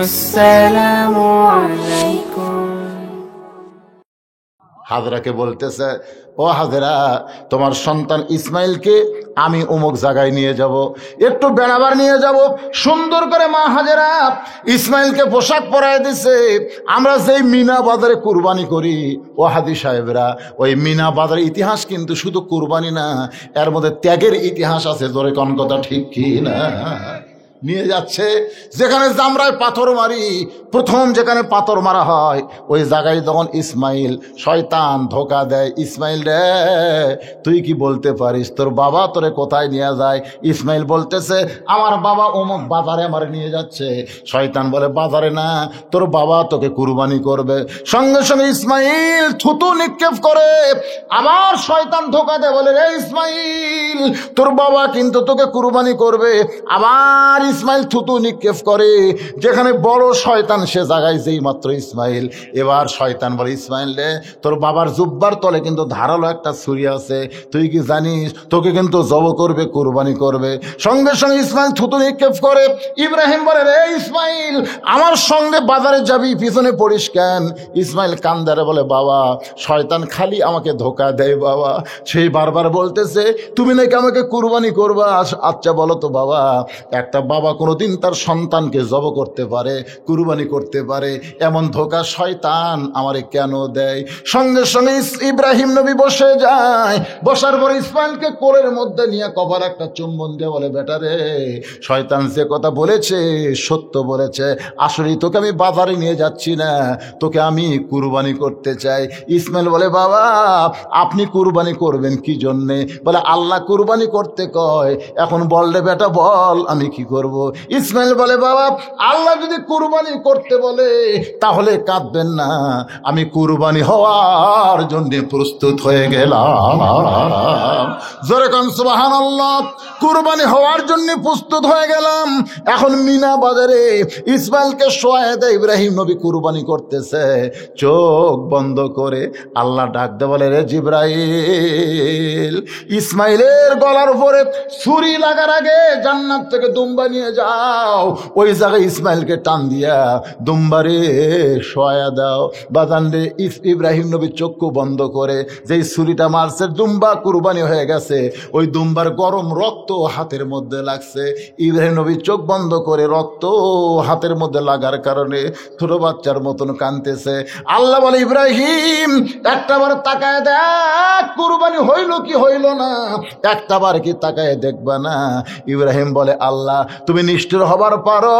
আসসালামু আলাইকুম। হাজরাকে বলতেছে, ও হাজরা, তোমার সন্তান ইসমাইলকে আমি অমুক জায়গায় নিয়ে যাব, একটু বেড়াবার নিয়ে যাব। সুন্দর করে মা হাজেরা ইসমাইলকে পোশাক পরায় দিছে। আমরা যেই মিনা বাজারে কুরবানি করি, ও হাদি সাহেবরা, ওই মিনা বাজারের ইতিহাস কিন্তু শুধু কুরবানি না, এর মধ্যে ত্যাগের ইতিহাস আছে। জোরে কোন কথা ঠিক কি না? নিয়ে যাচ্ছে যেখানে জামরায় পাথর মারি, প্রথম যেখানে পাথর মারা হয় ওই জায়গায় তখন ইসমাইল, শয়তান ধোকা দেয়। ইসমাইল রে, তুই কি বলতে পারিস তোর বাবা তোরে কোথায় নিয়ে যায়? ইসমাইল বলতেছে, আমার বাবা অমুক বাজারে আমার নিয়ে যাচ্ছে। শয়তান বলে, বাজারে না, তোর বাবা তোকে কুরবানি করবে। সঙ্গে সঙ্গে ইসমাইল থুতু নিক্ষেপ করে। আবার শয়তান ধোকা দেয়, বলে, রে ইসমাইল, তোর বাবা কিন্তু তোকে কুরবানি করবে। আবার ইসমাইল থুতু নিক্ষেপ করে। যেখানে বড় শয়তান সে জায়গায় যেই মাত্র ইসমাইল, এবার শয়তান বলে, ইসমাইল রে, তোর বাবার জুব্বার তলে কিন্তু ধারালো একটা ছুরি আছে, তুই কি জানিস তোকে কিন্তু জব করবে, কুরবানি করবে। সঙ্গে সঙ্গে ইসমাইল থুতু নিক্ষেপ করে। ইব্রাহিম বলে, রে ইসমাইল, আমার সঙ্গে বাজারে যাবি, পিছনে পড়িস কেন? ইসমাইল কান্দারে বলে, বাবা, শয়তান খালি আমাকে ধোকা দেয় বাবা। সেই বারবার বলতেছে, তুমি নাকি আমাকে কুরবানি করবা। আচ্ছা বলো তো বাবা, একটা বাবা কোনোদিন তার সন্তানকে জব করতে পারে, কুরবানি করতে পারে, এমন ধোকা শয়তান আমারে কেন দেয়? সঙ্গে সঙ্গে ইব্রাহিম নবী বসে যায়। বসার পর ইসমাইলকে কোলের মধ্যে নিয়ে কপালে একটা চুম্বন দিয়ে বলে, বেটা রে, শয়তান যে কথা বলেছে সত্য বলেছে। আসলে তোকে আমি বাজারে নিয়ে যাচ্ছি না, তোকে আমি কুরবানি করতে চাই। ইসমাইল বলে, বাবা, আপনি কুরবানি করবেন কি জন্যে? বলে, আল্লাহ কুরবানি করতে কয়। এখন বল রে বেটা, বল আমি কি করব? ইসমাইল বলে, বাবা, আল্লাহ যদি কুরবানি করতে বলে তাহলে কাঁদবেন না, আমি কুরবানি হওয়ার জন্য প্রস্তুত হয়ে গেলাম। জোরে কান সুবহানাল্লাহ। কুরবানি হওয়ার জন্য প্রস্তুত হয়ে গেলাম। এখন মিনা বাজারে ইসমাইলকে শোয়ায় দেয়। ইব্রাহিম নবী কুরবানি করতেছে, চোখ বন্ধ করে আল্লাহ ডাক দে, বলে, রে জিবরাইল, ইসমাইলের গলার উপরে ছুরি লাগার আগে জান্নাত থেকে দুম্বা নিয়ে যাও, ওই জায়গায় ইসমাইলকে টান দিয়া দুম্বারে শোয়া দাও। বাজান রে, ইব্রাহিম নবী চক্ষু বন্ধ করে যেই ছুরিটা মারছে, দুম্বা কুরবানি হয়ে গেছে। ওই দুম্বার গরম রক্ত হাতের মধ্যে লাগছে। ইব্রাহিম নবী চোখ বন্ধ করে, রক্ত হাতের মধ্যে লাগার কারণে ছোট বাচ্চার মতন কাঁদতেছে। আল্লাহ বলে, ইব্রাহিম, একটাবার তাকায় দেখ কুরবানি হইল কি হইল না, একটাবার কি তাকায় দেখবা না? ইব্রাহিম বলে, আল্লাহ তুমি নিষ্ঠুর হবার পারো,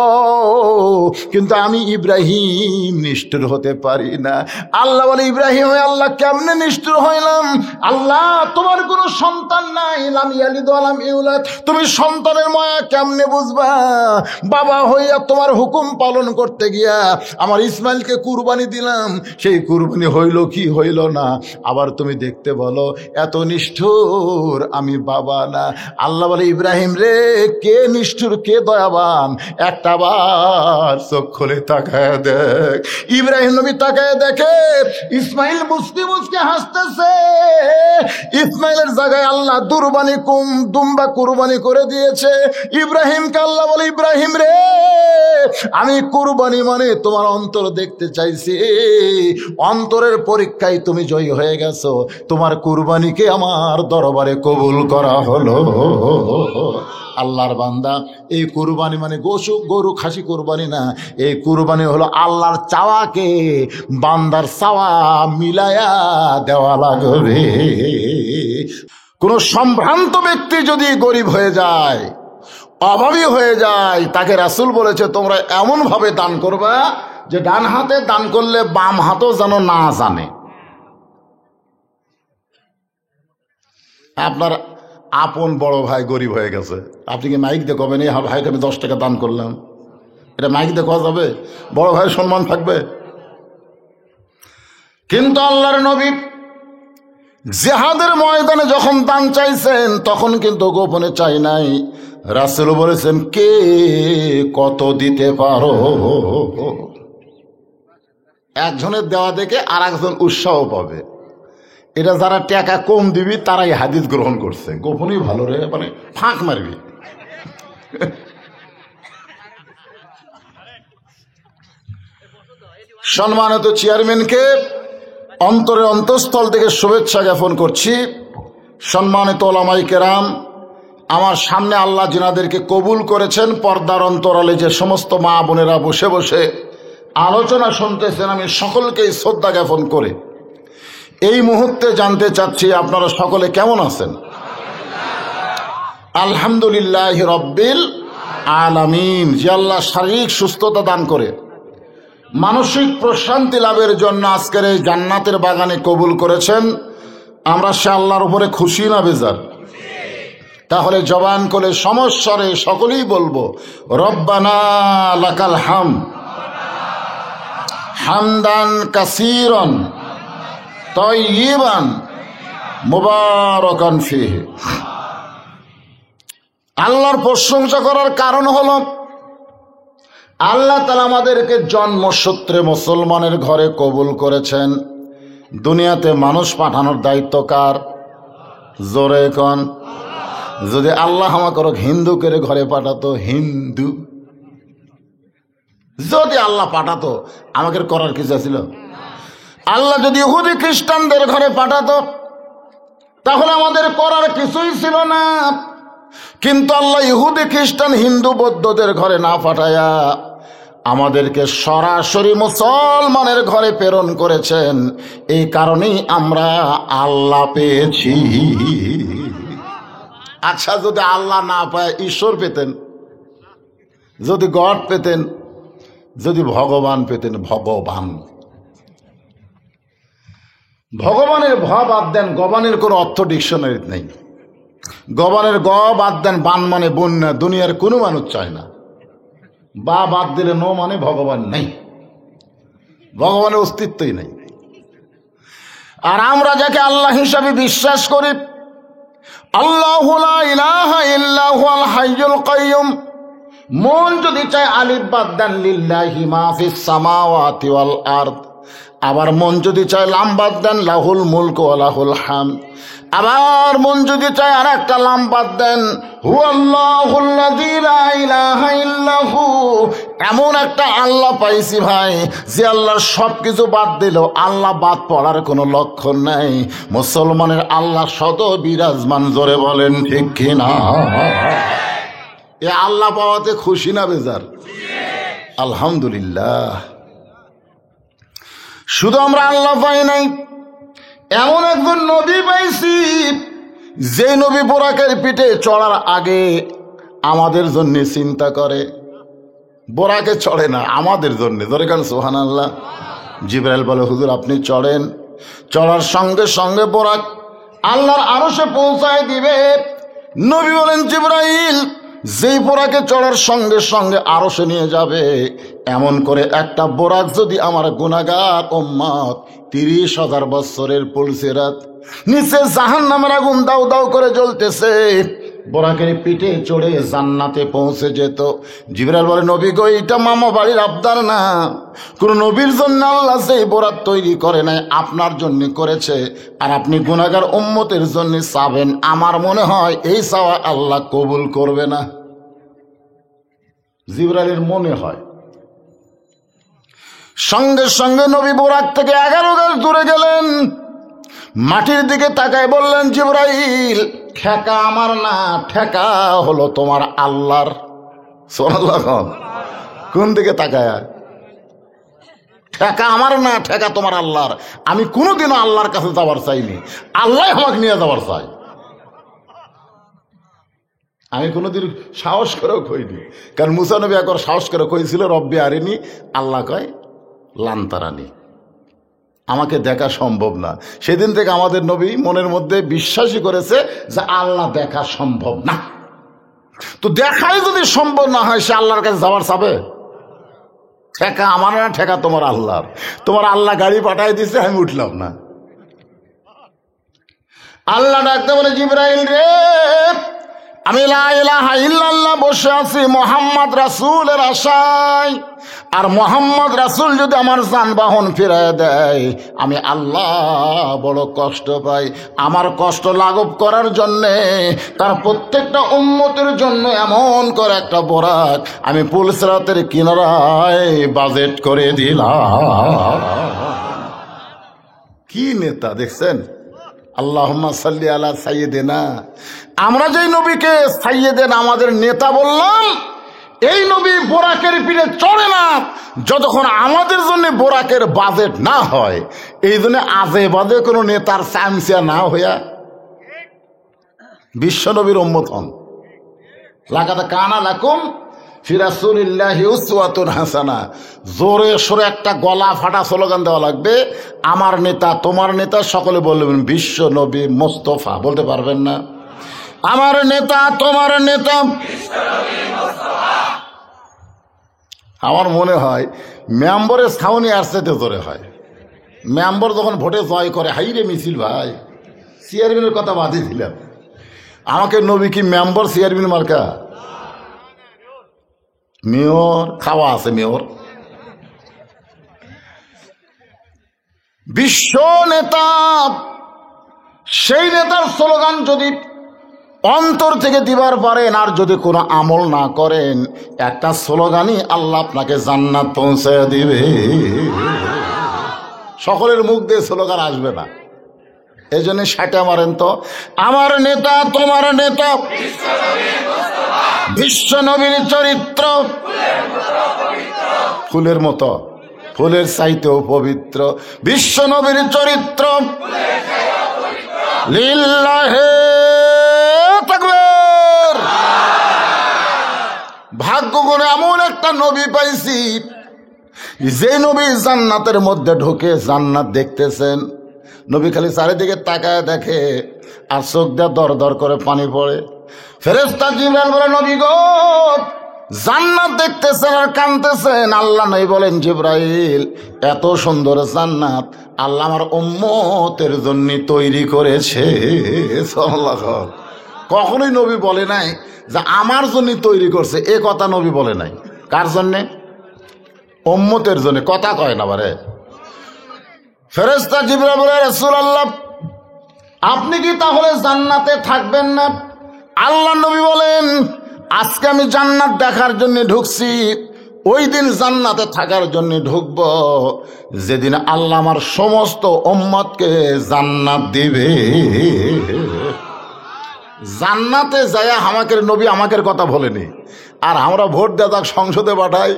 কিন্তু আমি ইব্রাহিম নিষ্ঠুর হতে পারি না। আল্লাহ বলে, ইব্রাহিম, আল্লাহ কেমনে নিষ্ঠুর হইলাম? আল্লাহ, তোমার কোনো সন্তান নাই, লাম ইয়ালিদ ওয়া লাম ইউলাদ, তুমি সন্তানের মায়া কেমনে বুঝবা? বাবা হইয়া তোমার হুকুম পালন করতে গিয়া আমার ইসমাইলকে কুরবানি দিলাম, সেই কুরবানি হইল কি হইল না, আবার তুমি দেখতে বলো এত নিষ্ঠুর আমি বাবা না। আল্লাহ বলে, ইব্রাহিম রে, কে নিষ্ঠুর কে দয়াবান, একটা বার চোখ খুলে তাকায় দেখ। ইব্রাহিম নবী তাকায় দেখে ইসমাইল মুসকি মুসকি হাসতেছে। ইসমাইলের জায়গায় আল্লাহ দুম্বা কুরবানি করে দিয়েছে। ইব্রাহিমকে আল্লাহ বলে, ইব্রাহিম রে, আমি কুরবানি মানে তোমার অন্তর দেখতে চাইছি। অন্তরের পরীক্ষায় তুমি জয়ী হয়ে গেছো, তোমার কুরবানিকে আমার দরবারে কবুল করা হলো। আল্লাহর বান্দা, এই কুরবানি মানে গরু খাসি কুরবানি না, এই কুরবানি হলো আল্লাহর চাওয়াকে বান্দার চাওয়া মিলায়া দেওয়া লাগবে। কোন সম্ভ্রান্ত ব্যক্তি যদি গরিব হয়ে যায়, অভাবী হয়ে যায়, তাকে রাসূল বলেছে, তোমরা এমন ভাবে দান করবা যে ডান হাতে দান করলে বাম হাতও যেন না জানে। আপনার আপন বড় ভাই গরিব হয়ে গেছে, আপনি কি মাইক দিয়ে কবেন, এই ভাইকে আমি 10 টাকা দান করলাম? এটা মাইক দিয়ে কওয়া যাবে? বড় ভাইয়ের সম্মান থাকবে? কিন্তু আল্লাহর নবী জিহাদের ময়দানে যখন দান চাইছেন, তখন কিন্তু গোপনে চাই নাই। রাসূল বলেছেন, কে কত দিতে পারো। একজনের দেওয়া দেখে আর একজন উৎসাহ পাবে। এটা যারা টাকা কম দিবি তারাই হাদিস গ্রহণ করছে। গোপনই ভালো রে, মানে ফাঁক মারবি। সম্মানিত চেয়ারম্যানকে অন্তরের অন্তঃস্থল থেকে শুভেচ্ছা জ্ঞাপন করছি। সম্মানিত ওলামায়ে কেরাম, আমার সামনে আল্লাহ যিনাদেরকে কবুল করেছেন, পর্দার অন্তরালে যে সমস্ত মা বোনেরা বসে বসে আলোচনা শুনতেছেন, আমি সকলকেই শ্রদ্ধা জ্ঞাপন করে এই মুহূর্তে জানতে চাচ্ছি আপনারা সকলে কেমন আছেন? আলহামদুলিল্লাহ রব্বিল আলামিন। যে আল্লাহ শারীরিক সুস্থতা দান করে মানসিক প্রশান্তি লাভের জন্য আজকের এই জান্নাতের বাগানে কবুল করেছেন, আমরা সে আল্লাহর উপরে খুশি না বেজার? তাহলে জবান করে সমস্বরে সকলেই বলবো রব্বানা লাকাল হামদ হামদান কাসীরান তাইয়িবান মুবারাকান ফীহি। আল্লাহর প্রশংসা করার কারণ হলো আল্লাহ তাআলা আমাদেরকে জন্মসূত্রে মুসলমানের ঘরে কবুল করেছেন। দুনিয়াতে মানুষ পাঠানোর দায়িত্ব কার? জোরে কোন? যদি আল্লাহ আমাকে হিন্দু করে ঘরে পাঠাতো, হিন্দু যদি আল্লাহ পাঠাতো, আমাকে করার কিছু ছিল? আল্লাহ যদি ইহুদি খ্রিস্টানদের ঘরে পাঠাতো তাহলে আমাদের করার কিছুই ছিল না। কিন্তু আল্লাহ ইহুদি খ্রিস্টান হিন্দু বৌদ্ধদের ঘরে না পাঠায়া আমাদেরকে সরাসরি মুসলমানের ঘরে প্রেরণ করেছেন। এই কারণেই আমরা আল্লাহ পেয়েছি। আচ্ছা, যদি আল্লাহ না পায় ঈশ্বর পেতেন, যদি গড পেতেন, যদি ভগবান পেতেন, ভগবানের ভ বাদ দেন, গবানের কোনো অর্থ ডিকশনারিতে নেই। গবানের গ বাদ দেন, বান মানে বন্যা, দুনিয়ার কোনো মানুষ চায় না। বা বাদ দিলে নো মানে ভগবান নেই, ভগবানের অস্তিত্বই নেই। আর আমরা যাকে আল্লাহ হিসাবে বিশ্বাস করি, আল্লাহু লা ইলাহা ইল্লা হুয়াল হাইয়ুল কাইয়ুম। মন যদি চায় আলিফ বাদ দেন লিল্লাহি মা ফিস সামাওয়াতি ওয়াল আরদ। আবার মন যদি চায় লাম বাদ দেন লাহুল মুলকু ওয়া লাহুল হামদ। আবার মন যদি চায় আর একটা লাম বাদ দেন হুয়াল্লাহুল্লাযী লা ইলাহা ইল্লাহু। এমন একটা আল্লাহ পাইছি ভাই, যে আল্লাহর সবকিছু বাদ দিল, আল্লাহ বাদ পড়ার কোনো লক্ষণ নাই। মুসলমানের আল্লাহ শত বিরাজমান, জোরে বলেন ঠিক কিনা? এ আল্লাহ পাওয়াতে খুশি না বেজার? আলহামদুলিল্লাহ। শুধু আমরা আল্লাহ পাই নাই, এমন একজন নবী পাইছি যে নবী বোরাকের পিঠে চড়ার আগে আমাদের জন্য চিন্তা করে। বোরাকে চড়ে না, আমাদের জন্য। ধরে কেন সুবহানাল্লাহ। জিবরাইল বলে হুজুর আপনি চড়েন। চড়ার সঙ্গে সঙ্গে বোরাক আল্লাহর আরশে পৌঁছায় দিবে। নবী বলেন জিবরাইল যেই বোরাকে চড়ার সঙ্গে সঙ্গে আরশে নিয়ে যাবে, এমন করে একটা বোরাক যদি আমার গুনাহগার উম্মত 30,000 বছরের পুলসিরাত নিচে জাহান্নামের আগুন দাউ দাউ করে জ্বলতেছে, বোরাকের পিঠে চড়ে জান্নাতে পৌঁছে যেত। জিবরাইল বলে নবী গো, এটা মামা বাড়ির আবদার না। কোন নবীর জন্য আল্লাহ সেই বোরাক তৈরি করে নাই, আপনার জন্য করেছে। আর আপনি গুনাহগার উম্মতের জন্য চাবেন, আমার মনে হয় এই চাওয়া আল্লাহ কবুল করবে না। জিবরাইলের মনে হয়। সঙ্গে সঙ্গে নবী বোরাক থেকে 11 গজ দূরে গেলেন, মাটির দিকে তাকায় বললেন জিবরাইল ঠেকা আমার না, ঠেকা হলো তোমার আল্লাহর। সুবহানাল্লাহ। কোন দিকে তাকায়? ঠেকা আমার না, ঠেকা তোমার আল্লাহর। আমি কোনোদিনও আল্লাহর কাছে যাবার চাইনি, আল্লাহ আমাকে নিয়ে যাবার চাই। আমি কোনোদিন সাহস করেও কইনি, কারণ মুসা নবী একবার সাহস করে কইছিল রব্বি আরিনি, আল্লাহ কয় লান্তারানি, আমাকে দেখা সম্ভব না। সেদিন থেকে আমাদের নবী মনের মধ্যে বিশ্বাসই করেছে যে আল্লাহ দেখা সম্ভব না। তো দেখাই যদি সম্ভব না হয়, সে আল্লাহর কাছে যাওয়ার চাবে? ঠেকা আমার না, ঠেকা তোমার আল্লাহর। তোমার আল্লাহ গাড়ি পাঠাই দিছে, আমি উঠলাম না। আল্লাহ ডাকতে বলে জিবরাইল রে, আমি লা ইলাহা ইল্লাল্লাহ বসে আছি মোহাম্মদ রাসূলের আশায়, আর মোহাম্মদ রাসূল যদি আমার যানবাহন ফিরিয়ে দেয় আমি আল্লাহ বড় কষ্ট পাই। আমার কষ্ট লাঘব করার জন্যে তার প্রত্যেকটা উম্মতের জন্য এমন করে একটা বোরাক আমি পুলসিরাতের কিনারায় বাজেট করে দিলাম। কি নেতা দেখছেন? আল্লাহুম্মা সাল্লি আলা সাইয়্যিদিনা। আমরা যেই নবীকে সাইয়্যিদিনা আমাদের নেতা বললাম, এই নবী বোরাকের পিঠে চড়ে না যতক্ষণ আমাদের জন্য বোরাকের বাজেট না হয়। এই জন্য আজে বাজে কোনো নেতার চামচিয়া না হইয়া বিশ্ব নবীর উম্মত হন। লাকাদ কানা লাকুম ফি রাসূলিল্লাহি উসওয়াতুন হাসানা। জোরে সোরে একটা গলা ফাটা স্লোগান দেওয়া লাগবে, আমার নেতা তোমার নেতা সকলে বলবেন বিশ্ব নবী মোস্তফা। বলতে পারবেন না? আমার নেতা তোমার নেতা। আমার মনে হয় মেম্বরের ছাউনি আসতে জোরে হয়। মেম্বর যখন ভোটে জয় করে, হাইরে মিছিল ভাই, চেয়ারম্যানের কথা বাদই দিলাম, আমাকে নবী কি মেম্বর চেয়ারম্যান মার্কা? মেয়র খাওয়া আছে, মেয়র বিশ্ব নেতা। সেই নেতার স্লোগান যদি অন্তর থেকে দিবার পারেন আর যদি কোনো আমল না করেন, একটা স্লোগানই আল্লাহ আপনাকে জান্নাত পৌঁছে দিবে। সকলের মুখ দিয়ে স্লোগান আসবে না, এই জন্য সাটা মারেন তো, আমার নেতা তোমার নেতা বিশ্ব নবীর চরিত্র ফুলের মতো, ফুলের চাইতেও পবিত্র। বিশ্ব নবীর চরিত্র লিল্লাহে তাকবীর। ভাগ্য করে এমন একটা নবী পাইছি, যে নবী জান্নাতের মধ্যে ঢুকে জান্নাত দেখতেছেন। নবী খালি চারিদিকে তাকায় দেখে আর চোখ দিয়ে দর দর করে পানি পড়ে। ফেরেশতা জিবরাইল বলে, নবী গো জান্নাত দেখতেছেন আর কাঁদতেছেন। আল্লাহ নবী বলেন, জিবরাইল এত সুন্দর জান্নাত আল্লাহ আমার উম্মতের জন্য তৈরি করেছে। সাল্লাল্লাহু। কখনোই নবী বলে নাই যে আমার জন্য তৈরি করছে, এ কথা নবী বলে নাই। কার জন্যে? উম্মতের জন্য। কথা কয় না বারে। ফেরেশতা জিবরাইল বলে, রাসূলুল্লাহ আপনি কি তাহলে জান্নাতে থাকবেন না? আল্লাহ নবী বলেন, আজকে আমি জান্নাত দেখার জন্য ঢুকছি, ওই দিন জান্নাতে থাকার জন্য ঢুকব যেদিন আল্লাহ আমার সমস্ত উম্মতকে জান্নাত দিবে। জান্নাতে যায় আমাকে নবী আমাকের কথা বলেনি, আর আমরা ভোট দেওয়া সংসদে পাঠাই,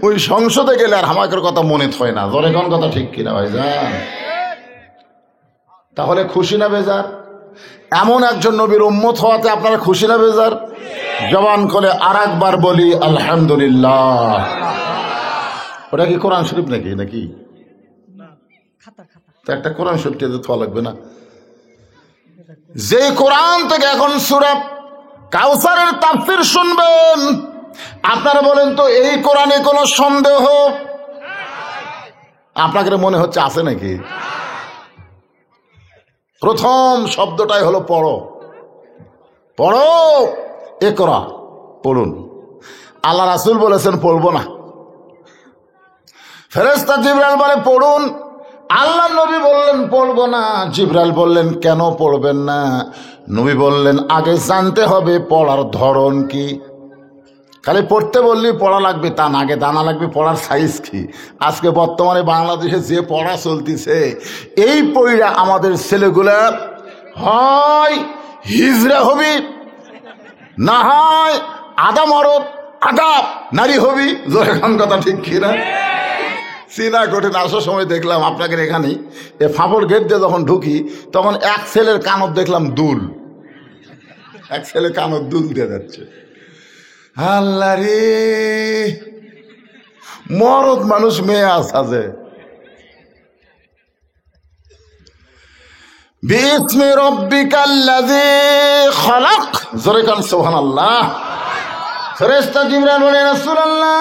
ওই সংসদে গেলে আর আমাকের কথা মনে হয় না। জোরে কোন কথা ঠিক কিনা ভাই যান? তাহলে খুশি না বেজার? এমন একজন নবীর উম্মত হওয়াতে আপনারা খুশি না বেজার? জবান করে আর একবার বলি আলহামদুলিল্লাহ। ওটা কি কোরআন শরীফ নাকি? নাকি একটা কোরআন শরীফ থাকা লাগবে না? যে কোরআন থেকে এখন সূরা কাউসারের তাফসীর শুনবেন, আপনারা বলেন তো এই কোরআনে কোনো সন্দেহ আপনাকে মনে হচ্ছে আছে নাকি? প্রথম শব্দটাই হলো পড়ো। পড়ো, ইকরা, পড়ুন। আল্লাহ রাসূল বলেছেন পড়বো না। ফেরেশতা জিবরাইল বলে পড়ুন। আল্লাহ নবী বললেন পড়বো না। জিবরাইল বললেন কেন পড়বেন না? নবী বললেন আগে জানতে হবে পড়ার ধরন কি। খালি পড়তে বললি পড়া লাগবে তা না, আগে জানা লাগবে পড়ার সাইজ কি। আজকে বর্তমানে বাংলাদেশে যে পড়া চলতেছে, এই পড়া আমাদের ছেলেগুলা হয় হিজড়া হবি, না হয় আদা মরদ আদা নারী হবি। যখন কথা ঠিক কিনা? চীনা কঠিন আসার সময় দেখলাম আপনাদের এখানেই, এ ফাঁপড় গেট দিয়ে যখন ঢুকি তখন এক ছেলের কানত দেখলাম দুল, এক ছেলে কানত দুল দিয়ে যাচ্ছে। আল্লাহ রে, মরদ মানুষ মেয়ে আসাজে। বিসমি রব্বিকাল্লাযী খলাক। জোরে কান সুবহানাল্লাহ। ফেরেশতা জিবরাইল বলে রাসূলুল্লাহ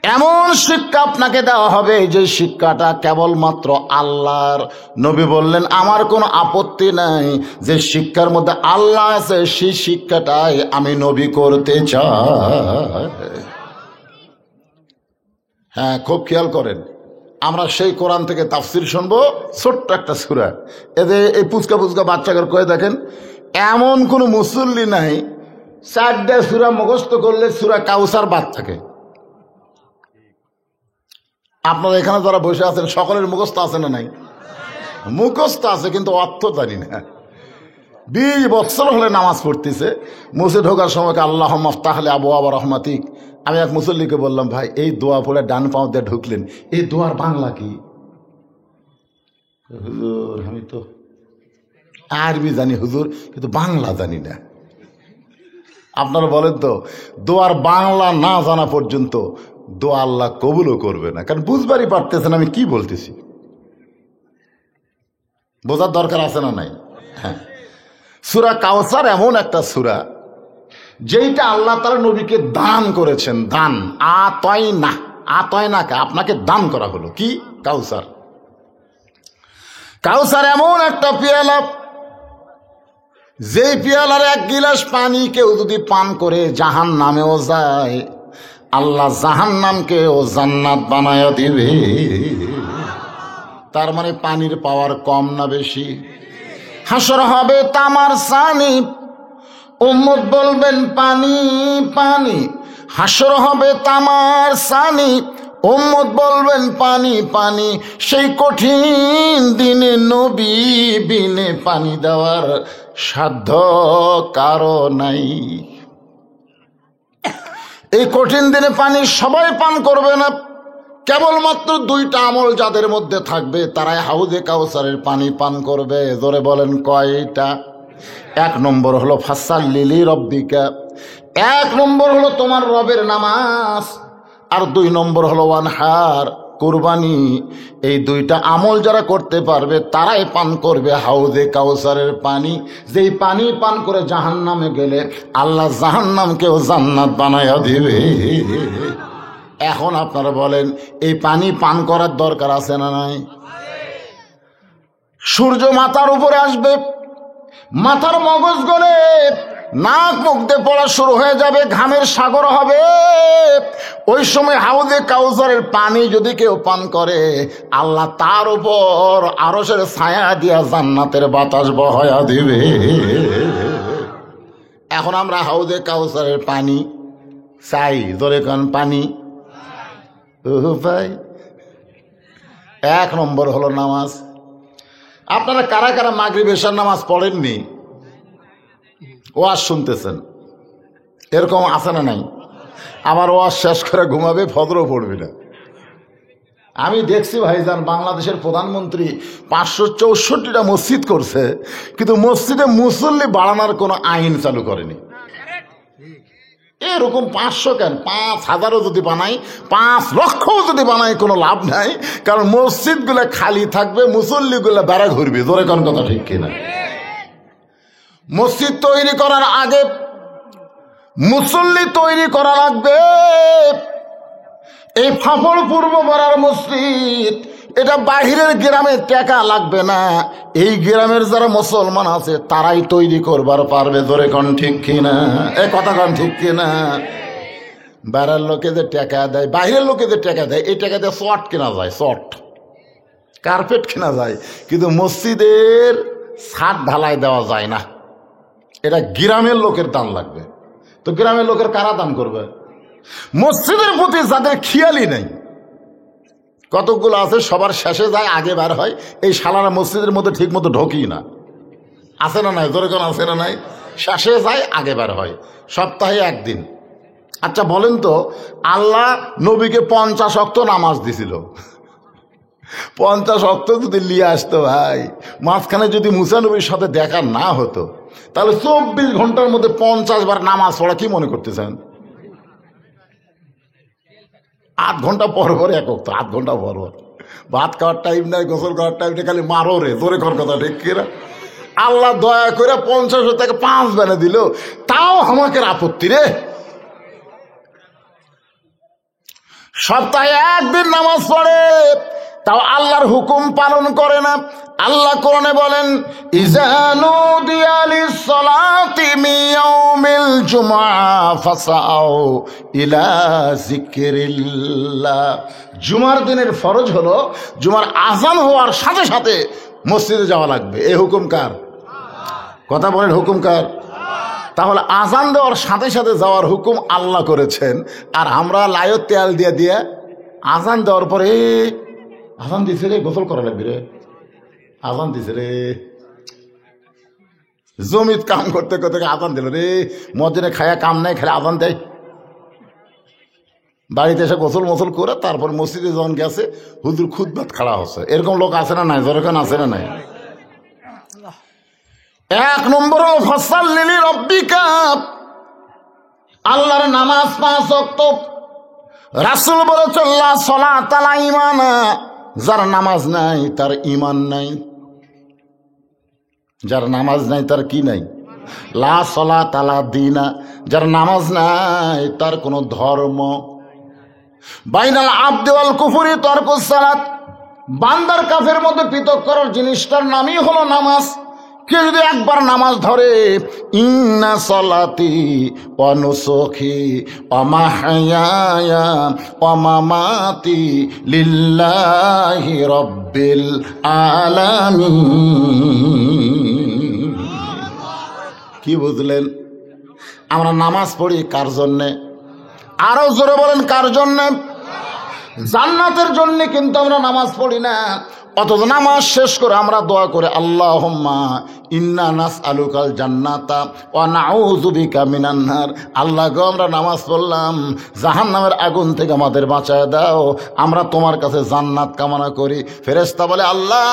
এমন শিক্ষা আপনাকে দেওয়া হবে যে শিক্ষাটা কেবলমাত্র আল্লাহর। নবী বললেন আমার কোনো আপত্তি নাই যে শিক্ষার মধ্যে আল্লাহ আছে, সেই শিক্ষাটাই আমি নবী করতে চাই। হ্যাঁ, খুব খেয়াল করেন, আমরা সেই কোরআন থেকে তাফসির শুনবো, ছোট্ট একটা সূরা। এদের এই পুচকা পুচকা বাচ্চাকে কয়ে দেখেন, এমন কোনো মুসল্লি নাই 4টা সূরা মুখস্থ করলে সূরা কাউসার বাদ থাকে। আপনারা এখানে যারা বসে আছেন সকলের মুখস্থ আছে না নাই? মুখস্থ আছে, কিন্তু অর্থ জানি না। 20 বছর হলে নামাজ পড়তেছে, মুসে ঢোকার সময় আল্লাহ মাফতাহলে আবু আবা রহমাতিক। আমি এক মুসল্লিকে বললাম, ভাই এই দোয়া পড়ে ডান পাও দিয়ে ঢুকলেন, এই দোয়ার বাংলা কি? হুজুর আমি তো আরবি জানি হুজুর, কিন্তু বাংলা জানি না। আপনারা বলেন তো, দোয়ার বাংলা না জানা পর্যন্ত দোয়া আল্লাহ কবুলও করবে না, কারণ বুঝবারই পারতেছেন আমি কি বলতেছি। বোঝার দরকার আছে না নাই? হ্যাঁ, সূরা কাউসার এমন একটা সূরা যেইটা আল্লাহ তাআলা নবীকে দান করেছেন। দান, আতয়নাকে আপনাকে দান করা হলো। কি? কাউসার। কাউসার এমন একটা পেয়ালা, যেই পেয়ালার 1 গিলাস পানি কেউ যদি পান করে জাহান নামেও যায়, আল্লাহ জাহান্নামকে ও জান্নাত বানায়া দিবে। তার মানে পানির পাওয়ার কম না বেশি? হাসর হবে তামার সানি, উম্মত বলবেন পানি পানি। হাসর হবে তামার সানি, উম্মত বলবেন পানি পানি। সেই কঠিন দিনে নবী বিনে পানি দেওয়ার সাধ্য কারো নাই। এই কঠিন দিনে পানি সবাই পান করবে না, কেবলমাত্র 2টা আমল যাদের মধ্যে থাকবে তারাই হাউজে কাউসারের পানি পান করবে। জোরে বলেন কয়টা? 1 নম্বর হলো ফাসাল্লি লিরাব্বিকা, 1 নম্বর হলো তোমার রবের নামাজ, আর 2 নম্বর হলো ওয়ানহার, কুরবানি। এই 2টা আমল যারা করতে পারবে তারাই পান করবে হাউজে কাউসারের পানি। যেই পানি পান করে জাহান্নামে গেলে আল্লাহ জাহান্নামকেও জান্নাত বানায়া দিবে। এখন আপনারা বলেন, এই পানি পান করার দরকার আছে না নাই? সূর্য মাথার উপরে আসবে, মাথার মগজ গলে নাক মুখ দিয়ে পড়া শুরু হয়ে যাবে, ঘামের সাগর হবে। ওই সময় হাউজে কাউসারের পানি যদি কেউ পান করে, আল্লাহ তার উপর আরশের ছায়া দিয়া জান্নাতের বাতাস বহায়া দিবে। এখন আমরা হাউজে কাউসারের পানি চাই। ধরে কোন পানি? ভাই, 1 নম্বর হলো নামাজ। আপনারা কারা কারা মাগরিব এশার নামাজ পড়েননি? ওয়াজ শুনতেছেন, এরকম আছে না নাই? আমার ওয়াজ শেষ করে ঘুমাবে, ফজরও পড়বে না। আমি দেখছি ভাইজান, বাংলাদেশের প্রধানমন্ত্রী 564টা মসজিদ করছে, কিন্তু মসজিদে মুসল্লি বাড়ানোর কোনো আইন চালু করেনি। এরকম 500 কেন, 5000ও যদি বানাই, 5 লক্ষও যদি বানাই, কোনো লাভ নাই। কারণ মসজিদগুলো খালি থাকবে, মুসল্লিগুলো বেড়া ঘুরবে। জোরে কোন কথা ঠিক কিনা? মসজিদ তৈরি করার আগে মুসল্লি তৈরি করা লাগবে। এই ফাফড় পূর্ব পাড়ার মসজিদ, এটা বাহিরের গ্রামে টাকা লাগবে না, এই গ্রামের যারা মুসলমান আছে তারাই তৈরি করবার পারবে। ধরে কোন ঠিক কিনা? এই কথা কোন ঠিক কিনা? বাইরের লোকে যে টাকা দেয়, বাইরের লোকে যে টাকা দেয়, এই টাকা দিয়ে শর্ট কেনা যায়, শর্ট কার্পেট কেনা যায়, কিন্তু মসজিদের ছাদ ঢালাই দেওয়া যায় না। এটা গ্রামের লোকের দান লাগবে। তো গ্রামের লোকের কারা দান করবে? মসজিদের প্রতি যাদের খেয়ালই নেই, কতকগুলো আছে সবার শেষে যায়, আগে বার হয়। এই শালারা মসজিদের মধ্যে ঠিক মতো ঢোকি না, আছে না নাই? ধরে কোন আছে না নাই? শেষে যায়, আগে বার হয়, সপ্তাহে 1 দিন। আচ্ছা বলেন তো, আল্লাহ নবীকে 50 ওয়াক্ত নামাজ দিছিল। 50 ওয়াক্ত যদি নিয়ে আসতো ভাই, মাঝখানে যদি মুসা নবীর সাথে দেখা না হতো, তাহলে 24 ঘন্টার মধ্যে 50 বার নামাজ পড়া কি মনে করতেছেন? 8 ঘন্টা পর পর 1 ওয়াক্ত, 8 ঘন্টা পর পর। ভাত খাওয়ার টাইম নাই, গোসল করার টাইম নেই, খালি মারো রে। জোরে কর কথা ঠিক কিনা? আল্লাহ দয়া করে 50 থেকে 5 বেলা দিল, তাও আমাকে আপত্তি রে। সপ্তাহে একদিন নামাজ পড়ে, তাও আল্লাহর হুকুম পালন করে না। আল্লাহ কোরআনে বলেন, ইযা নুদিয়া লিস-সালাতি মিন ইয়াউমিল জুমআ ফাসাউ ইলা যিকরিল্লাহ। জুমার দিনের ফরজ হলো জুমার আযান হওয়ার সাথে সাথে মসজিদে যাওয়া লাগবে। এই হুকুম কার? কথা বলেন, হুকুম কার? তাহলে আযান দেওয়ার সাথে সাথে যাওয়ার হুকুম আল্লাহ করেছেন, আর আমরা লাইও তেল দিয়ে দিয়ে আযান দেওয়ার পরে আযান দিছে রে, গোসল করা লাগবে রে, আযান দিছে রে, জমিত কাম করতে করতে আযান দিল রে, মসজিদে খায়া কাম নাই, খালি আযান দেয়। বাড়িতে এসে গোসল মোসল করে তারপর মসজিদে যখন গেছে হুজুর খুতবাত খাড়া হচ্ছে। এরকম লোক আছে না নাই? যেরকম আছে না নাই? এক নম্বর ফাসাল্লি লিরাব্বিকা, আল্লাহর নামাজ 5 ওয়াক্ত। রাসূল বলেছেন লা সালাতা লা ঈমানা, যার নামাজ নাই তার ঈমান নাই। যার নামাজ নাই তার কি নাই? লা সালাতা লা দীনা, যার নামাজ নাই তার কোনো ধর্ম। বাইনাল আবদি ওয়াল কুফরি তারকুস সালাত, বান্দার কাফের মধ্যে পৃথক করার জিনিসটার নামই হলো নামাজ। কেউ যদি একবার নামাজ ধরে, ইন্না সালাতি ওয়া নুসুকি ওয়া মাহইয়ায়া ওয়া মামাতি লিল্লাহি রাব্বিল আলামিন। কি বুঝলেন? আমরা নামাজ পড়ি কার জন্যে? আরো জোরে বলেন, কার জন্যে? জান্নাতের জন্য। কিন্তু আমরা নামাজ পড়ি না, অথচ নামাজ শেষ করে আমরা দোয়া করে আল্লাহুম্মা ইন্না নাসআলুকাল জান্নাতা ওয়া নাউযু বিকা মিনান নার। আল্লাহ গো, আমরা নামাজ পড়লাম, জাহান্নামের আগুন থেকে আমাদের বাঁচায় দাও, আমরা তোমার কাছে জান্নাত কামনা করি। ফেরেশতা বলে আল্লাহ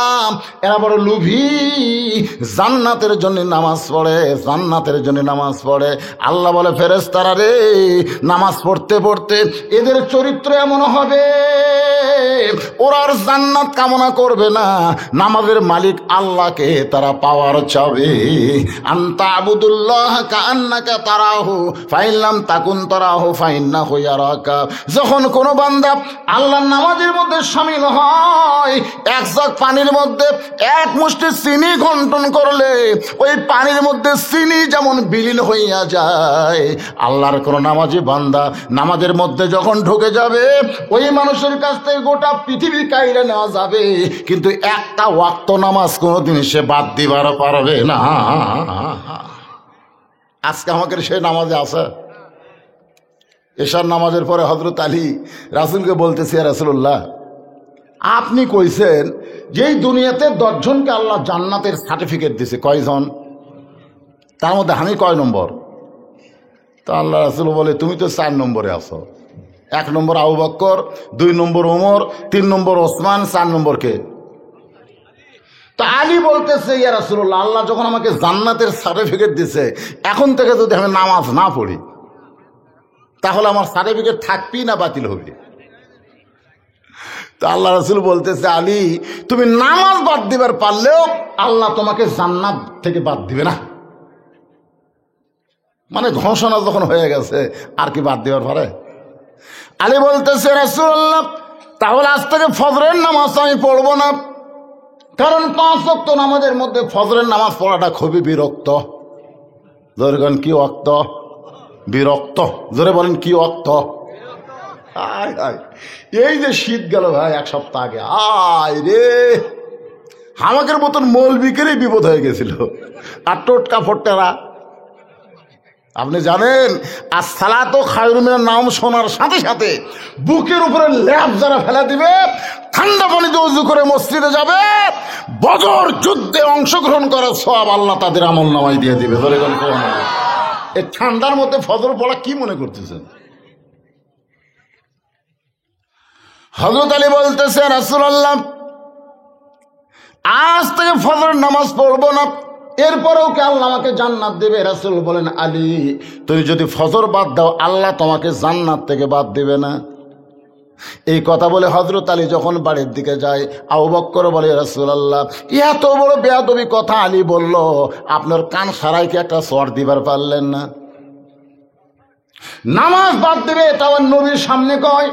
এরা বড় লোভী, জান্নাতের জন্য নামাজ পড়ে, জান্নাতের জন্য নামাজ পড়ে। আল্লাহ বলে ফেরেশতারা রে, নামাজ পড়তে পড়তে এদের চরিত্র এমন হবে ওরা আর জান্নাত কামনা করবে না, নামাজের মালিক আল্লাহকে তারা পাওয়ার চাবে। আনতা আবুদুল্লাহ কাআন্নাকা তারাহু ফাইন লাম তাকুন তারাহু ফাইন্নাহু ইয়ারাকা। যখন কোনো বান্দা আল্লাহর নামাজের মধ্যে শামিল হয়, এক জগ পানির মধ্যে এক মুষ্টি চিনি ঘন্টন করলে ওই পানির মধ্যে চিনি যেমন বিলীন হইয়া যায়, আল্লাহর কোনো নামাজি বান্দা নামাজের মধ্যে যখন ঢুকে যাবে, ওই মানুষের কাছ থেকে গোটা পৃথিবী কাইরে নেওয়া যাবে, কিন্তু একটা ওয়াক্ত নামাজ কোনোদিন সে বাদ দিবার পারবে না। আজকে আমাকে সেই নামাজে আছে। এশার নামাজের পরে হযরত আলী রাসূলকে বলতেছে, রাসূলুল্লাহ আপনি কইছেন যে এই দুনিয়াতে 10 জনকে আল্লাহ জান্নাতের সার্টিফিকেট দিছে, কয়জন? তার মধ্যে আমি কয় নম্বর? তো আল্লাহ রাসূল বলে তুমি তো 4 নম্বরে আছো। 1 নম্বর আবু বকর, 2 নম্বর ওমর, 3 নম্বর ওসমান, 4 নম্বর কে? তো আলী বলতেছে, ইয়া রাসূলুল্লাহ আল্লাহ যখন আমাকে জান্নাতের সার্টিফিকেট দিছে, এখন থেকে যদি আমি নামাজ না পড়ি তাহলে আমার সার্টিফিকেট থাকবি না বাতিল হবে? তো আল্লাহ রাসূল বলতেছে, আলী তুমি নামাজ বাদ দিবার পারলেও আল্লাহ তোমাকে জান্নাত থেকে বাদ দিবে না। মানে ঘোষণা যখন হয়ে গেছে আর কি বাদ দিবার পারে? আলী বলতেছে, রাসূলুল্লাহ তাহলে আজ থেকে ফজরের নামাজ আমি পড়বো না, কারণ 5 ওয়াক্ত নামাজের মধ্যে ফজরের নামাজ পড়াটা খুবই বিরক্ত। জোরে বলেন কি ওয়াক্ত? বিরক্ত। জোরে বলেন কি ওয়াক্ত? এই যে শীত গেল ভাই 1 সপ্তাহ আগে, আয় রে আমাদের মতন মৌলবীকেরই বিপদ হয়ে গেছিল। আর টোটকা ফোট্টারা, আপনি জানেন আসসালাতু খায়রুম মিনান নাওম শোনার সাথে সাথে বুকের উপরে ল্যাপ যারা ফেলা দিবে, ঠান্ডা পানিতে ওযু করে মসজিদে যাবে, বদর যুদ্ধে অংশগ্রহণ করার সওয়াব আল্লাহ তাদের আমলনামায় দিয়ে দিবে। ধরে গেল এই ঠান্ডার মধ্যে ফজর পড়া কি মনে করতেছেন? হযরত আলী বলতেছে, রাসূলুল্লাহ আজ থেকে ফজরের নামাজ পড়বো না, এরপরেও কি আল্লাহ আমাকে জান্নাত দেবে? রাসূল বলেন, আলী তুমি যদি ফজর বাদ দাও আল্লাহ তোমাকে জান্নাত থেকে বাদ দেবে না। এই কথা বলে হযরত আলী যখন বাড়ির দিকে যায়, আবু বকর বলে, রাসূলুল্লাহ এত বড় বেয়াদবি কথা আলী বলল, আপনার কান সারাইকে একটা সর দিবার পারলেন না? নামাজ বাদ দেবে তাও নবীর সামনে কয়।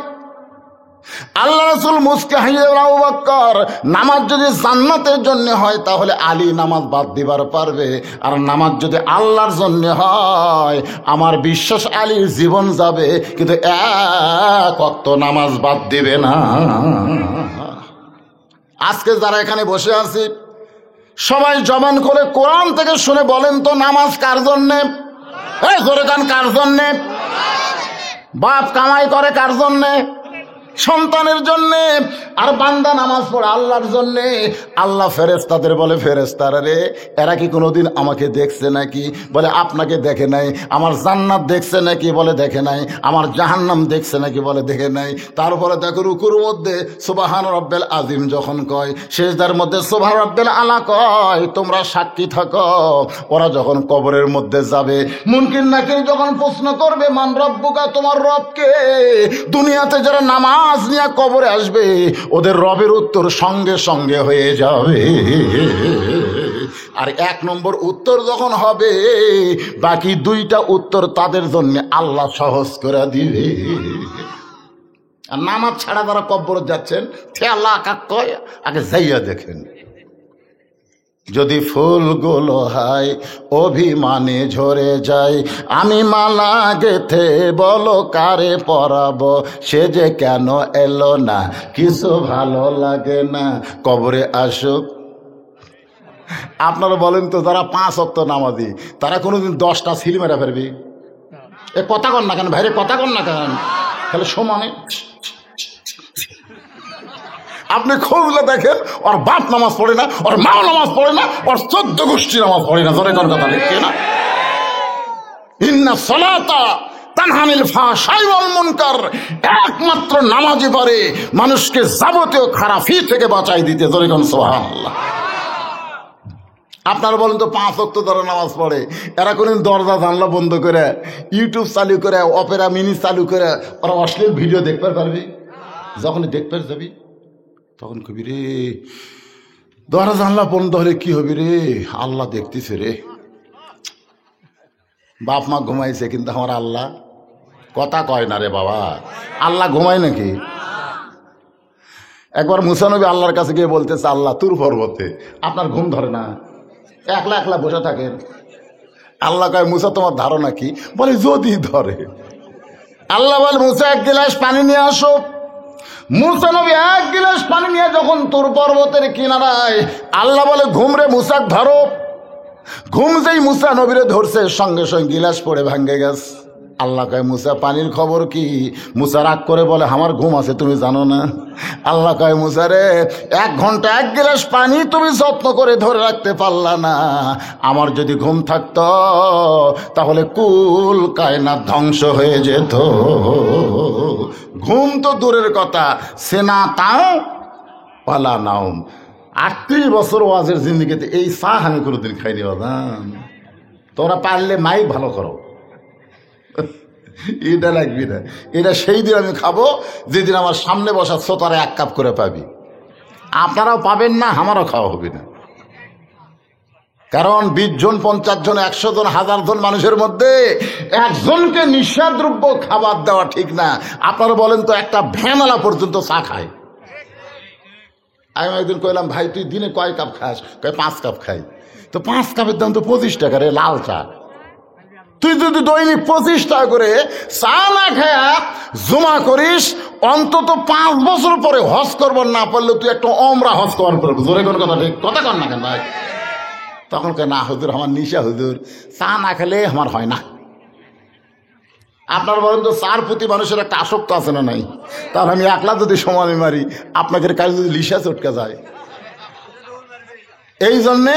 আল্লাহ রাসূল মুস্কে হাসিয়ে আবু বকর, নামাজ যদি জান্নাতের জন্য হয় তাহলে আলী নামাজ বাদ দিবার পারবে, আর নামাজ যদি আল্লাহর জন্য হয় আমার বিশ্বাস আলীর জীবন যাবে, কিন্তু এক ওয়াক্ত নামাজ বাদ দিবে না। আজকে যারা এখানে বসে আছি সবাই জবান করে কোরআন থেকে শুনে বলেন তো, নামাজ কার জন্যে? এই জোরে কান, কার জন্যে? বাপ কামাই করে কার জন্যে? সন্তানের জন্যে। আর বান্দা নামাজ পড়ে আল্লাহর জন্যে। আল্লাহ ফেরেশতাদের বলে, ফেরেশতারা রে, এরা কি কোনোদিন আমাকে দেখছে নাকি? বলে আপনাকে দেখে নাই। আমার জান্নাত দেখছে নাকি? বলে দেখে নাই। আমার জাহান্নাম দেখছে নাকি? বলে দেখে নাই। তারপরে দেখো রুকুর মধ্যে সুবহান রব্বিল আযীম যখন কয়, সিজদার মধ্যে সুবহান রব্বিল আলা কয়, তোমরা সাক্ষী থাকো। ওরা যখন কবরের মধ্যে যাবে, মুনকির নাকির যখন প্রশ্ন করবে মান রব্বুকা, তোমার রবকে, দুনিয়াতে যারা নামাজ নিয়ে কবরে আসবে ওদের রবের উত্তর সঙ্গে সঙ্গে হয়ে যাবে। আর এক নম্বর উত্তর যখন হবে, বাকি দুইটা উত্তর তাদের জন্য আল্লাহ সহজ করে দিবে। আর নামাজ ছাড়া যারা কবরে যাচ্ছেন, আল্লাহ কয় আগে যাইয়া দেখেন। যদি ফুলগুলো হয় অভিমানে ঝরে যায়, আমি মালা গেথে বলো কারে পরাবো, সে যে কেন এলো না, কিছু ভালো লাগে না, কবরে আসুক। আপনারা বলেন তো, যারা 5 ওয়াক্ত নামাজি তারা কোনোদিন 10টা সিল মেরা ফেলবি? এ কথা কন না কেন ভাইরে, কথা কন না কেন? তাহলে সমানে আপনি খুঁজলে দেখেন ওর বাপ নামাজ পড়ে না, ওর মাও নামাজ পড়ে না, ওর 14 গোষ্ঠী নামাজ পড়ে না। ধরে কোন কথা লিখছে না, ইন্না সালাতা তানহানিল ফাহশাই ওয়াল মুনকার, একমাত্র নামাজই পারে মানুষকে যাবতীয় খারাপি থেকে বাঁচাই দিতে। ধরে কোন সুবহানাল্লাহ। আপনারা বলেন তো, 5 ওয়াক্ত ধরে নামাজ পড়ে, এরা কোনদিন দরজা জানলা বন্ধ করে ইউটিউব চালু করে অপেরা মিনি চালু করে ওরা অশ্লীল ভিডিও দেখতে পারবি? যখন দেখতে যাবি তখন কবি রে, দরজা জানলা বন্ধ হলে কি হবি রে, আল্লাহ দেখতেছে রে। বাপ মা ঘুমাইছে কিন্তু আমার আল্লাহ কথা কয় না রে বাবা। আল্লাহ ঘুমায় নাকি? একবার মুসা নবী আল্লাহর কাছে গিয়ে বলতেছে, আল্লাহ তুর পর্বতে আপনার ঘুম ধরে না, একলা একলা বসে থাকেন। আল্লাহ কয়, মুসা তোমার ধারণা কি? বলে যদি ধরে। আল্লাহ বলে, মুসা 1 গিলাস পানি নিয়ে আসো। মুসা নবী 1 গিলাস পানি নিয়ে যখন তুর পর্বতের কিনারায়, আল্লাহ বলে, ঘুম রে মুসা ধরো। ঘুম যেই মুসা নবীরে ধরছে, সঙ্গে সঙ্গে গিলাস পড়ে ভাঙ্গে গেছে। আল্লাহ কয়, মুসা পানির খবর কি? মুসা রাগ করে বলে, আমার ঘুম আছে তুমি জানো না? আল্লাহ কয়, মুসা রে, 1 ঘন্টা 1 গিলাস পানি তুমি যত্ন করে ধরে রাখতে পারলা না। আমার যদি ঘুম থাকতো তাহলে কুল কায়নাত ধ্বংস হয়ে যেত। ঘুম তো দূরের কথা, সেনা তাও পালা নাও। 38 বছর ওয়াজের জিন্দিগিতে এই চা আমি কোনোদিন খাইনি বাদাম। তোমরা পারলে মাইক ভালো করো, এটা লাগবি না। এটা সেই দিন আমি খাবো যেদিন আমার সামনে বসা শ্রোতারা 1 কাপ করে পাবি। আপনারাও পাবেন না, আমারও খাওয়া হবে না। কারণ 20 জন 50 জন 100 জন 1000 জন মানুষের মধ্যে একজনকে নিঃসাদ্রব্য খাবার দেওয়া ঠিক না। আপনারা বলেন তো, একটা ভ্যানওয়ালা পর্যন্ত চা খায়। আমি একদিন কইলাম, ভাই তুই দিনে কয় কাপ খাস? কয় 5 কাপ খাই। তো 5 কাপের দাম তো 25 টাকা রে, লাল চা। তুই যদি দৈনিক 25 টাকা করে চা না খায়া জমা করিস, অন্তত 5 বছর পরে হজ করবার না পারলে তুই একটা ওমরা হজ করবার পারবি। জোরে কোন কথা ঠিক কথা কর না কেন ভাই? তখন কে, না হুজুর আমার নিশা, হুজুর চা না খেলে আমার হয় না। আপনার বলেন তো, চার প্রতি মানুষের একটা আসক্ত আছে না নাই? তাহলে আমি একলা যদি সময় মারি, আপনাদের কাছে যদি লিসা চটকে যায়। এই জন্যে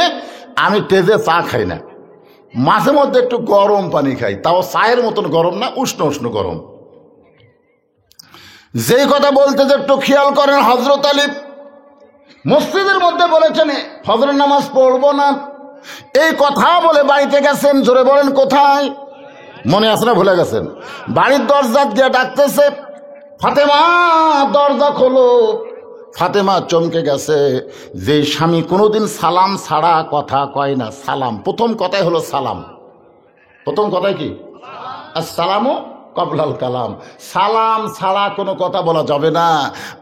আমি তেজে চা খাই না, মাঝে মধ্যে একটু গরম পানি খাই, তাও চায়ের মতন গরম না, উষ্ণ উষ্ণ গরম। যেই কথা বলতে যে একটু খেয়াল করেন, হযরত আলী মসজিদের মধ্যে বলেছেন ফজরের নামাজ পড়বো না, এই কথা বলে বাড়িতে গেছেন। জোরে বলেন কোথায়? মনে আছে না ভুলে গেছেন? বাড়ির দরজা দিয়ে ডাকতেছে, ফাতেমা দরজা খোলো। ফাতেমা চমকে গেছে। যে স্বামী কোনোদিন সালাম ছাড়া কথা কয় না, সালাম প্রথম কথাই হলো সালাম। প্রথম কথাই কি? আসসালামু কবলাল কালাম। সালাম ছাড়া কোনো কথা বলা যাবে না।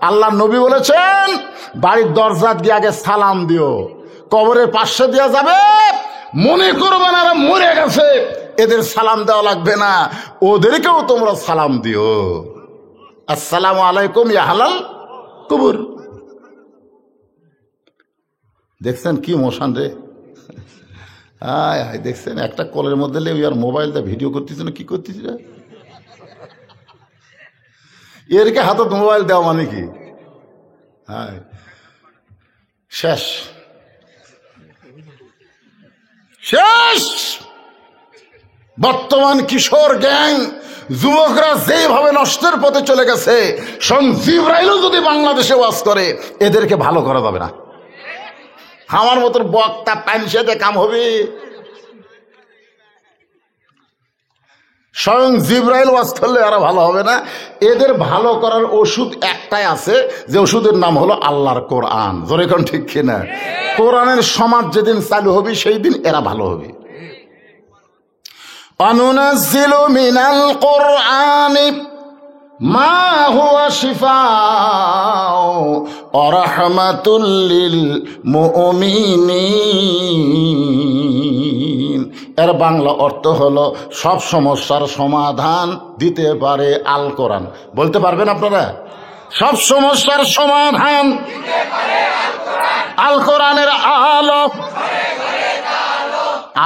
আল্লাহ নবী বলেছেন বাড়ির দরজা দিয়ে আগে সালাম দিও, কবরের পাশে দেওয়া যাবে, মনে করবে না এরা মরে গেছে, এদের সালাম দেওয়া লাগবে না, ওদেরকেও তোমরা সালাম দিও। আসসালামু আলাইকুম ইয়া আহলাল কুবুর। দেখছেন কি মোশন রে? আয় দেখছেন একটা কলের মধ্যে লেগে আর মোবাইলটা ভিডিও করতেছে না, কি করতেছে? এরকে হাতে মোবাইল দেওয়া মানে কি? হ্যাঁ, শেষ শেষ। বর্তমান কিশোর গ্যাং যুবকরা যেভাবে নষ্টের পথে চলে গেছে, জিবরাইলও যদি বাংলাদেশে ওয়াজ করে এদেরকে ভালো করা যাবে না। আমার মতন বক্তা প্যানসেতে কাম হবে? স্বয়ং জিবরাইল ওয়াজ করলে আরো ভালো হবে না। এদের ভালো করার ওষুধ একটাই আছে, যে ওষুধের নাম হলো আল্লাহর কোরআন। জোরে কোন ঠিক কিনা? কোরআনের সমাজ যেদিন চালু হবে সেই দিন এরা ভালো হবে। অনুনাজ্জিলু মিনাল কোরআনি মা হুয়া শিফাউ ওয়া রাহমাতুল লিল মুমিনিন। এর বাংলা অর্থ হলো সব সমস্যার সমাধান দিতে পারে আল কোরআন। বলতে পারবেন আপনারা? সব সমস্যার সমাধান আল কোরআনের আলো।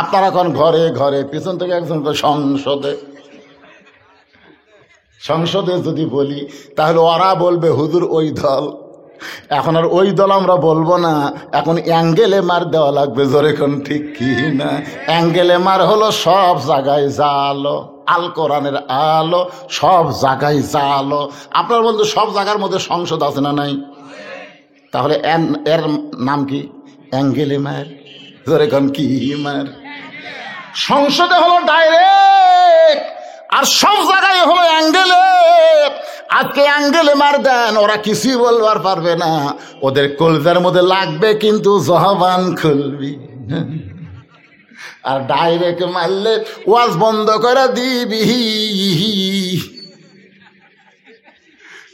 আপনারা এখন ঘরে ঘরে, পিছন থেকে একজন সংসদে যদি বলি তাহলে ওরা বলবে হুজুর ওই দল। এখন আর ওই দল আমরা বলবো না, এখন অ্যাঙ্গেলে মার দেওয়া লাগবে। জোরে কোন ঠিক কি না? অ্যাঙ্গেলে মার হলো সব জায়গায় জালো, আল কোরআনের আলো সব জায়গায় জালো। আপনার বলতে সব জায়গার মধ্যে সংসদ আছে না নাই? তাহলে এর নাম কি? অ্যাঙ্গেলে মার। জোরে কোন কি মার? সংসদে হলো ডাইরেক্ট, আর সব জায়গায় হলো অ্যাঙ্গেলে। আজকে অ্যাঙ্গেলে মার দেন, ওরা কিছুই বলবার পারবে না, ওদের কলজার মধ্যে লাগবে কিন্তু জবান খুলবি। আর ডাইরেক্ট মারলে ওয়াজ বন্ধ করে দিবি।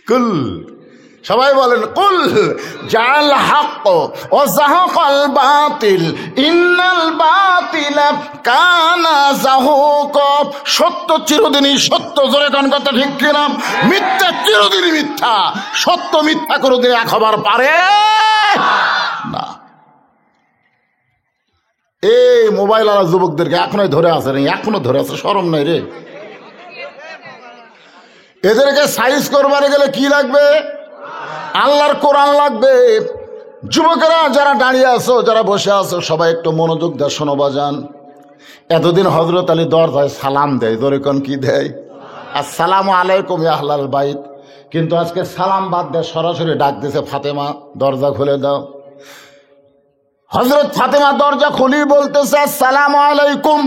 কুল, সবাই বলেন কুল জাল হক ও জাহাকাল বাতিল ইন্নাল বাতিলা কানা জাহুক। সত্য চিরদিনই সত্য। জোরে কোন কথা ঠিক কিনা? মিথ্যা চিরদিনই মিথ্যা। সত্য মিথ্যা কোনদিন এক হবার পারে না। এই মোবাইল আলা যুবকদেরকে এখনোই ধরে আছে রে, এখনো ধরে আছে, শরম নাই রে? এদেরকে সাইজ করবার গেলে কি লাগবে? আল্লাহর কোরআন লাগবে। যুবকেরা যারা দাঁড়িয়ে আছো, যারা বসে আছো, সবাই একটু মনোযোগ দেয়, শোনো বাজান। এতদিন হযরত আলী দরজায় সালাম দেয়, জোরে কোন কি দেয়? আসসালামু আলাইকুম ইয়া আহলাল বাইত। কিন্তু আজকে সালাম বাদ দেয়, সরাসরি ডাক দিয়েছে, ফাতেমা দরজা খুলে দাও। হযরত ফাতেমা দরজা খুলি বলতেছে আসসালামু আলাইকুম।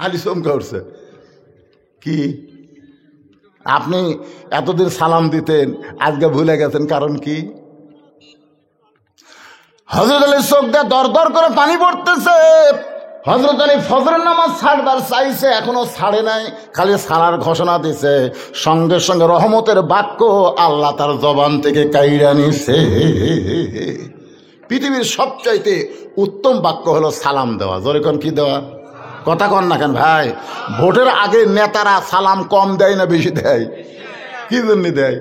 আলী চমকে উঠছে। কি আপনি এতদিন সালাম দিতেন, আজকে ভুলে গেছেন? কারণ কি? হযরত আলীর চোখ দিয়ে দর দর করে পানি পড়তেছে। হযরত আলী ফজরের নামাজ ছাড়বার চাইছে, এখনো ছাড়ে নাই, খালি ছাড়ার ঘোষণা দিছে। সঙ্গে সঙ্গে রহমতের বাক্য আল্লাহ তার জবান থেকে কাইরা নিছে। পৃথিবীর সবচাইতে উত্তম বাক্য হলো সালাম দেওয়া। জোরে কোন কি দেওয়া? কথা কন না কেন ভাই? ভোটের আগে নেতারা সালাম কম দেয় না বেশি দেয়? কি জন্য দেয়?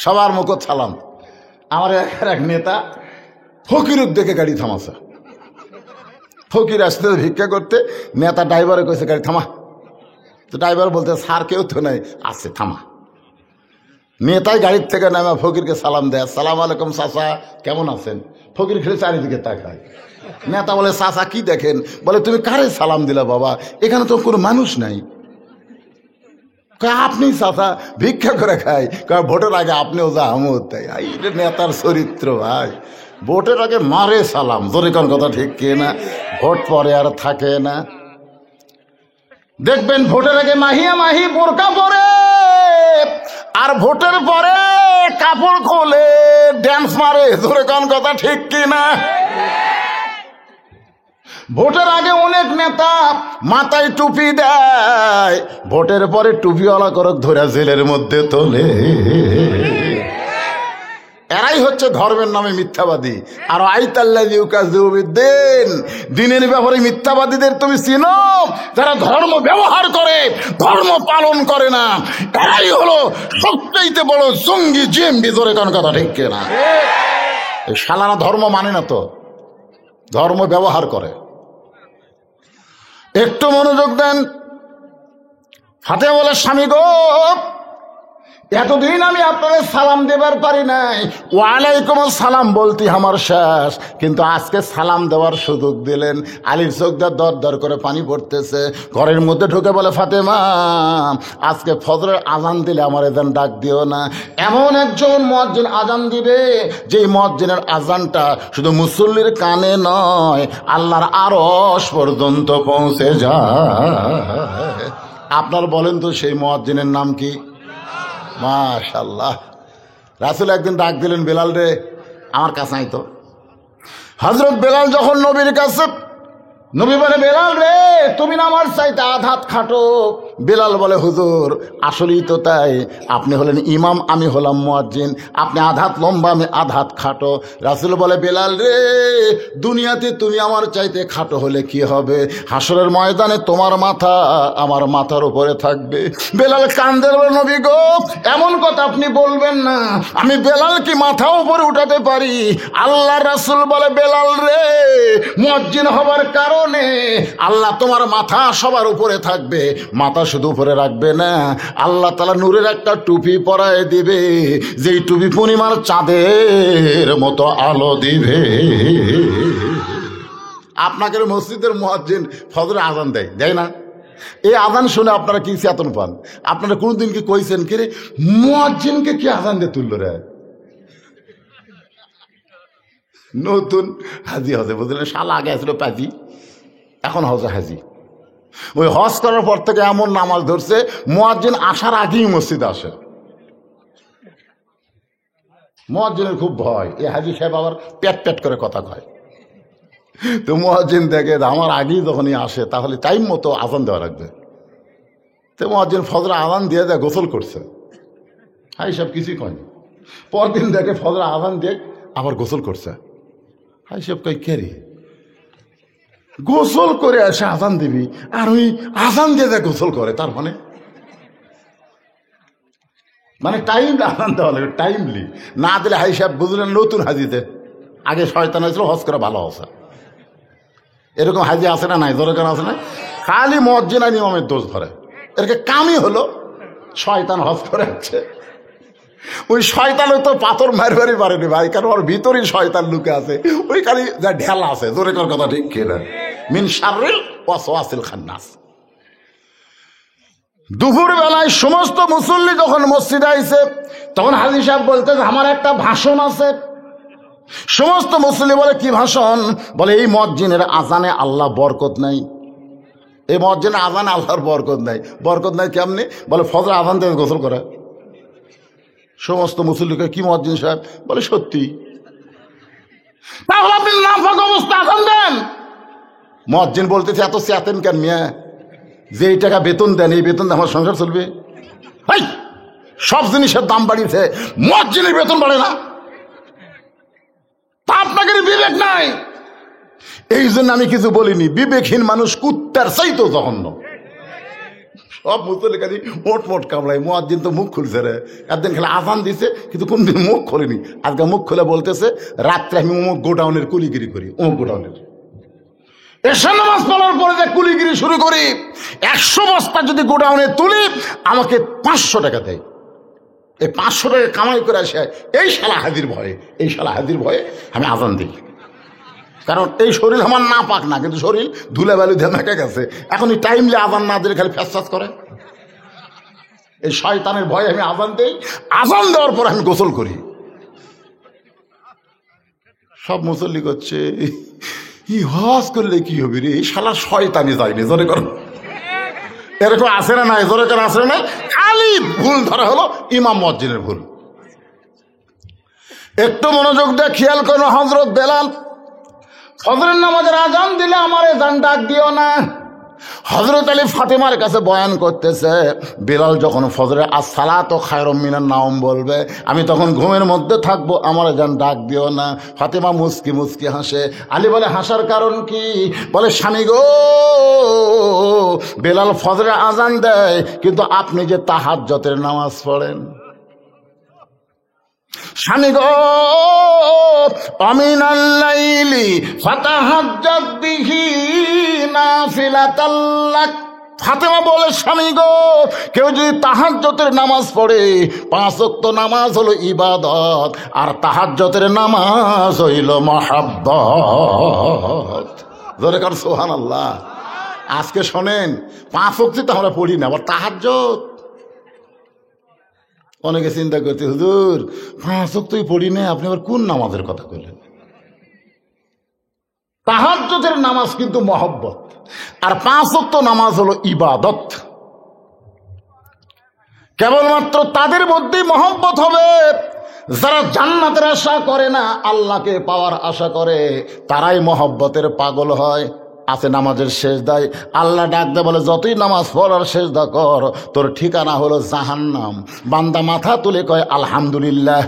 সবার মুখ সালাম। আমার এক নেতা ফকিরুক দেখে গাড়ি থামাছে। ফকির আসতে ভিক্ষা করতে, নেতা ড্রাইভারে কইছে গাড়ি থামা। তো ড্রাইভার বলতে স্যার কেউ তো নাই, আছে থামা। নেতাই গাড়ির থেকে নামা ফকিরকে সালাম দেয়, আসসালামু আলাইকুম চাচা, কেমন আছেন? ফকির খেলে চারিদিকে তাকায়। নেতা বলে চাচা কি দেখেন? বলে তুমি কারে সালাম দিলা বাবা? এখানে তো কোনো মানুষ নাই। আপনি চাচা ভিক্ষা করে খাই, ভোটের আগে আপনিও যা আমদ তাই। এটা নেতার চরিত্র ভাই। ভোটের আগে মারে সালাম। জোরে কোন কথা ঠিক কে না? ভোট পরে আর থাকে না। দেখবেন ভোটের আগে মাহিয়া মাহি বোরকা পরে, আর ভোটের পরে কাপড় খোলে ড্যান্স মারে। জোরে কোন কথা ঠিক কি না? ভোটের আগে অনেক নেতা মাথায় টুপি দেয়, ভোটের পরে টুপিওয়ালা করে ধরে জেলের মধ্যে তোলে। এরাই হচ্ছে ধর্মের নামে মিথ্যাবাদী। আর আইতাল্লাহিউকাযিবুদ্দিন, দিনের ব্যাপারে মিথ্যাবাদীদের তুমি চিনো? যারা ধর্ম ব্যবহার করে, ধর্ম পালন করে না, এরাই হলো সবচাইতে বড় জঙ্গি জিএমবি। ধরে কোন কথা ঠিক কিনা? এই শালারা ধর্ম মানে না তো, ধর্ম ব্যবহার করে। একটু মনোযোগ দেন। ফাতেমা বলে, স্বামী গো, এতদিন আমি আপনাদের সালাম দেবার পারি নাই, ওয়ালাইকুম সালাম বলতে আমার শেষ, কিন্তু আজকে সালাম দেওয়ার সুযোগ দিলেন। আলীর চোখ দিয়ে দর দর করে পানি পড়তেছে। ঘরের মধ্যে ঢুকে বলে, ফাতেমা, আজকে ফজরের আজান দিলে আমার এদান ডাক দিও না। এমন একজন মুয়াজ্জিন আজান দিবে, যেই মুয়াজ্জিনের আজানটা শুধু মুসল্লির কানে নয়, আল্লাহর আরশ পর্যন্ত পৌঁছে যায়। আপনার বলেন তো সেই মুয়াজ্জিনের নাম কি? মাশাআল্লাহ। রাসূল একদিন ডাক দিলেন, বেলাল রে, আমার কাছে আইতো। হযরত বেলাল যখন নবীর কাছে, নবী বলে, বেলাল রে, তুমি না আমার চাইতে আধাত খাটো। বেলাল বলে, হুজুর আসলেই তো তাই, আপনি হলেন ইমাম, আমি হলাম মুয়াজ্জিন। আপনি আধাত লম্বা, আমি আধাত খাটো। রাসূল বলে, বেলাল রে, দুনিয়াতে তুমি আমার চাইতে খাটো হলে কি হবে, হাসরের ময়দানে তোমার মাথা আমার মাথার উপরে থাকবে। বেলাল কান্দে বলে, নবী গো, এমন কথা আপনি বলবেন না, আমি বেলাল কি মাথা উপরে উঠাতে পারি? আল্লাহ রাসূল বলে, বেলাল রে, মুয়াজ্জিন হবার কারণে আল্লাহ তোমার মাথা সবার উপরে থাকবে। মাথা শুধু উপরে রাখবে না, আল্লাহ তাআলা নূরের একটা টুপি পরায় দিবে, যেই টুপি পূর্ণিমার চাঁদের মতো আলো দিবে। আপনাকে মসজিদের মুয়াজ্জিন ফজরে আজান দেয়, দেয় না? এই আজান শুনে আপনারা কি চেতন পান? আপনারা কোনদিন কি কইছেন কি রে, মুয়াজ্জিনকে কি আজান দিয়ে তুলল রে? নতুন হাজি হজে, বুঝলেন, শালা আগে আসলো পাজি, এখন হজে হাজি। ওই হজ করার পর থেকে এমন নামাজ ধরছে, মুয়াজ্জিন আসার আগেই মসজিদে আসে। মুয়াজ্জিনের খুব ভয়, এই হাজি সাহেব আবার প্যাট প্যাট করে কথা কয়। তো মুয়াজ্জিন দেখে আমার আগেই যখনই আসে, তাহলে টাইম মতো আজান দেওয়া লাগবে। তো মুয়াজ্জিন ফজরে আজান দিয়ে দেয়, গোসল করছে। হাই সাহেব কিছুই কয়নি। পরদিন দেখে ফজরে আজান দিয়ে আবার গোসল করছে। হাই সাহেব কই, কে রে, গোসল করে এসে আজান দিবি, আর ওই আজান দিয়ে দেয় গোসল করে? তার মানে টাইম আজান দেওয়া লাগে, টাইমলি না দিলে হাই সাহেব বুঝলেন নতুন হাজিতে, আগে শয়তান হয়েছিল, হজ করে ভালো হচ্ছে। এরকম হাজি আছে না নাই? দরকার আছে না? খালি মুয়াজ্জিন আর ইমামের দোষ ধরে। এরকে কামই হলো শয়তান হজ করে আছে। ওই শয়তানও তো পাথর মারবারই পারেনি ভাই, কারণ ওর ভিতরেই শয়তান লুকে আছে। ওই খালি যা ঢেলা আছে, জোরে কর কথা ঠিক কিনা? মিন শাররিল ওয়াসওয়াসিল খান্নাস। দুপুর বেলায় সমস্ত মুসল্লি যখন মসজিদে আইছে, তখন হাজী সাহেব বলতেছে, আমার একটা ভাষণ আছে। সমস্ত মুসল্লি বলে, কি ভাষণ? বলে, এই মুয়াজ্জিনের আজানে আল্লাহ বরকত নাই। এই মুয়াজ্জিনের আজানে আল্লাহর বরকত নাই। বরকত নাই কেমনি? বলে, ফজর আজান দিয়ে গোসল করে। সমস্ত মুসল্লিকে, কি মুয়াজ্জিন সাহেব? বলে, সত্যি। তাহলে আপনি নাফাক অবস্থা আজান দেন। মুয়াজ্জিন বলতেছে, এত চেতেন কেন মিয়া? যে এই টাকা বেতন দেন, এই বেতন আমার সংসার চলবে? সব জিনিসের দাম বাড়িয়েছে, মুয়াজ্জিনের বেতন বাড়ে না? তা আপনাকে বিবেক নাই। এই জন্য আমি কিছু বলিনি। বিবেকহীন মানুষ কুত্তার চাইতো জঘন্য। সব মুসল্লি কাজী মোট মোট কামড়ায়। মুয়াজ্জিন তো মুখ খুলছে রে, একদিন খেলে আজান দিছে, কিন্তু কোনদিন মুখ খোলেনি। আজকে মুখ খুলে বলতেছে, রাত্রে আমি অমুক গোডাউনের কুলিগিরি করি, অমুক গোডাউনের। এশার নামাজ পড়ার পরে যে কুলিগিরি শুরু করি, 100 বস্তা যদি গোডাউনে তুলি, আমাকে 500 টাকা দেয়। এই 500 টাকা কামাই করে আসে এই শালা হাজির ভয়ে, এই শালা হাজির ভয়ে আমি আজান দিই। কারণ এই শরীর আমার না পাক না, কিন্তু শরীর ধুলে বালু দিয়ে মেখে গেছে। এখন এই টাইমলি আজান না দিলে খালি ফ্যাস করে। এই শয়তানের ভয়ে আমি আজান দেই। আজান দেওয়ার পর আমি গোসল করি। সব মুসল্লি করছে, ই হজ করলে কি হবে রে, এই শালা শয়তানি যায়নি। জোরে কর, এরকম আসে না নাই? জোরে কর, আসে না? খালি ভুল ধরা হলো ইমাম মুয়াজ্জিনের ভুল। একটু মনোযোগ দিয়ে খেয়াল করুন, হযরত বেলাল ফজরের নামাজের আজান দিলে আমার এজান ডাক দিও না। হযরত আলী ফাতেমার কাছে বয়ান করতেছে, বিলাল যখন ফজরে আসসালাতু খায়রুম মিনান নাওম বলবে, আমি তখন ঘুমের মধ্যে থাকবো, আমার এজান ডাক দিও না। ফাতেমা মুস্কি মুস্কি হাসে। আলী বলে, হাসার কারণ কি? বলে, স্বামী গো, বিলাল ফজরে আজান দেয়, কিন্তু আপনি যে তাহাজ্জুদের নামাজ পড়েন। স্বামী গো, আমিনাল লাইলি ফাতাহাজ্জাদ বিহি নাফিলাতাল লাক। ফাতেমা বলে, স্বামী গো, কেউ যদি তাহাজ্জুদের নামাজ পড়ে, 5 ওয়াক্ত নামাজ হলো ইবাদত, আর তাহাজ্জুদের নামাজ হইল মহাব্বত। জোরে কর সুবহানাল্লাহ। আজকে শোনেন, 5 ওয়াক্ত তো আমরা পড়ি না, আবার তাহাজ্জুদ। অনেকে চিন্তা করতে, হুজুর 5 ওয়াক্তই পড়ি না, আপনি আবার কোন নামাজের কথা বললেন? তাহাজ্জুদের নামাজ কিন্তু মহব্বত, আর 5 ওয়াক্ত নামাজ হলো ইবাদত। কেবলমাত্র তাদের মধ্যেই মহব্বত হবে যারা জান্নাতের আশা করে না, আল্লাহকে পাওয়ার আশা করে, তারাই মহব্বতের পাগল হয়। আছে নামাজের সেজদায় আল্লাহ ডাক দেয়, বলে, যতই নামাজ পড় আর সেজদা কর, তোর ঠিকানা হলো জাহান্নাম। বান্দা মাথা তুলে কয় আলহামদুলিল্লাহ।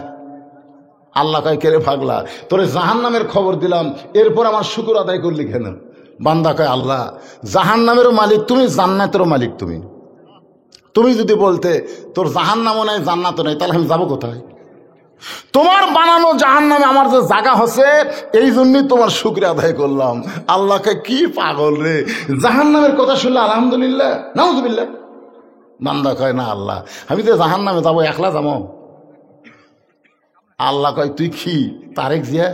আল্লাহ কয়, কেরে পাগলা, তোরে জাহান্নামের খবর দিলাম, এরপর আমার শুকর আদায় করলি কেন? বান্দা কয়, আল্লাহ, জাহান্নামেরও মালিক তুমি, জান্নাতেরও মালিক তুমি। তুমি যদি বলতে তোর জাহান্নামও নাই জান্নাতও নাই, তাহলে আমি যাবো কোথায়? তোমার বানানো জাহান্নামে আমার যে জায়গা হচ্ছে, এই জন্যই তোমার শুকরিয়া আদায় করলাম। আল্লাহকে, কি পাগল রে, জাহান্নামের কথা শুনলে আলহামদুলিল্লাহ, নাউজুবিল্লাহ। বান্দা কয়, না আল্লাহ, আমি তো জাহান্নামে যাবো, একলা যাবো। আল্লাহ কয়, তুই কি তারেক জিয়া?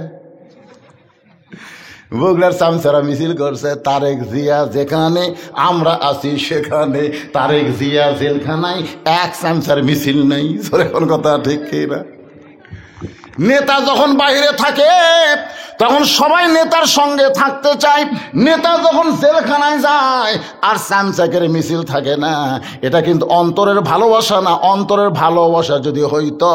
বগুড়ার চামচারা মিছিল করছে, তারেক জিয়া যেখানে আমরা আছি সেখানে, তারেক জিয়া জেলখানায় এক চামচার মিছিল নেই। কোন কথা ঠিক কি না? নেতা যখন বাইরে থাকে তখন সবাই নেতার সঙ্গে থাকতে চায়, নেতা যখন জেলখানায় যায় আর চামচাকের মিছিল থাকে না। এটা কিন্তু অন্তরের ভালোবাসা না। অন্তরের ভালোবাসা যদি হইতো,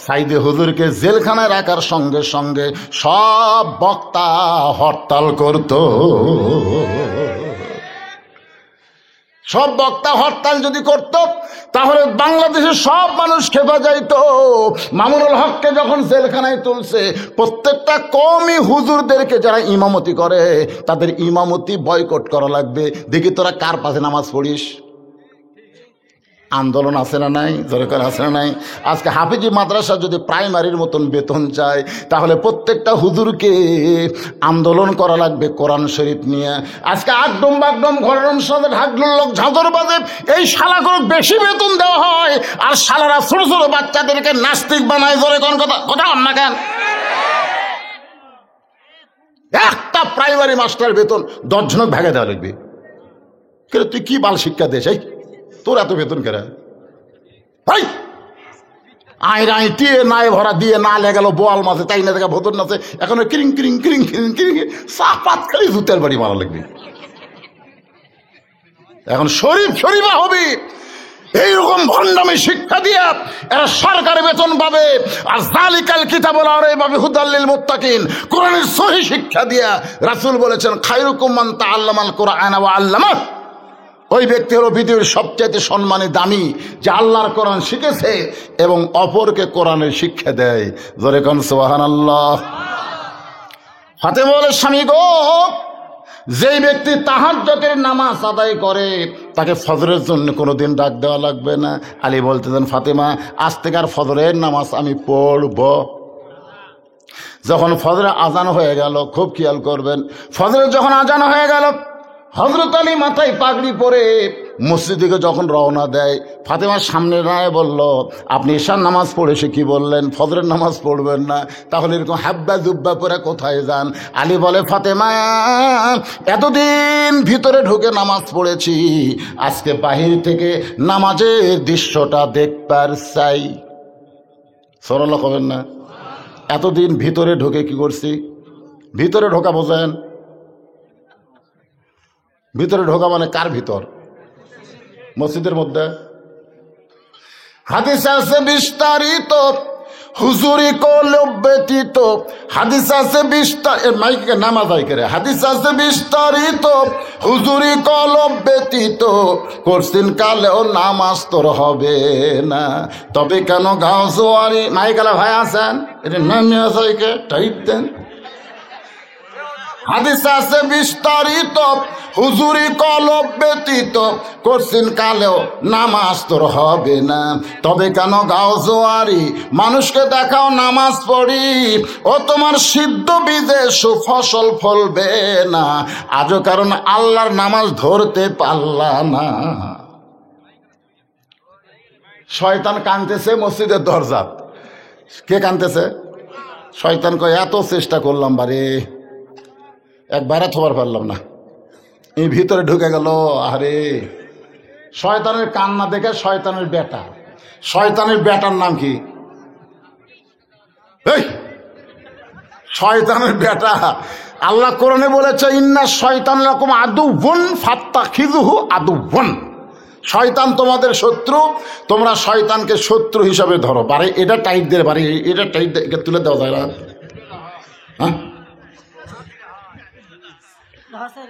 সাইদে হুজুরকে জেলখানায় রাখার সঙ্গে সঙ্গে সব বক্তা হরতাল করত। সব বক্তা হরতাল যদি করত, তাহলে বাংলাদেশের সব মানুষ খেপা যাইত। মামুনুল হককে যখন জেলখানায় তুলছে, প্রত্যেকটা কওমি হুজুরদেরকে যারা ইমামতি করে, তাদের ইমামতি বয়কট করা লাগবে। দেখি তোরা কার পাশে নামাজ পড়িস। আন্দোলন আছে না নাই? দরকার আছে না নাই? আজকে হাফিজি মাদ্রাসা যদি প্রাইমারির মতন বেতন চায়, তাহলে প্রত্যেকটা হুজুরকে আন্দোলন করা লাগবে কোরআন শরীফ নিয়ে। আজকে আকডম বাগডম ঘরের সাথে ঢাকলুর লোক ঝাঁঝর বাজে, এই শালাগুলো বেশি বেতন দেওয়া হয়, আর শালারা ছোট ছোট বাচ্চাদেরকে নাস্তিক বানায়। ধরে কোন কথা কথা না কেন? একটা প্রাইমারি মাস্টার বেতন 10 জনক ভাগে দেওয়া লাগবে। তুই কি বাল শিক্ষা দেশ? তোর এত বেতন কেরা? আইরাই টিয়ে নাই ভরা দিয়ে না লেগেল বোয়াল মাছে, তাই না দেখা ভোতর নাচে, এখন কিরিং কিরিং কিরিং কিরিং কিরিং চাপাত খালি জুতের বাড়ি মারা লাগবে। এখন শরীফ শরীফা হবে এইরকম ভণ্ডামি শিক্ষা দিয়া এরা সরকারি বেতন পাবে। আর যালিকাল কিতাবুল আরাইবা হুদাল মুত্তাকিন, কোরআনের সহি শিক্ষা দিয়া রাসূল বলেছেন, খায়রুকুম মান তাআল্লামাল কুরআন ওয়া আল্লামা। ওই ব্যক্তি হলো পৃথিবীর সবচেয়ে সম্মানী, দামি, যে আল্লাহর কোরআন শিখেছে এবং অপরকে কোরআনের শিক্ষা দেয়। জোরে কোন সুবহানাল্লাহ। ফাতেমা বলে, স্বামী গো, যেই ব্যক্তি তাহাজ্জুদের নামাজ আদায় করে, তাকে ফজরের জন্য কোনোদিন ডাক দেওয়া লাগবে না। আলী বলতেছেন, ফাতেমা, আজ থেকে আর ফজরের নামাজ আমি পড়ব। যখন ফজরে আজান হয়ে গেল, খুব খেয়াল করবেন, ফজরে যখন আজান হয়ে গেল, হযরত আলী মাথায় পাগড়ি পরে মসজিদে যখন রওনা দেয়, ফাতেমার সামনে দাঁড়িয়ে বলল, আপনি ঈশার নামাজ পড়ে এসে কি বললেন, ফজরের নামাজ পড়বেন না? তাহলে এরকম হাব্বা জুব্বা পরে কোথায় যান? আলী বলে, ফাতেমা, এতদিন ভিতরে ঢুকে নামাজ পড়েছি, আজকে বাহির থেকে নামাজের দৃশ্যটা দেখবার চাই। সরল হবেন না? এতদিন ভিতরে ঢুকে কি করছি? ভিতরে ঢোকা বোঝেন? ভিতরে ঢোকা মানে কার ভিতর? মসজিদের মধ্যে। হাদিসে আছে বিস্তারিত, হুজুরি কলব ব্যতীত হাদিস আছে বিস্তারিত, মাইকে নামাজ আই করে, হাদিস আছে বিস্তারিত, হুজুরি কলব ব্যতীত করছেন কালেও নামাজ তোর হবে না। তবে কেন গাও জোয়ারি, মাইকালা ভাই আছেন, এটা নামে আছে টাইট দেন। হাদিস আছে বিস্তারিত, হুজুরি কলব ব্যতীত করছেন কালেও নামাজ তোর হবে না। তবে কেন গাও জোয়ারি, মানুষকে দেখাও নামাজ পড়ি, ও তোমার সিদ্ধ বীজে সুফসল ফলবে না। আজও কারণ আল্লাহর নামাজ ধরতে পারলা না। শয়তান কাঁদতেছে মসজিদের দরজাত। কে কাঁদতেছে? শয়তান কয় এত চেষ্টা করলাম বারে, একবারে থবার পারলাম না, এই ভিতরে ঢুকে গেল। আরে শয়তানের কান্না দেখে শয়তানের বেটা, শয়তানের বেটার নাম কি? এই শয়তানের বেটা। আল্লাহ কোরআনে বলেছে ইন্না শয়তান লাকুম আদুওয়ান ফাত্তাখিযুহু আদুওয়ান, শয়তান তোমাদের শত্রু, তোমরা শয়তানকে শত্রু হিসাবে ধরো। বারে এটা টাইট দিয়ে, বারে এটা টাইট দিয়ে তুলে দেওয়া যায় না? হ্যাঁ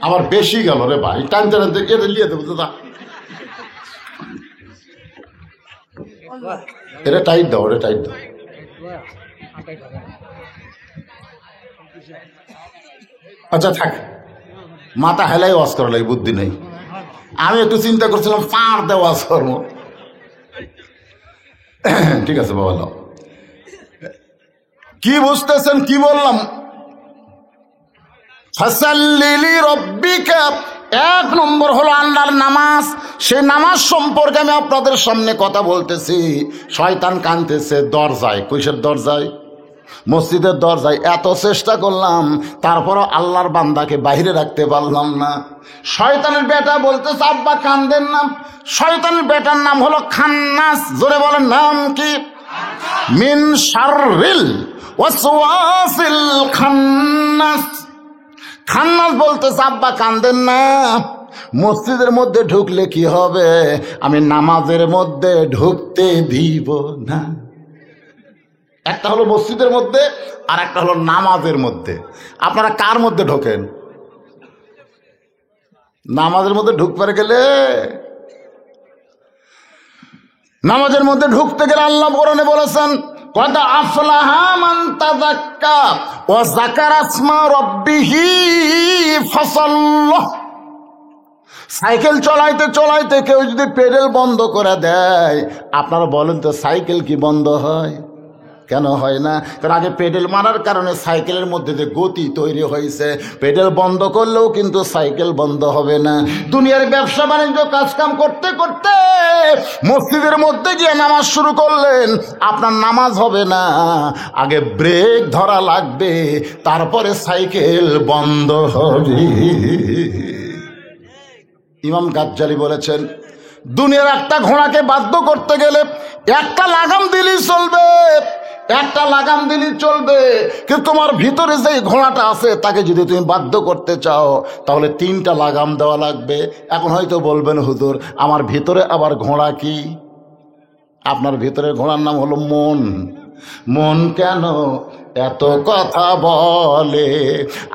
আবার বেশি গেল রে ভাই, টানতে টানতে এটা লিয়ে দেবো দাদা, এটা টাইট দাও, এটা টাইট দাও। আচ্ছা থাক, মাথা হেলাই ওয়াজ করা লাগে, বুদ্ধি নেই। আমি একটু চিন্তা করছিলাম পার দেওয়া ওয়াজ করবো। ঠিক আছে বাবা, কি বুঝতেছেন কি বললাম? ফাসাল্লি রব্বিকা, এক নম্বর হলো আল্লাহর নামাজ। সেই নামাজ সম্পর্কে আমি আপনাদের সামনে কথা বলতেছি। শয়তান কাঁদতেছে দরজায়, কিসের দরজায়? মসজিদের দরজায়। এত চেষ্টা করলাম, তারপরও আল্লাহর বান্দাকে বাইরে রাখতে পারলাম না। শয়তানের বেটা বলতেছে আব্বা কান্দেন না। শয়তানের বেটার নাম হলো খান্নাস। জোরে বলেন নাম কি? মিন শাররিল ওয়াসওয়াসিল খান্নাস। খান্নাস বলতেছে আব্বা কান্দেন না, মসজিদের মধ্যে ঢুকলে কি হবে? আমি নামাজের মধ্যে ঢুকতে দিব না। একটা হলো মসজিদের মধ্যে, আর একটা হলো নামাজের মধ্যে। আপনারা কার মধ্যে ঢোকেন? নামাজের মধ্যে ঢুকতে গেলে, নামাজের মধ্যে ঢুকতে গেলে আল্লাহ কোরআনে বলেছেন কদ আফলাহা মান তাযাক্কা ওয়া যাকারা ইসমা রাব্বিহি ফাসাল্লাহ। সাইকেল চলাইতে চলাইতে কেউ যদি পেডেল বন্ধ করে দেয়, আপনারা বলেন তো সাইকেল কি বন্ধ হয়? কেন হয় না? কারণ আগে পেডেল মারার কারণে সাইকেলের মধ্যে যে গতি তৈরি হয়েছে, পেডেল বন্ধ করলেও কিন্তু সাইকেল বন্ধ হবে না। দুনিয়ার ব্যবসা বাণিজ্য কাজকাম করতে করতে মসজিদের মধ্যে গিয়ে নামাজ শুরু করলেন, আপনার নামাজ হবে না। আগে ব্রেক ধরা লাগবে, তারপরে সাইকেল বন্ধ হবে। ইমাম গাজ্জালি বলেছেন দুনিয়ার একটা ঘোড়াকে বাধ্য করতে গেলে একটা লাগাম দিলেই চলবে, একটা লাগাম দিলেই চলবে। কিন্তু তোমার ভিতরে যে ঘোড়াটা আছে তাকে যদি তুমি বাধ্য করতে চাও, তাহলে 3টা লাগাম দেওয়া লাগবে। এখন হয়তো বলবেন হুজুর আমার ভিতরে আবার ঘোড়া কি? আপনার ভিতরে ঘোড়ার নাম হলো মন। মন কেন এত কথা বলে?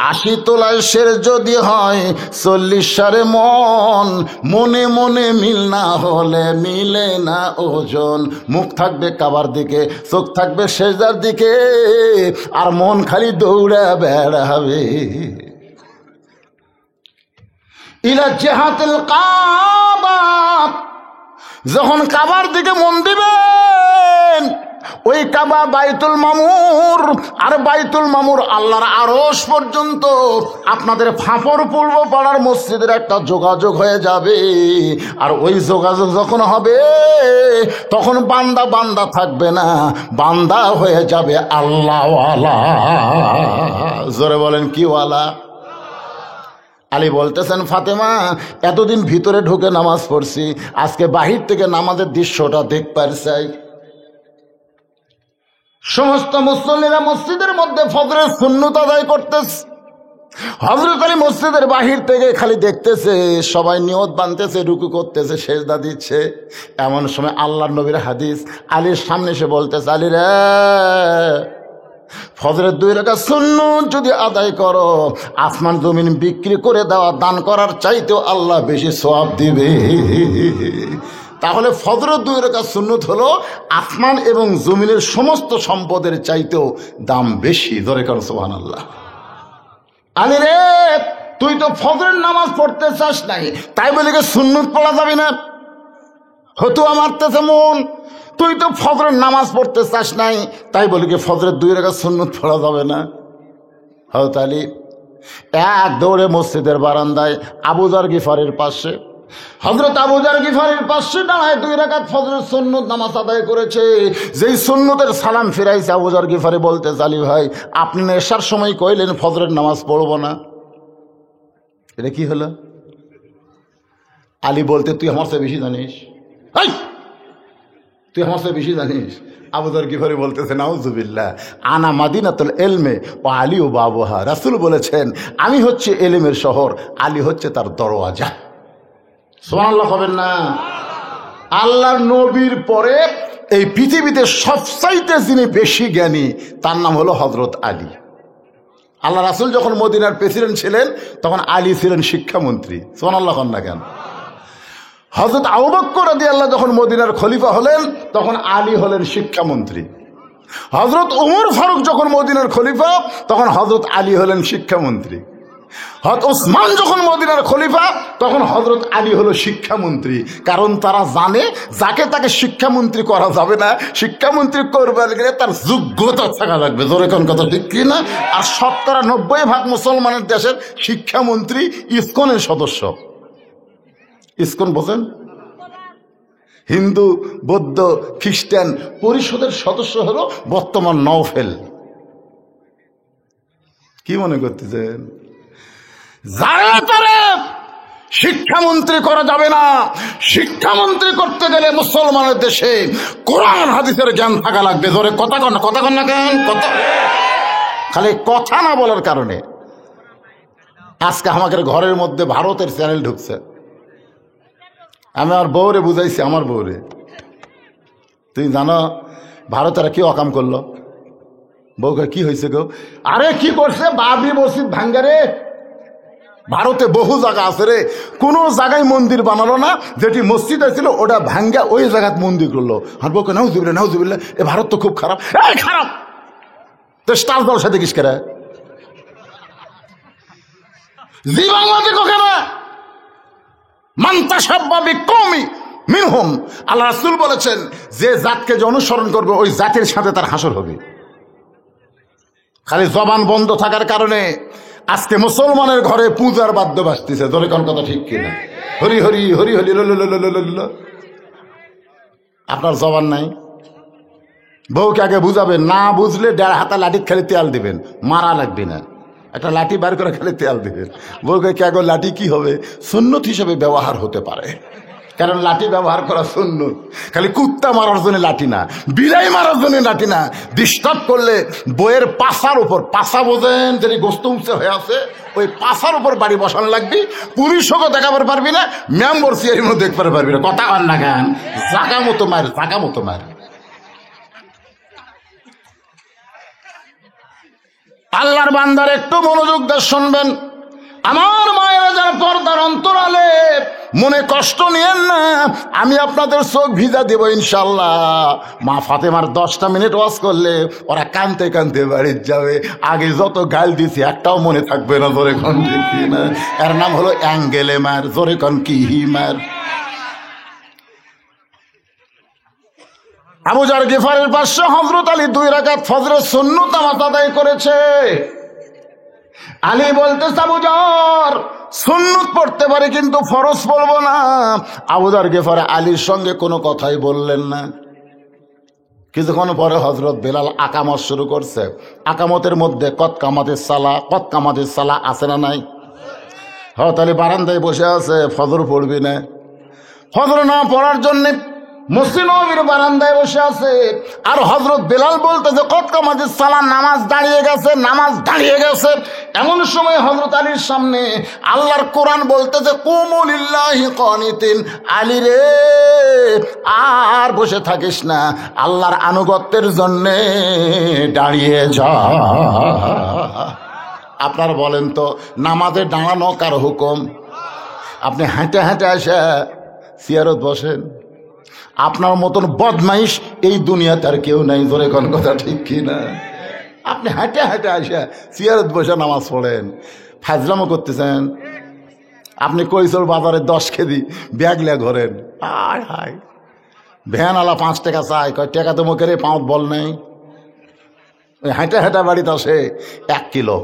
80 তোলায় শের যদি হয় 40 সারে মন। মনে মনে মিল না হলে মিলে না ওজন। মুখ থাকবে কাবার দিকে, চোখ থাকবে সেজদার দিকে, আর মন খালি দৌড়ে বেড়াবে। ইলা জিহাতিল কাবা, যখন কাবার দিকে মন দিবেন, ওই কাবা বাইতুল মামুর, আর বাইতুল মামুর আল্লাহর আরশ পর্যন্ত আপনাদের ফাঁপড় পূর্ব পাড়ার মসজিদের একটা যোগাযোগ হয়ে যাবে। আর ওই যোগাযোগ যখন হবে, তখন বান্দা বান্দা থাকবে না, বান্দা হয়ে যাবে আল্লাহওয়ালা। জোরে বলেন কি ওয়ালা? আলী বলতেছেন ফাতেমা এতদিন ভিতরে ঢুকে নামাজ পড়ছি, আজকে বাহির থেকে নামাজের দৃশ্যটা দেখবার চাই। সমস্ত মুসল্লিরা মসজিদের মধ্যে ফজরের সুন্নত আদায় করতেছে। হযরত আলী মসজিদের বাহির থেকে খালি দেখতেছে, সবাই নিয়ত বানতেছে, রুকু করতেছে, সেজদা দিচ্ছে। এমন সময় আল্লাহর নবীর হাদিস, আলীর সামনে এসে বলতেছে, আলী রে, ফজরের 2 রাকাত সুন্নত যদি আদায় করো, আসমান জমিন বিক্রি করে দেওয়া দান করার চাইতেও আল্লাহ বেশি সওয়াব দিবে। তাহলে ফজরের 2 রাকাত সুন্নত হলো আসমান এবং জমিনের সমস্ত সম্পদের চাইতেও দাম বেশি। ধরে কর সুবহানাল্লাহ। আলী রে, তুই তো ফজরের নামাজ পড়তে চাস নাই, তাই বলে কি সুন্নত পড়া যাবে না? হতুয়া মারতেছে মন। তুই তো ফজরের নামাজ পড়তে চাস নাই, তাই বলে কি ফজরের 2 রাকাত সুন্নত পড়া যাবে না? হযরত আলী এক দৌড়ে মসজিদের বারান্দায় আবু যর গিফারির পাশে, হযরত আবু যর গিফারির পাশে দাঁড়ায় 2 রাকাত ফজরের সুন্নত নামাজ আদায় করেছে। যেই সুন্নতের সালাম ফিরাইছে, আবু যর গিফারি বলতে, আলী ভাই, আপনি এশার সময় কইলেন ফজরের নামাজ পড়বো না, এটা কি হলো? আলী বলতে, তুই আমার চেয়ে বেশি জানিস, তুই আমার চেয়ে বেশি জানিস। আবু যর গিফারি বলতেছে, নাউজুবিল্লাহ, আনা মাদিনাতুল ইলমে ও আলী ও বাবুহা। রাসূল বলেছেন, আমি হচ্ছে ইলমের শহর, আলী হচ্ছে তার দরওয়াজা। সুবহানাল্লাহ হবেন না? আল্লাহর নবীর পরে এই পৃথিবীতে সবচাইতে যিনি বেশি জ্ঞানী, তার নাম হলো হযরত আলী। আল্লাহ রাসূল যখন মদিনার প্রেসিডেন্ট ছিলেন, তখন আলী ছিলেন শিক্ষামন্ত্রী। সুবহানাল্লাহ না কেন? হযরত আবু বকর রাদিয়াল্লাহু যখন মদিনার খলিফা হলেন, তখন আলী হলেন শিক্ষামন্ত্রী। হযরত ওমর ফারুক যখন মদিনার খলিফা, তখন হযরত আলী হলেন শিক্ষামন্ত্রী। হযরত ওসমান যখন মদিনার খলিফা, তখন হযরত আলী হলো শিক্ষামন্ত্রী। কারণ তারা জানে, যাকে তাকে শিক্ষামন্ত্রী করা যাবে না, শিক্ষামন্ত্রী করবার গেলে তার যোগ্যতা থাকা লাগবে। জোরে কোন কথা ঠিক কি না? আর 90% মুসলমানের দেশের শিক্ষামন্ত্রী ইসকনের সদস্য। ইসকন বোঝেন? হিন্দু, বৌদ্ধ, খ্রিস্টান পরিষদের সদস্য হলো বর্তমান নওফেল। কি মনে করতেছেন? যারা তারে শিক্ষামন্ত্রী করা যাবে না। শিক্ষামন্ত্রী করতে গেলে মুসলমানের দেশে কোরআন হাদিসের জ্ঞান থাকা লাগবে। ধরে কথা কন না কেন? কথা খালি কথা না বলার কারণে আজকে আমাদের ঘরের মধ্যে ভারতের চ্যানেল ঢুকছে। আমি আমার বউরে বুঝাইছি, আমার বউরে, তুই জানো ভারতেরা কি অকাম করলো? বউকে কি হয়েছে গো? আরে কি করছে? বাবরি মসজিদ ভাঙ্গারে। ভারতে বহু জায়গা আছে রে, কোন জায়গায় মন্দির বানালো না, যেটি মসজিদ ছিল ওটা ভাঙ্গা ওই জায়গায় মন্দির করলো। আর বউকে নাউজুবিল্লাহ, এ ভারত তো খুব খারাপ। এই খারাপ তো স্টার দল সাথে কিস করে জি বাংলাতে কেন মান্তাসাব্বাবি কওমি মিনহুম। আল্লাহ রাসূল বলেছেন, যে জাতকে যে অনুসরণ করবে ওই জাতির সাথে তার হাসর হবে। খালি জবান বন্ধ থাকার কারণে আজকে মুসলমানের ঘরে পূজার বাদ্য বাজতেছে। ধরে কোন কথা ঠিক কিনা? হরি হরি হরি হরি ল। আপনার জবান নাই। বউকে আগে বুঝাবেন, না বুঝলে 1.5 হাতা লাঠি খালি তেল দিবেন, মারা লাগবে না। একটা লাঠি বার করে খালি তেল দিবেন। বউকে কে আগে লাঠি কি হবে? সুন্নত হিসেবে ব্যবহার হতে পারে, কারণ লাঠি ব্যবহার করা সুন্নত। খালি কুত্তা মারার জন্য লাঠি না, বিলাই মারার জন্য লাঠি না। ডিস্টার্ব করলে বইয়ের পাশার উপর, পাশা বোঝেন যদি গোস্ত উঁচে হয়ে আছে, ওই পাশার উপর বাড়ি বসানো লাগবি। পুলিশকে দেখাবার পারবি না, মেম্বর সিয়ারিও দেখতে পারবি না। কথা কর না কেন? জাগা মতো মার, জাগা মতো মার। আল্লাহর বান্দার একটু মনোযোগ দিয়ে শুনবেন। আমার মায়েরা যারা পর্দার অন্তরালে, মনে কষ্ট নিয়েন না, আমি আপনাদের চোখ ভিজা দেব ইনশাল্লাহ। মা ফাতেমার 10টা মিনিট ওয়াজ করলে ওরা কানতে কানতে বাড়ির যাবে। আগে যত গাল দিছি একটাও মনে থাকবে না। জোরে কন দেখি না? এর নাম হলো অ্যাঙ্গেলে মার। জোরে কন কি মার? আবু যর গিফারের পাশে হযরত আলী 2 রাকাত ফজরের সুন্নত নামাজ আদায় করেছে। আলী বলতেছে, আবু যর সুন্নত পড়তে পারে কিন্তু ফরজ পড়বো না। আবু যর গিফারি আলীর সঙ্গে কোনো কথাই বললেন না। কিছুক্ষণ পরে হযরত বেলাল আকামত শুরু করছে। আকামতের মধ্যে কত কামাতের সালা আছে না নাই? হযরত আলী বারান্দায় বসে আছে, ফজর পড়বি না। ফজর না পড়ার জন্যে মসজিদ নববীর বারান্দায় বসে আছে, আর হযরত বেলাল বলতেছে কত কামাজিস সালাম, নামাজ দাঁড়িয়ে গেছে, নামাজ দাঁড়িয়ে গেছে। এমন সময় হযরত আলীর সামনে আল্লাহর কোরআন বলতেছে কুমু লিল্লাহি কানিতিন, আলী রে আর বসে থাকিস না, আল্লাহর আনুগত্যের জন্য দাঁড়িয়ে যা। আপনারা বলেন তো নামাজে দাঁড়ানো কার হুকুম? আপনি হেঁটে হেঁটে এসে চেয়ারত বসেন, আপনার মতন বদমাইশ এই দুনিয়াতে আর কেউ নাই, জোরে কোন কথা ঠিক কি না? আপনি হেঁটে হেঁটে আসে চেয়ারত বসে নামাজ পড়েন, ফাজলামো করতেছেন। আপনি কৈশোর বাজারে 10 কেজি ব্যাগ লিয়ে ঘোরেন, আয় হায় ভ্যান আলা 5 টাকা চাই, কয় টাকা তো মুখের পাঁচ বল নেই। ওই হেঁটে হেঁটে বাড়িতে আসে 1 কিলো,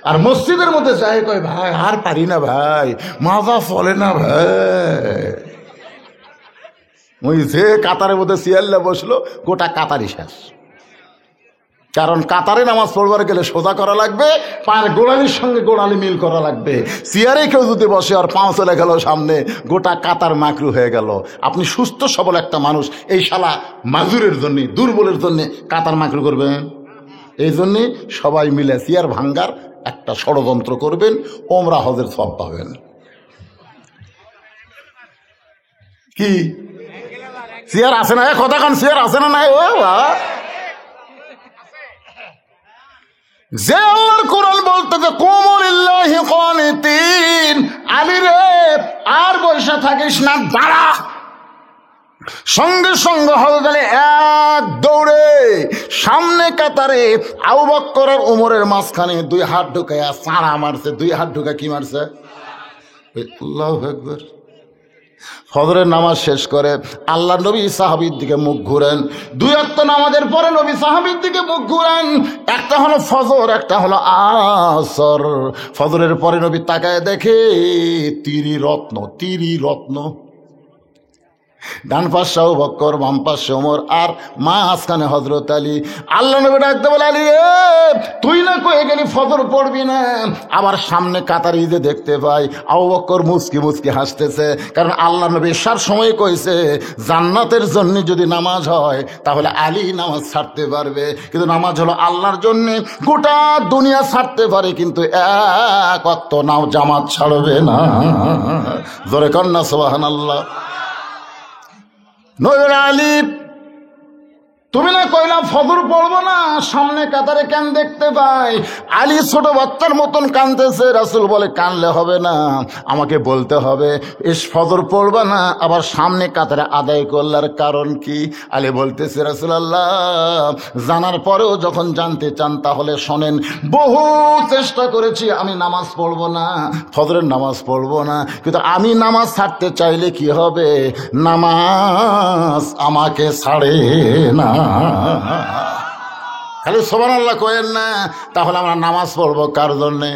আর মসজিদের মধ্যে চাই, কয় ভাই আর পারি না ভাই, মাজা চলে না ভাই। ওই যে কাতারের মধ্যে সিয়াল্লা বসলো, গোটা কাতারই শেষ। কারণ কাতারে নামাজ পড়বার গেলে সোজা করা লাগবে, পায়ের গোড়ালির সঙ্গে গোড়ালি মিল করা লাগবে। চেয়ারে কেউ যদি বসে আর পাঁচ চলে গেল সামনে, গোটা কাতার মাকরু হয়ে গেল। আপনি সুস্থ সবল একটা মানুষ, এই শালা মাজুরের জন্য, দুর্বলের জন্য কাতার মাকরু করবেন? এই জন্যে সবাই মিলে চেয়ার ভাঙ্গার একটা ষড়যন্ত্র করবেন, ওমরা হজের সওয়াব পাবেন। কি চেয়ার আছে না? কথা কান চেয়ার আছে না? নাই ও যে আল্লাহর কোরআন বলতেছে কুমু লিল্লাহি কানিতিন, আলী রে আর বসে থাকিস না, দাঁড়া। সঙ্গে সঙ্গে হযরত আলী এক দৌড়ে সামনে কাতারে আবু বকর আর ওমরের মাঝখানে 2 হাত ঢুকাইয়া সাড়া মারছে। 2 হাত ঢুকা কি মারছে? আল্লাহু আকবার। ফজরের নামাজ শেষ করে আল্লাহ নবী সাহাবীর দিকে মুখ ঘুরেন। 2 ওয়াক্ত নামাজের পরে নবী সাহাবীর দিকে মুখ ঘুরেন। একটা হলো ফজর, একটা হলো আসর। ফজরের পরে নবী তাকায় দেখে তিরি রত্ন, ডান পাশে আবু বকর, বাম পাশে ওমর, আর মাঝখানে হযরত আলী। আল্লাহ নবী ডাকতে বলে, আলী রে তুই না কয়ে গেলি ফজর পড়বি না, আবার সামনে কাতারি যে দেখতে পাই। আবু বকর মুচকি মুচকি হাসতেছে, কারণ আল্লাহ নবী সার সময় কইছে জান্নাতের জন্য যদি নামাজ হয় তাহলে আলী নামাজ ছাড়তে পারবে, কিন্তু নামাজ হলো আল্লাহর জন্য। গোটা দুনিয়া ছাড়তে পারে কিন্তু এক ওয়াক্ত নাও জামাত ছাড়বে না। জোরে কন্যা সুবহানাল্লাহ। নবীর আলী তুমি না কইলা ফজর পড়বো না, সামনে কাতারে কেন দেখতে পাই? আলী ছোট বাচ্চার মতন কাঁদতেছে। রাসূল বলে কানলে হবে না, আমাকে বলতে হবে এস ফজর পড়বা না, আবার সামনে কাতারে আদায় করলার কারণ কি? আলী বলতেছে রাসূলুল্লাহ জানার পরেও যখন জানতে চান তাহলে শোনেন, বহু চেষ্টা করেছি আমি নামাজ পড়বো না, ফজরের নামাজ পড়বো না, কিন্তু আমি নামাজ ছাড়তে চাইলে কি হবে? নামাজ আমাকে ছাড়ে না। খালি সুবহানাল্লাহ কয়েন না, তাহলে আমরা নামাজ পড়বো কার জন্যে?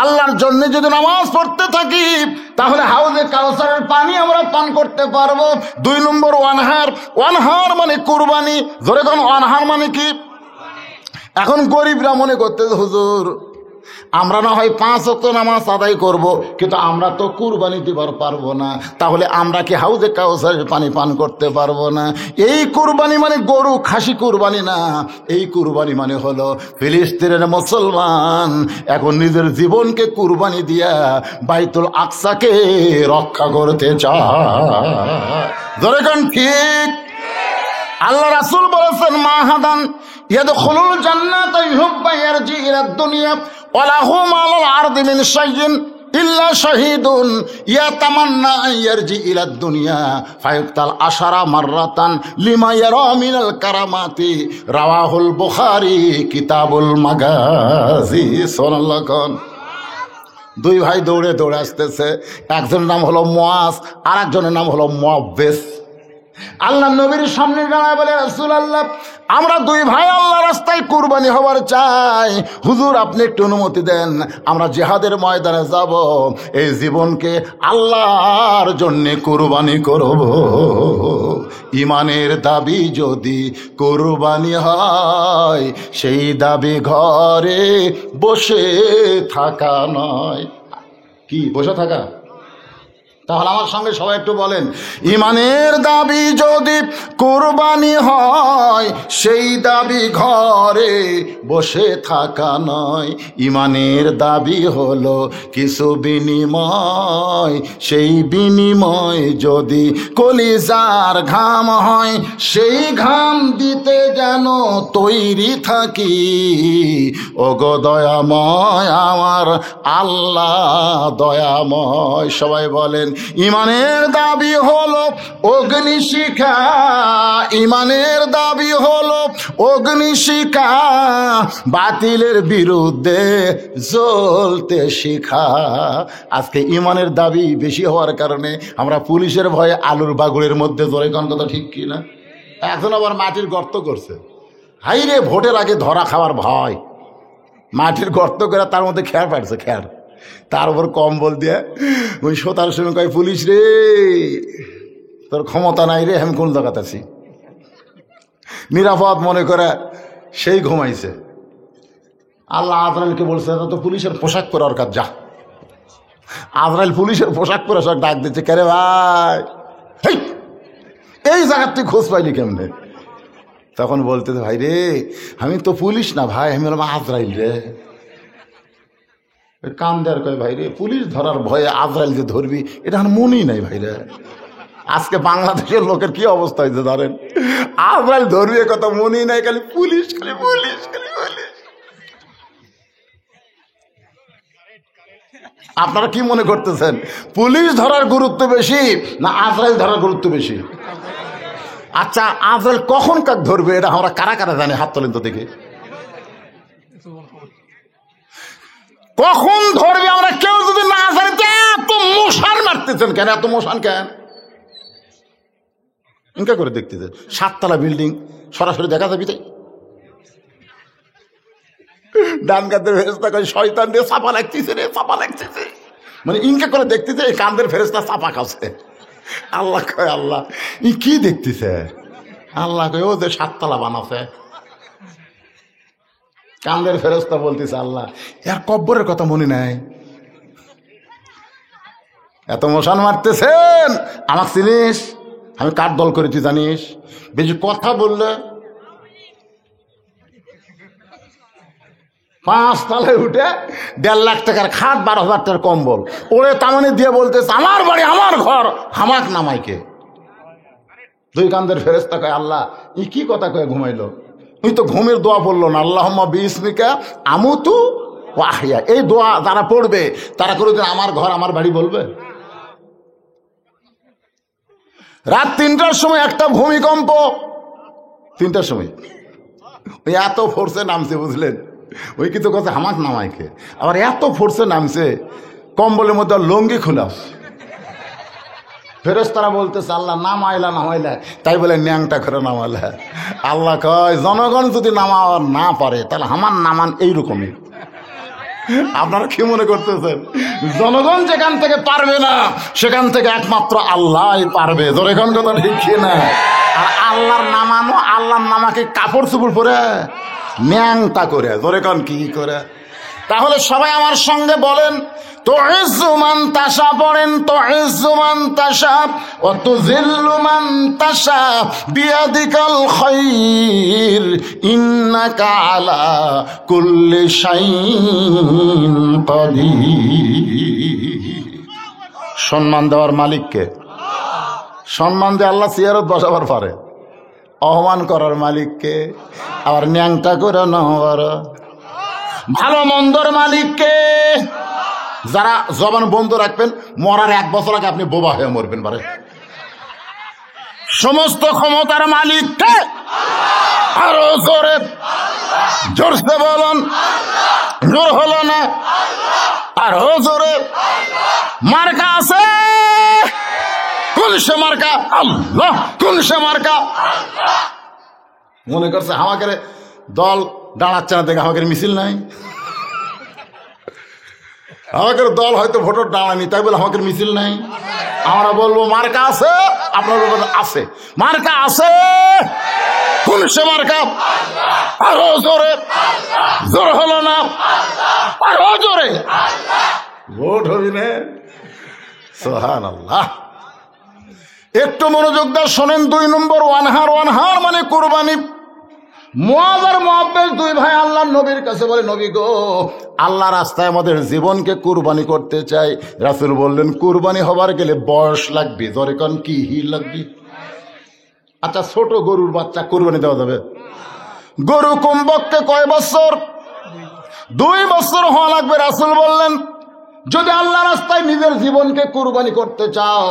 আল্লাহর জন্য। যদি নামাজ পড়তে থাকি তাহলে হাউজে কাউসারের পানি আমরা পান করতে পারবো। 2 নম্বর ওয়ানহার মানে কুরবানি। ধরে কোন ওয়ানহার মানে কি? এখন গরিবরা মনে করতে হুজুর আমরা না হয় 5 ওয়াক্ত নামাজ আদায় করব, কিন্তু আমরা তো কুরবানি দিবার পারবো না, তাহলে আমরা কি হাউজে কাউসারের পানি পান করতে পারবো না? এই কুরবানি মানে গরু খাসি কুরবানি না, এই কুরবানি মানে হলো ফিলিস্তিনের মুসলমান এখন নিজের জীবনকে কুরবানি দিয়া বাইতুল আকসাকে রক্ষা করতে চায়। ধরে কোন ঠিক? আল্লাহ রাসূল বলেছেন মাহাদান ইয়াদখুলুল জান্নাতা ইহুব্বা ইয়ারজি ইলাদ দুনিয়া ওয়া লাহুম আলাল আরদি মিন শাইইন ইল্লা শাহীদুন ইয়াতামান্না আন ইয়ারজি ইলাদ দুনিয়া ফায়ুক্তাল আশারা মাররাতান লিমা ইয়ারা মিনাল কারামাতি। রাওয়াহুল বুখারী কিতাবুল মাগাজি। সুবহানাল্লাহ। 2 ভাই দৌড়ে দৌড়ে আসতেছে, একজনের নাম হলো মুআজ আর একজনের নাম হলো মুআব্বিস। আল্লাহ নবীর সামনে দাঁড়ায় বলে, রাসূলুল্লাহ আমরা 2 ভাই আল্লাহ রাস্তায় কুরবানি হবার চাই, হুজুর আপনি একটু অনুমতি দেন, আমরা জিহাদের ময়দানে যাব, এই জীবনকে আল্লাহর জন্য কুরবানি করব। ইমানের দাবি যদি কুরবানি হয়, সেই দাবি ঘরে বসে থাকা নয়। কি বসে থাকা? তাহলে আমার সঙ্গে সবাই একটু বলেন, ইমানের দাবি যদি কুরবানি হয়, সেই দাবি ঘরে বসে থাকা নয়। ইমানের দাবি হলো কিছু বিনিময়, সেই বিনিময় যদি কলিজার ঘাম হয়, সেই ঘাম দিতে যেন তৈরি থাকি। ওগো দয়াময় আমার আল্লাহ দয়াময়। সবাই বলেন, ইমানের দাবি হলো অগ্নিশিখা, ইমানের দাবি হলো অগ্নিশিখা, বাতিলের বিরুদ্ধে জ্বলতে শিখা। আজকে ইমানের দাবি বেশি হওয়ার কারণে আমরা পুলিশের ভয়ে আলুর বাগুড়ের মধ্যে জোরে কোন কথা ঠিক কিনা? এখন আবার মাটির গর্ত করছে, হাই রে ভোটের আগে ধরা খাওয়ার ভয়, মাটির গর্ত করে তার মধ্যে খ্যার পাড়ছে, খ্যার, তার উপর কম্বল দিয়ে ওই 17 সময় কয়, পুলিশ রে তোর ক্ষমতা নাই রে, আমি কোন জায়গাতে আছি, নিরাপদ মনে করে সেই ঘুমাইছে। আল্লাহ আজরাইলকে বলছে, তো পুলিশের পোশাক পরে ওর কাজ যা। আজরাইল পুলিশের পোশাক পরে সব ডাক দিচ্ছে, কে রে ভাই, এই জায়গার তুই খোঁজ পাইলি কেমনে? তখন বলতে, ভাই রে আমি তো পুলিশ না ভাই, আমি বললাম আজরাইল রে। কান দেয়ার কয়, ভাই রে পুলিশ ধরার ভয়ে আজরাইল যে ধরবি এটা আমার মনেই নাই ভাই রে। আজকে বাংলাদেশের লোকের কি অবস্থা হয়েছে ধরেন, আজরাইল ধরবি কথা মনেই নাই, খালি পুলিশ, খালি পুলিশ, খালি পুলিশ। আপনারা কি মনে করতেছেন, পুলিশ ধরার গুরুত্ব বেশি না আজরাইল ধরার গুরুত্ব বেশি? আচ্ছা আজরাইল কখন কাক ধরবে এটা আমরা কারা কারা জানি? হাত তোলেন তো দেখে, কখন ধরবে আমরা কেউ যদি না জানি। এত মশান মারতেছেন কেন, এত মশান কেন? ইনকা করে দেখতেছেন 7 তলা বিল্ডিং সরাসরি দেখা যাবি, তাই ডান কাঁধের ফেরেশতা কয়, শয়তান রে চাপা লাগতেছে রে, চাপা লাগতেছে, মানে ইনকা করে দেখতেছে এই কাঁধের ফেরেশতা চাপা খাচ্ছে। আল্লাহ কয়, আল্লাহ ই কি দেখতেছে? আল্লাহ কয়, ও যে 7 তলা বানাছে। কান্দের ফেরেশতা বলতেছে, আল্লাহ এর কব্বরের কথা মনে নাই, এত মশান মারতেছেন, আমাকে চিনিস, আমি কার দল করেছি জানিস? বেশি কথা বললে 5 তলায় উঠে 1.5 লাখ টাকার খাট, 12,000 টাকার কম্বল ওরে তামানি দিয়ে বলতেছে, আমার বাড়ি আমার ঘর, হামাক নামাইকে। 2 কান্দের ফেরেশতা কয়, আল্লাহ ই কি কথা কয়ে ঘুমাইলো? ওই তো ঘুমের দোয়া পড়লো না, আল্লাহুম্মা বিইসমিকা আমুতু ওয়া আহইয়া। এই দোয়া যারা পড়বে তারা কোনোদিন আমার ঘর আমার বাড়ি বলবে? রাত 3টার সময় একটা ভূমিকম্প, 3টার সময় ওই এত ফোর্সে নামছে, বুঝলেন? ওই কিন্তু কথা হামাক নামাইকে, আবার এত ফোর্সে নামছে কম্বলের মধ্যে লঙ্গি খোলা। ফেরেশতারা বলতেছে, আল্লাহ নামাইলা নামাইলা, তাই বলে ন্যাংটা করে নামাইলা। আল্লাহ কয়, জনগণ যদি নামাবার না পারে তাহলে আমার নামান এইরকমই। আপনারা কি মনে করতেছেন, জনগণ যেখান থেকে পারবে না সেখান থেকে একমাত্র আল্লাহ পারবে? জনগণ কথা ঠিক না? আর আল্লাহর নামানো, আল্লাহর নামাকে কাপড় চুপড় পরে ন্যাংটা করে, জনগণ কি করে? তাহলে সবাই আমার সঙ্গে বলেন, তুইজ্জু মান তাশা, পড়েন তুইজ্জু মান তাশা ওয়া তুযিল্লু মান তাশা বিয়াদিকাল খায়র ইন্নাকা আলা কুল্লি শাইইন কাদির। সম্মান দেওয়ার মালিককে, সম্মান দিয়ে আল্লাহ চেয়ারত বসাবার পারে। অপমান করার মালিককে, আবার ন্যাংটা করে নেওয়ার ভালো মন্দর মালিককে। যারা জবান বন্ধ রাখবেন, মরার 1 বছর আগে আপনি বোবা হয়ে মরবেন পারে। সমস্ত ক্ষমতার মালিককে, আরো জোরে জোরসে বলুন, জোর হলো না, আরো জোরে। মার্কা আছে, কোন সে মার্কা? আল্লাহ। কোন সে মার্কা? মনে করছে আমাকে দল দাঁড়াচ্ছে না দেখে আমাকে মিছিল নাই, আমাদের দল হয়তো ভোটার দাঁড়ানি তাই বলে আমাদের মিছিল নাই। আমরা বলবো মার্কা আছে, আপনার বলবেন আছে, মার্কা আছে। কোন সে মার্কা? আরো জোরে, জোর হলো না, আরো জোরে। ভোট হবি না, সুবহানাল্লাহ। একটু মনোযোগ দিয়ে শোনেন। 2 নম্বর ওয়ানহার মানে কুরবানি। মুআয আর মুআব্বাস দুই ভাই আল্লাহর নবীর কাছে বলে, নবী গো, আল্লাহ রাস্তায় আমাদের জীবনকে কুরবানি করতে চাই। রাসূল বললেন, কুরবানি হবার গেলে বয়স লাগবে। ধরে কোন কি লাগবে? আচ্ছা, ছোট গরুর বাচ্চা কুরবানি দেওয়া যাবে? গরু কমপক্ষে কয় বছর? 2 বছর হওয়া লাগবে। রাসূল বললেন, যদি আল্লাহ রাস্তায় নিজের জীবনকে কুরবানি করতে চাও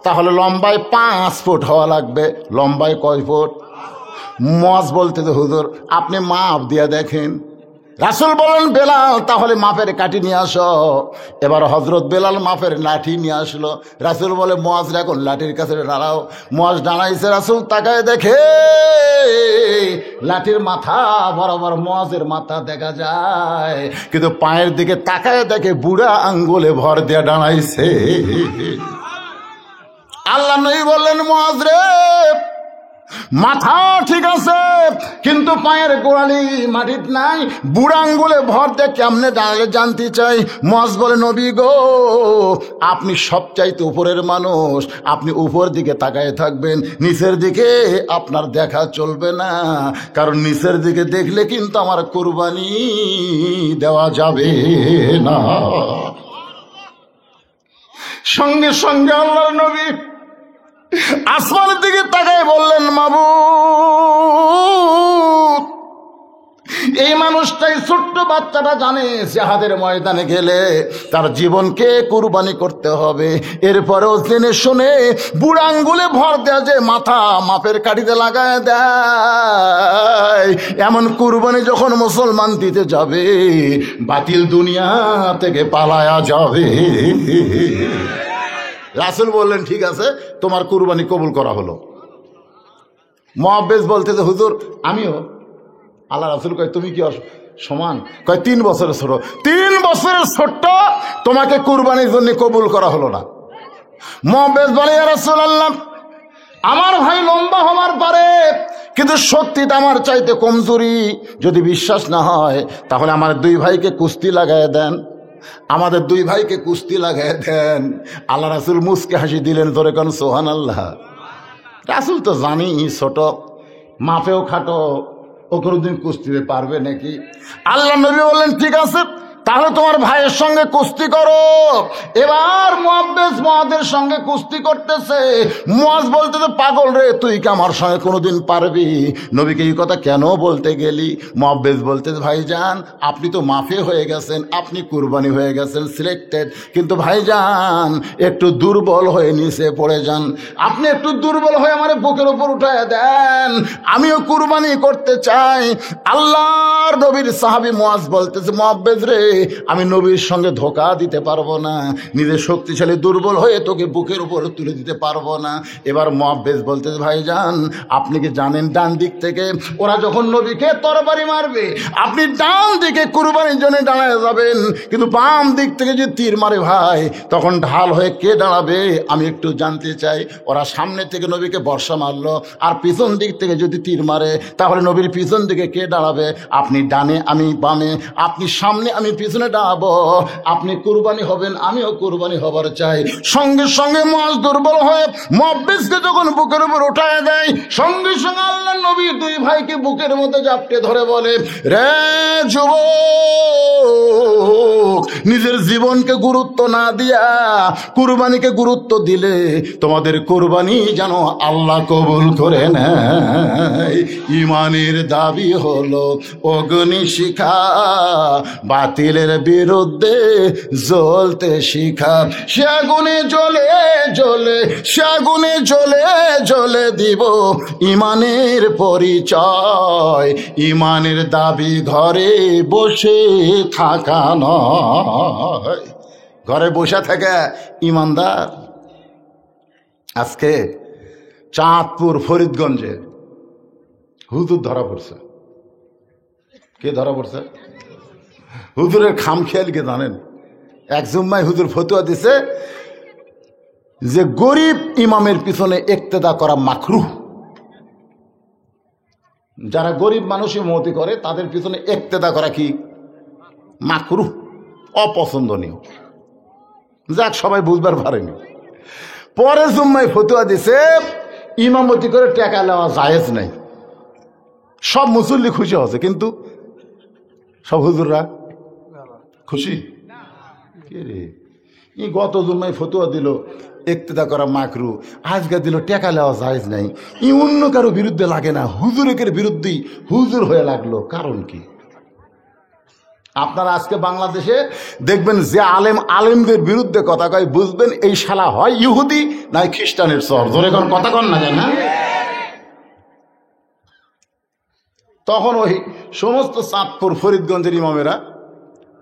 তাহলে লম্বায় 5 ফুট হওয়া লাগবে। লম্বায় কয় ফুট? মুআয বলতে, হুজুর আপনি মাপ দিয়ে দেখেন। রাসূল বলেন, বেলাল তাহলে মাপের কাঠি নিয়ে আসো। এবার হযরত বেলাল মাপের লাঠি নিয়ে আসলো। রাসূল বলে, মুআয এখন লাঠির কাছে দাঁড়াও। মুআয দাঁড়াইছে। রাসূল তাকায় দেখে লাঠির মাথা বরাবর মুআযের মাথা দেখা যায়, কিন্তু পায়ের দিকে তাকায় দেখে বুড়া আঙ্গুলে ভর দিয়ে দাঁড়াইছে। আল্লাহ নবী বললেন, মুআয রে, মাথা ঠিক আছে কিন্তু পায়ের গোড়ালি মাটির নাই, বুড়া আঙ্গুলে ভর দিয়ে কেমনে দাঁড়ালে জানতে চাই। মুআয বলে, নবী গো, আপনি সবচাইতে উপরের মানুষ, আপনি উপর দিকে তাকায় থাকবেন, নিচের দিকে আপনার দেখা চলবে না, কারণ নিচের দিকে দেখলে কিন্তু আমার কুরবানি দেওয়া যাবে না। সঙ্গে সঙ্গে আল্লাহর নবী আসমানের দিকে তাকায় বললেন, মাবুদ, এই মানুষটাই ছোট্ট বাচ্চাটা জানে জিহাদের ময়দানে গেলে তার জীবনকে কুরবানি করতে হবে, এরপরেও জেনে শুনে বুড়া আঙ্গুলে ভর দেয়া যে মাথা মাপের কাঠিতে লাগায় দেয়, এমন কুরবানি যখন মুসলমান দিতে যাবে বাতিল দুনিয়া থেকে পালায়া যাবে। রাসূল বললেন, ঠিক আছে, তোমার কুরবানি কবুল করা হলো। মুআব্বাস বলতে, হুজুর আমিও। আল্লাহ রাসূল কয়, তুমি কি সমান? কয়, 3 বছরের ছোট। 3 বছরের ছোট্ট তোমাকে কুরবানির জন্য কবুল করা হলো না। মুআব্বাস বলে, ইয়া রাসূলুল্লাহ, আমার ভাই লম্বা হওয়ার পারে কিন্তু শক্তিটা আমার চাইতে কমজোরি। যদি বিশ্বাস না হয় তাহলে আমার 2 ভাইকে কুস্তি লাগায় দেন, আমাদের 2 ভাইকে কুস্তি লাগায় দেন। আল্লাহ রাসূল মুস্কে হাসি দিলেন। ধরে কোন সুবহানাল্লাহ। রাসূল তো জানি ছোট, মাপেও খাটো, ও কোনোদিন কুস্তিতে পারবে নাকি? আল্লাহ নবী বললেন, ঠিক আছে, তাহলে তোমার ভাইয়ের সঙ্গে কুস্তি করো। এবার মুআব্বাস মুআযের সঙ্গে কুস্তি করতেছে। মুআয বলতেছে, পাগল রে, তুই কি আমার সঙ্গে কোনোদিন পারবি? নবীকে এই কথা কেন বলতে গেলি? মুআব্বাস বলতেছে, ভাইজান, আপনি তো মাফে হয়ে গেছেন, আপনি কুরবানি হয়ে গেছেন, সিলেক্টেড, কিন্তু ভাইজান একটু দুর্বল হয়ে নিচে পড়ে যান। আপনি একটু দুর্বল হয়ে আমার বুকের উপর উঠায় দেন, আমিও কুরবানি করতে চাই। আল্লাহর নবীর সাহাবী মুআয বলতেছে, মুআব্বাস রে, আমি নবীর সঙ্গে ধোকা দিতে পারবো না, নিজের শক্তিশালী দুর্বল হয়ে তোকে বুকের উপর তুলে দিতে পারবো না। এবার মুআব্বাস বলতেছে, ভাইজান, আপনি কি জানেন ডান দিক থেকে ওরা যখন নবীকে তরবারি মারবে আপনি ডান দিকে কুরবানির জন্য দাঁড়ায় যাবেন, কিন্তু বাম দিক থেকে যদি তীর মারে ভাই তখন ঢাল হয়ে কে দাঁড়াবে? আমি একটু জানতে চাই। ওরা সামনে থেকে নবীকে বর্ষা মারলো আর পিছন দিক থেকে যদি তীর মারে তাহলে নবীর পিছন দিকে কে দাঁড়াবে? আপনি ডানে, আমি বামে, আপনি সামনে, আমি পিছনে দাঁড়াবো। আপনি কুরবানি হবেন, আমিও কুরবানি হবার চাই। সঙ্গে সঙ্গে মুআয দুর্বল হয়ে মুআব্বাসকে যখন বুকের উপর উঠায় দেয়, সঙ্গে সঙ্গে আল্লাহর নবী 2 ভাইকে বুকের মধ্যে জাপটে ধরে বলে, রে যুবক, নিজের জীবনকে গুরুত্ব না দিয়া কুরবানিকে গুরুত্ব দিলে তোমাদের কুরবানি যেন আল্লাহ কবুল করে নেয়। ইমানের দাবি হলো অগ্নিশিখা, বাতিলের বিরুদ্ধে জ্বলতে শিখা, সে আগুনে জ্বলে জ্বলে, সে আগুনে জ্বলে জ্বলে দিব ইমানের পরিচয়। ইমানের দাবি ঘরে বসে থাকা নয়। ঘরে বসে থাকা ইমানদার। আজকে চাঁদপুর ফরিদগঞ্জে হুজুর ধরা পড়ছে। কে ধরা পড়ছে? হুজুরের খামখেয়াল কে জানেন? এক জুম্মায় হুজুর ফতোয়া দিছে যে গরিব ইমামের পিছনে ইক্তেদা করা মাকরুহ। যারা গরিব মানুষ ইমামতি করে তাদের পিছনে ইক্তেদা করা কি মাকরুহ, অপছন্দনীয়। যাক, সবাই বুঝবার পারেনি। পরে জুম্মায় ফতুয়া দিছে ইমামতি করে টাকা নেওয়া জায়েজ নাই। সব মুসল্লি খুশি হচ্ছে, কিন্তু সব হুজুররা খুশি কে রে? ই গত জুম্মায় ফতুয়া দিল ইক্তেদা করা মাকরু, আজকে দিল টাকা নেওয়া জায়েজ নাই। ই অন্য কারো বিরুদ্ধে লাগে না, হুজুরের বিরুদ্ধেই হুজুর হয়ে লাগলো। কারণ কি? আপনারা আজকে বাংলাদেশে দেখবেন যে আলেমদের বিরুদ্ধে কথা কয়, বুঝবেন এই শালা হয় ইহুদি নাই খ্রিস্টানের চর। ধরে কোন কথা কন না যায় না? তখন ওই সমস্ত চাঁদপুর ফরিদগঞ্জের ইমামেরা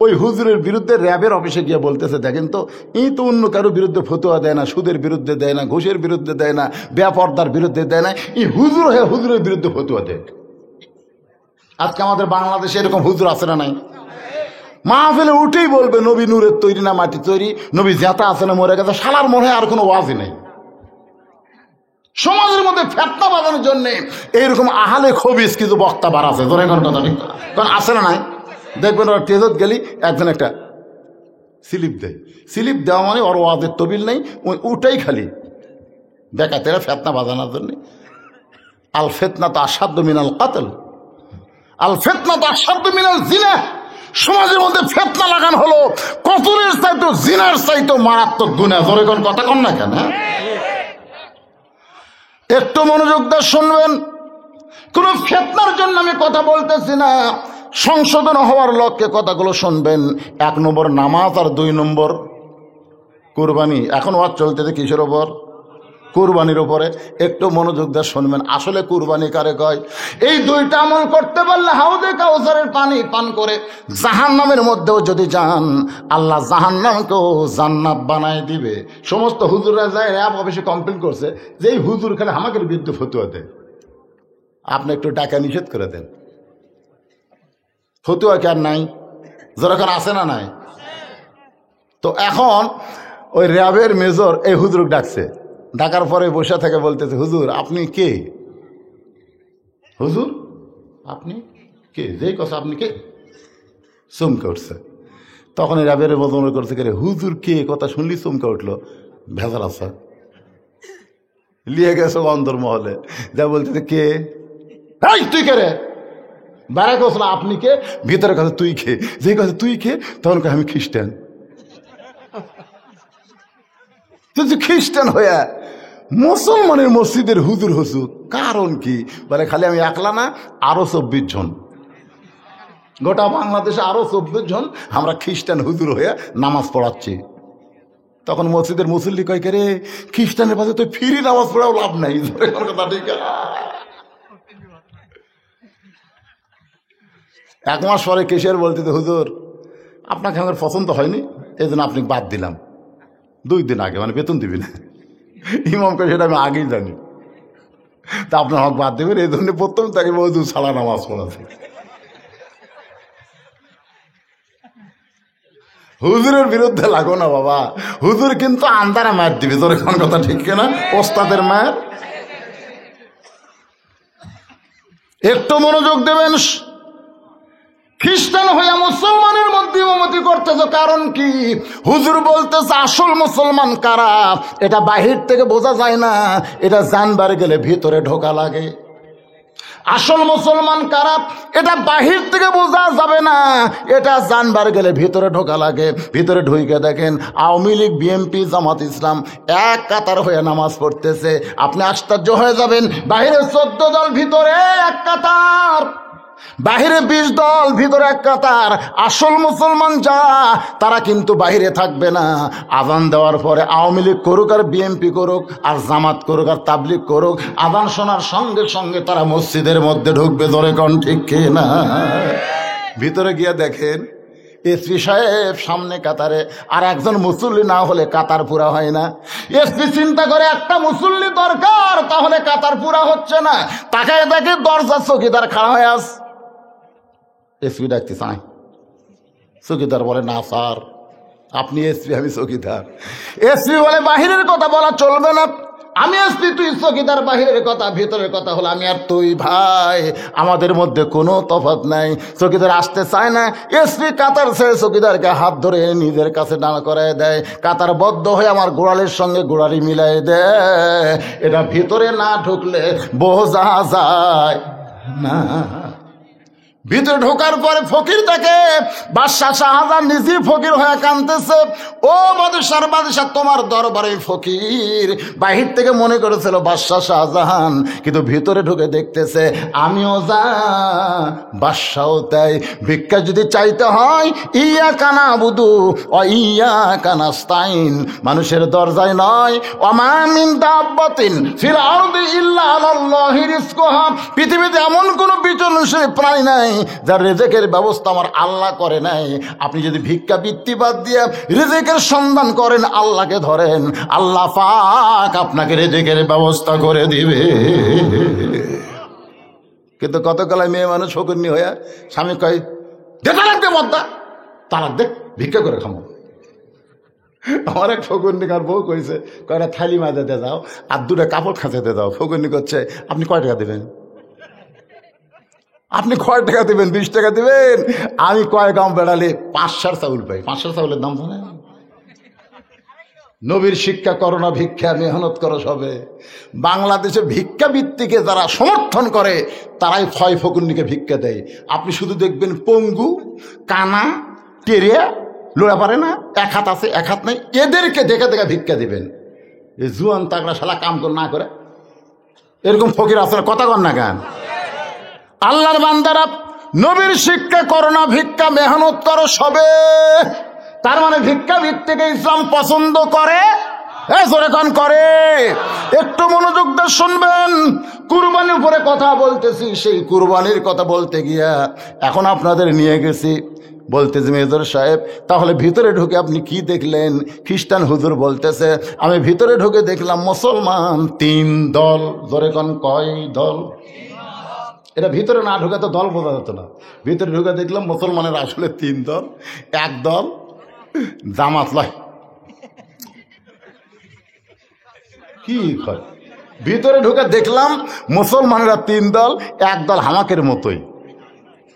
ওই হুজুরের বিরুদ্ধে র্যাবের অফিসে গিয়ে বলতেছে, দেখেন তো এই তো অন্য কারোর বিরুদ্ধে ফতুয়া দেয় না, সুদের বিরুদ্ধে দেয় না, ঘুষের বিরুদ্ধে দেয় না, বেপর্দার বিরুদ্ধে দেয় না, এই হুজুর হয়ে হুজুরের বিরুদ্ধে ফতুয়া দেয়। আজকে আমাদের বাংলাদেশে এরকম হুজুর আছে না নাই? মাহফিলে উঠেই বলবে নবী নূরের তৈরি না মাটি তৈরি, নবী জেতা আছে না মরে গেছে। শালার মনে হয় আর কোনো ওয়াজই নেই। সমাজের মধ্যে ফেতনা বাঁধানোর জন্য এইরকম আহালে খবিস কিছু বক্তা বার আছে। ধরে কোন কথা নেই, কারণ আছে না নাই? দেখবেন ওরা টেজত গেলি একজন একটা স্লিপ দেয়, স্লিপ দেওয়া মানে ওর ওয়াজের তবিল নেই, ওই উঠাই খালি বেকাতেরা ফেতনা বাঁধানোর জন্য। আল ফেতনা তো আসাধ্য মিনাল কাতল, আল ফেতনা তো আসাধ্য মিনাল জিনা। সমাজের মধ্যে ফেতনা লাগান হলো কতলের চাইতো জিনার চাইতো মারাত্মক গুনাহ। ধরে কোন কথা কন না কেন? একটু মনোযোগ দিয়ে শুনবেন। কোন ফেতনার জন্য আমি কথা বলতেছি না, সংশোধন হওয়ার লক্ষ্যে কথাগুলো শুনবেন। 1 নম্বর নামাজ, আর 2 নম্বর কুরবানি। এখন ওয়াজ চলতেছে কিসের ওপর? কুরবানির উপরে। একটু মনোযোগ দিয়ে শুনবেন। আসলে কুরবানি কারে কয়? এই 2টা আমল করতে পারলে হাউদে কাউসারের পানি পান করে জাহান্নামের মধ্যেও যদি যান, আল্লাহ জাহান্নামকেও জান্নাত বানায় দিবে। সমস্ত হুজুররা যায় র্যাব অফিসে কমপ্লেন করছে যে এই হুজুর খালি আমাকে বিরুদ্ধে ফতুয়া দেয়, আপনি একটু টাকা নিষেধ করে দেন। ফতুয়া কি আর নাই? যেরকম আছে না নাই? তো এখন ওই র্যাবের মেজর এই হুজুর ডাকছে, ডাকার পরে বসে থেকে বলতেছে, হুজুর আপনি কে? হুজুর আপনি কে? যেই কথা আপনি কে চমকে উঠছে। তখন এই র্যাবের বোধ করছে কে হুজুর কে কথা শুনলি চমকে উঠলো। ভেজাল আছে, লিয়ে গেছে অন্তর্মহলে, যা বলতেছে কে? এই তুই কে রে? বাইরে কছিল আপনি কে, ভিতরে কাছে তুই কে। যেই কথা তুই কে, তখন আমি খ্রিস্টান। তুই খ্রিস্টান হইয়া মুসলমানের মসজিদের হুজুর হসু, কারণ কি? বলে খালি আমি একলা না, আরো 24 জন, গোটা বাংলাদেশে আরো 24 জন আমরা খ্রিস্টান হুজুর হইয়া নামাজ পড়াচ্ছি। তখন মসজিদের মুসল্লি কয়, কে রে খ্রিস্টানের পাশে তো ফ্রি নামাজ পড়াও লাভ নাই। কথা ঠিক। 1 মাস পরে কেশিয়ার বলতে, হুজুর আপনাকে আমার পছন্দ হয়নি, এই জন্য আপনি বাদ দিলাম। 2 দিন আগে, মানে বেতন দিবি না। ইমামকে সেটা আমি আগেই জানি, তা আপনার হক বাদ দেবেন এই জন্য প্রথম তাকে হুজুর ছাড়া নামাজ পড়াছে। হুজুরের বিরুদ্ধে লাগো না বাবা, হুজুর কিন্তু আন্দারা মার দিবে। তোর কোন কথা ঠিক কিনা? ওস্তাদের মার। একটু মনোযোগ দেবেন। খ্রিস্টান হইয়া মুসলমানের মধ্যে ইমামতি করতেছ, কারণ কি? হুজুর বলতেছে আসল মুসলমান কারা এটা বাহির থেকে বোঝা যায় না, এটা জানবার গেলে ভিতরে ঢোকা লাগে। আসল মুসলমান কারা এটা বাহির থেকে বোঝা যাবে না, এটা জানবার গেলে ভিতরে ঢোকা লাগে। ভিতরে ঢুকে দেখেন আওয়ামী লীগ, বিএনপি, জামাত ইসলাম এক কাতার হয়ে নামাজ পড়তেছে। আপনি আশ্চর্য হয়ে যাবেন, বাহিরে 14 দল, ভিতরে এক কাতার। বাহিরে 20 দল, ভিতরে এক কাতার। আসল মুসলমান যা, তারা কিন্তু বাহিরে থাকবে না। আজান দেওয়ার পরে আওয়ামী লীগ করুক আর বিএনপি করুক আর জামাত করুক আর তাবলিগ করুক, আজান শোনার সঙ্গে সঙ্গে তারা মসজিদের মধ্যে ঢুকবে। ধরে কোন ঠিক না? ভিতরে গিয়ে দেখেন এসপি সাহেব সামনে কাতারে, আর একজন মুসল্লি না হলে কাতার পুরা হয় না। এসপি চিন্তা করে একটা মুসল্লি দরকার, তাহলে কাতার পুরা হচ্ছে না। তাকায় দেখে দরজা চৌকিদার খাড়া হয়ে আস। এসপি ডাকতে চাই, চৌকিদার বলে না স্যার আপনি এসপি, আমি চৌকিদার। এসপি বলে বাহিরের কথা বলা চলবে না, আমি আসছি, তুই চকিদার, বাহিরের কথা ভিতরের কথা হলো আমি আর তুই ভাই, আমাদের মধ্যে কোনো তফাৎ নাই। চকিদার আসতে চায় না, এসপি কাতার ছেড়ে চকিদারকে হাত ধরে নিজের কাছে দাঁড় করায় দেয়। কাতার বদ্ধ হয়ে আমার গোড়ালির সঙ্গে গোড়ালি মিলাই দেয়। এটা ভিতরে না ঢুকলে বোঝা যায় না। ভিতরে ঢোকার পরে ফকির দেখে বাদশাহ শাহজাহান নিজে ফকির হয়ে কাঁদতেছে। ও বাদশাহ, বাদশাহ তোমার দরবারে ফকির। বাহির থেকে মনে করেছিল বাদশাহ শাহজাহান, কিন্তু ভিতরে ঢুকে দেখতেছে আমিও যা, বাদশাও তাই। ভিক্ষা যদি চাইতে হয় ইয়া কানা বুধু ও ইয়া কানাস্তাইন, মানুষের দরজায় নয়। ওমা মিন দাব্বাতিন ফিল আরদি ইল্লা আলাল্লাহি রিজকুহা, পৃথিবীতে এমন কোনো বিচরণশীল প্রাণী নাই যার রিজিকের ব্যবস্থা আমার আল্লাহ করে নাই। আপনি যদি ভিক্ষাবৃত্তি বাদ দিয়ে রিজিকের সন্ধান করেন, আল্লাহকে ধরেন, আল্লাহ পাক আপনাকে রিজিকের ব্যবস্থা করে দিবে। কিন্তু কতকালায় মেয়ে মানুষ ফকিরনি হয়ে স্বামী কয় দে তালাক দে, মদ্দা তালাক দে, ভিক্ষা করে খামো। আমার এক ফকিরনিকার বউ কইছে, কয়টা থালি মাজাতে যাও আর দুটো কাপড় খাঁচাতে যাও। ফকিরনি করছে আপনি কয় টাকা দেবেন? আপনি কয় টাকা দেবেন? 20 টাকা দেবেন? আমি কয় গাম বেড়ালে 5 চাউল পাই। 5 চাউলের দাম জানেন? নবীর শিক্ষা করো না ভিক্ষা, মেহনত করো সবে। বাংলাদেশে ভিক্ষাবৃত্তিকে যারা সমর্থন করে তারাই ফয় ফকুন্নিকে ভিক্ষা দেয়। আপনি শুধু দেখবেন পঙ্গু, কানা, টেরিয়া, লোড়া পারে না, এক হাত আছে এক হাত নেই, এদেরকে দেখে দেখে ভিক্ষা দিবেন। এই জুয়ান তাগড়া শালা কাম করে না করে এরকম ফকির আছে না? কথা কন না কেন? আল্লাহর বান্দারা, নবীর শিক্ষা করো না ভিক্ষা, মেহনত করো সবে। তার মানে ভিক্ষাবৃত্তিকে ইসলাম পছন্দ করে, জোরে কান করে। একটু মনোযোগ দিয়ে শুনবেন। কুরবানির উপরে কথা বলতেছি, সেই কুরবানির কথা বলতে গিয়া এখন আপনাদের নিয়ে গেছি। বলতেছি মেজর সাহেব, তাহলে ভিতরে ঢুকে আপনি কি দেখলেন? খ্রিস্টান হুজুর বলতেছে আমি ভিতরে ঢুকে দেখলাম মুসলমান 3 দল। জোরে কান কয় দল? এটা ভিতরে না ঢুকে তো দল বোঝা যেত না। ভিতরে ঢুকে দেখলাম মুসলমানের আসলে 3 দল। এক দল জামাত লয়, কি কয়? ভিতরে ঢুকে দেখলাম মুসলমানেরা 3 দল। এক দল হামাকের মতোই,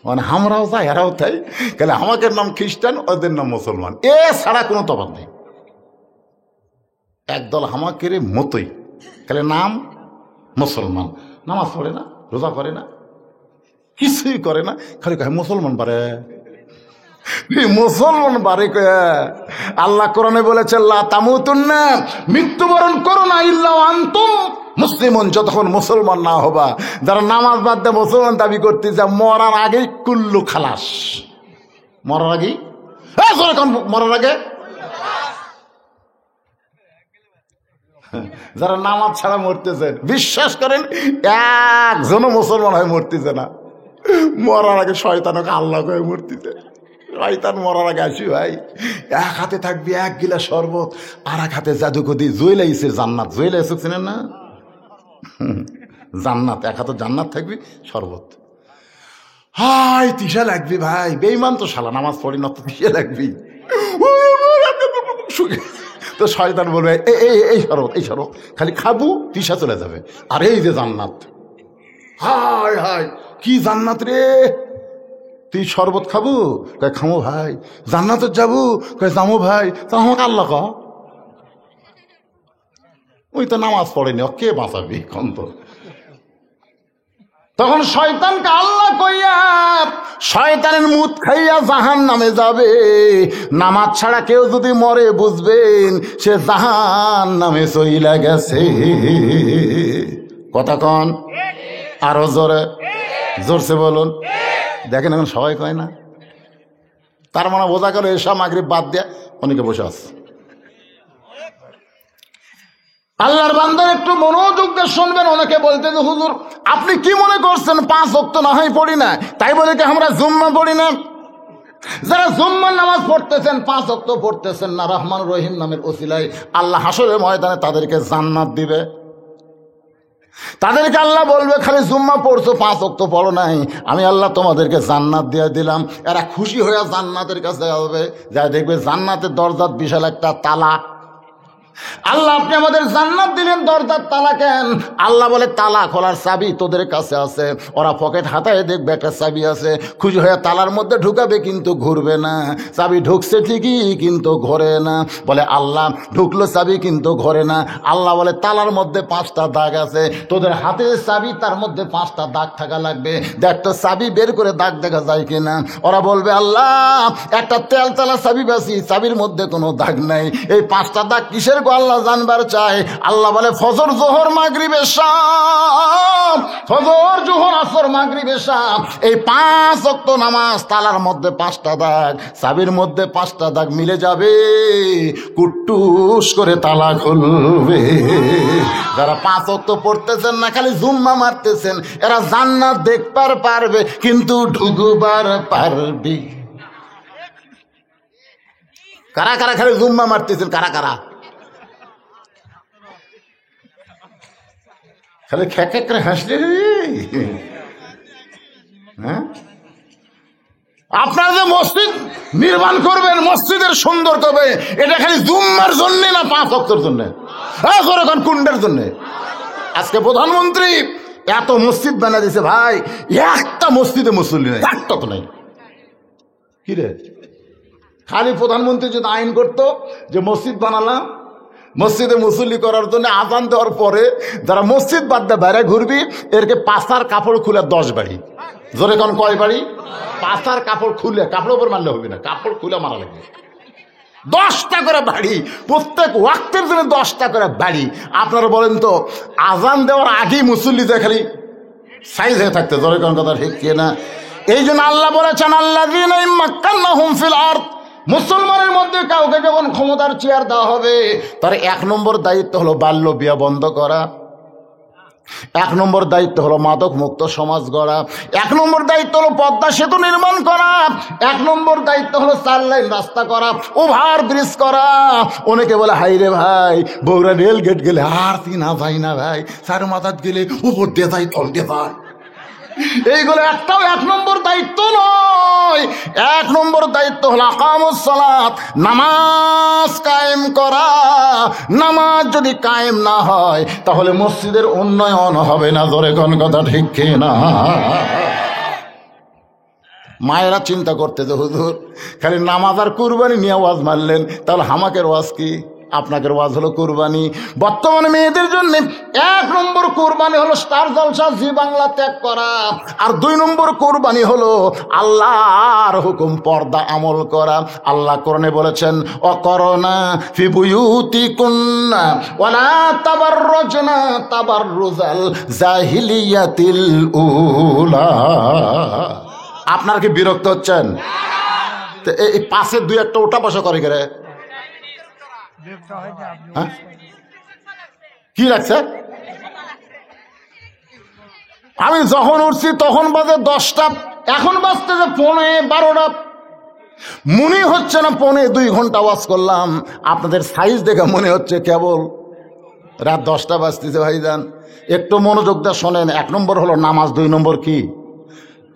মানে আমরাও যাই এরাও তাই। তাহলে হামাকের নাম খ্রিস্টান, ওদের নাম মুসলমান, এ ছাড়া কোনো তফাৎ নেই। একদল হামাকের মতোই, তাহলে নাম মুসলমান। নামাজ পড়ে না, রোজা করে না, কিছুই করে না, খালি কয় মুসলমান পারে, মুসলমান বারে। আল্লাহ কোরআনে বলেছে লা তামুতুন্না, মৃত্যুবরণ করো না ইল্লা আনতুম মুসলিমুন, যতক্ষণ মুসলমান না হবা। যারা নামাজ বাদ দিয়ে মুসলমান দাবি করতে যা, মরার আগেই কুল্লু খালাস। মরার আগেই, মরার আগে যারা নামাজ ছাড়া মরতেছেন, বিশ্বাস করেন একজনও মুসলমান হয়ে মরতেছে না। মরার আগে শয়তানকে আল্লাহ হয়ে মরতেছে। শয়তান মরার আগে আসি ভাই, এক হাতে থাকবি 1 গিলাস শরবত, আর এক হাতে জাদুকদি জুয়েলাইছে জান্নাত। জুয়েলাইছে চিনেন না? জান্নাত, এক হাতে জান্নাত থাকবি, শরবত। হাই তিসা লাগবি ভাই, বেঈমান তো শালা, নামাজ পড়ি না তো তিসা লাগবি। তো শয়তান বলবে এই শরবত, এই শরবত খালি খাবো, তিসা চলে যাবে। আর এই যে জান্নাত, হাই হাই কি জান্নাত রে, তুই শরবত খাবো? কয় খামো ভাই। জান্নাতে যাবো? কয় যাবো ভাই। তা আমাকে আল্লাহ ক, ওই তো নামাজ পড়েনি, কে বাঁচাবি কন্ত? তখন শয়তানকে আল্লাহ কইয়া শয়তানের মুত খাইয়া জাহান্নামে যাবে। নামাজ ছাড়া কেউ যদি মরে, বুঝবেন সে জাহান্নামে চইলা গেছে। কথা কন আরো জোরে, জোরসে বলুন। দেখেন এখন সবাই কয় না, তার মানে বোঝা গেল এসা মাগরিব বাদ দেয়া অনেকে বসে আছে। আল্লাহর বান্দা একটু মনোযোগ দিয়ে শুনবেন। অনেকে বলতে যে হুজুর আপনি কি মনে করছেন 5 ওয়াক্ত না হয় পড়ি না, তাই বলে কি আমরা জুম্মা পড়ি না? যারা জুম্মার নামাজ পড়তেছেন, 5 ওয়াক্ত পড়তেছেন না, রহমান রহিম নামের ওসিলায় আল্লাহ হাসরের ময়দানে তাদেরকে জান্নাত দিবে। তাদেরকে আল্লাহ বলবে খালি জুম্মা পড়ছো, 5 ওয়াক্ত পড়ো নাই, আমি আল্লাহ তোমাদেরকে জান্নাত দিয়ে দিলাম। এরা খুশি হয়ে জান্নাতের কাছে যাবে, যা দেখবে জান্নাতের দরজার বিশাল একটা তালা। আল্লাহ আপনি আমাদের জান্নাত দিলেন, দরজার তালা কেন? আল্লাহ বলে তালা খোলার চাবি তোদের কাছে আছে। ওরা পকেট হাতায় দেখবে একটা চাবি আছে, খুশি হয়ে তালার মধ্যে ঢুকাবে কিন্তু ঘুরবে না। চাবি ঢুকছে ঠিকই কিন্তু ঘোরে না। বলে আল্লাহ ঢুকলো চাবি কিন্তু ঘোরে না। আল্লাহ বলে তালার মধ্যে 5টা দাগ আছে, তোদের হাতে চাবি তার মধ্যে 5টা দাগ থাকা লাগবে, দেখ তো চাবি বের করে দাগ দেখা যায় কিনা। ওরা বলবে আল্লাহ একটা তেলতলা চাবি পাচ্ছি, চাবির মধ্যে কোনো দাগ নাই, এই 5টা দাগ কিসের গো আল্লাহ জানবার চাই। আল্লাহ বলে ফজর জোহর মাগরিব এশা, ফজর জোহর আসর মাগরিব এশা, এই 5 ওয়াক্ত নামাজ তালার মধ্যে 5টা দাগ, চাবির মধ্যে 5টা দাগ মিলে যাবে, কুট্টুস করে তালা খুলবে। যারা 5 ওয়াক্ত পড়তেছেন না, খালি জুম্মা মারতেছেন, এরা জান্নাত দেখবার পারবে কিন্তু ঢুকবার পারবে। কারা কারা খালি জুম্মা মারতেছেন? কারা কারা খালি খেক করে হাসলে? হ্যাঁ, আপনারা যে মসজিদ নির্মাণ করবেন, মসজিদের সুন্দর করবে, এটা খালি জুম্মার জন্য না 5 ওয়াক্তের জন্য? এখন কুন্ডের জন্য? আজকে প্রধানমন্ত্রী এত মসজিদ বানা দিয়েছে ভাই, একটা মসজিদে মুসল্লি নেই, একটা তো নেই। কি রে, খালি প্রধানমন্ত্রী যদি আইন করতো যে মসজিদ বানালাম, মসজিদে মুসল্লি করার জন্য আজান দেওয়ার পরে যারা মসজিদ বাদ দিয়ে বাইরে ঘুরবি, এরকে পাশার কাপড় খুলে 10 বাড়ি। জোরে কোন কয় বাড়ি? পাশার কাপড় খুলে, কাপড়ের উপর মারলে হবে না, কাপড় খুলে মারা লাগবে। 10টা করে বাড়ি, প্রত্যেক ওয়াক্তের জন্য 10টা করে বাড়ি। আপনারা বলেন তো, আজান দেওয়ার আগেই মুসল্লি যে খালি সাইজ হয়ে থাকতে, জোরে কোন কথা ঠিক কি না? এই জন্য আল্লাহ বলেছেন আল্লাযীনা মাক্কান্নাহুম ফিল আরদ, মুসলমানের মধ্যে কাউকে যখন ক্ষমতার চেয়ার দেওয়া হবে, তার 1 নম্বর দায়িত্ব হলো বাল্য বিয়ে বন্ধ করা, 1 নম্বর দায়িত্ব হলো মাদক মুক্ত সমাজ গড়া, 1 নম্বর দায়িত্ব হলো পদ্মা সেতু নির্মাণ করা, 1 নম্বর দায়িত্ব হলো 4 লাইন রাস্তা করা, ওভার ব্রিজ করা। অনেকে বলে হাই রে ভাই, বগুড়া রেল গেট গেলে আর না যাই না ভাই, 4 মাথাত গেলে উপর দিয়ে যাই, তল দিয়ে যাই। এইগুলো একটাও 1 নম্বর দায়িত্ব নয়। 1 নম্বর দায়িত্ব হলো আকামুস সালাত, নামাজ কায়েম করা। নামাজ যদি কায়েম না হয় তাহলে মসজিদের উন্নয়ন হবে না। জোরে কোন কথা ঠিক কি না? মায়েরা চিন্তা করতে যে হুজুর খালি নামাজ আর কুরবানি নিয়ে ওয়াজ মারলেন, তাহলে হামাকের ওয়াজ কি? আপনাদের ওয়াজ হলো কুরবানি। বর্তমানে মেয়েদের জন্য 1 নম্বর কুরবানি হলো স্টার জলসা জি বাংলা ত্যাগ করা, আর 2 নম্বর কুরবানি হলো আল্লাহর হুকুম পর্দা আমল করা। আল্লাহ কোরআনে বলেছেন অকরনা ফি বুয়ুতিকুন্না ওয়ালা তাবাররুজনা তাবাররুজাল জাহিলিয়াতিল উলা। আপনারা কি বিরক্ত হচ্ছেন? এই পাশে 2-1টা ওটা বসা করে গেলে কি লাগছে? আমি যখন উঠছি তখন বাজে 10টা, এখন বাজতেছে 11:30। মনে হচ্ছে না 1.5-2 ঘন্টা ওয়াজ করলাম। আপনাদের সাইজ দেখে মনে হচ্ছে কেবল রাত 10টা বাজতেছে। ভাইজান একটু মনোযোগ দিয়ে শোনেন। 1 নম্বর হলো নামাজ, 2 নম্বর কি?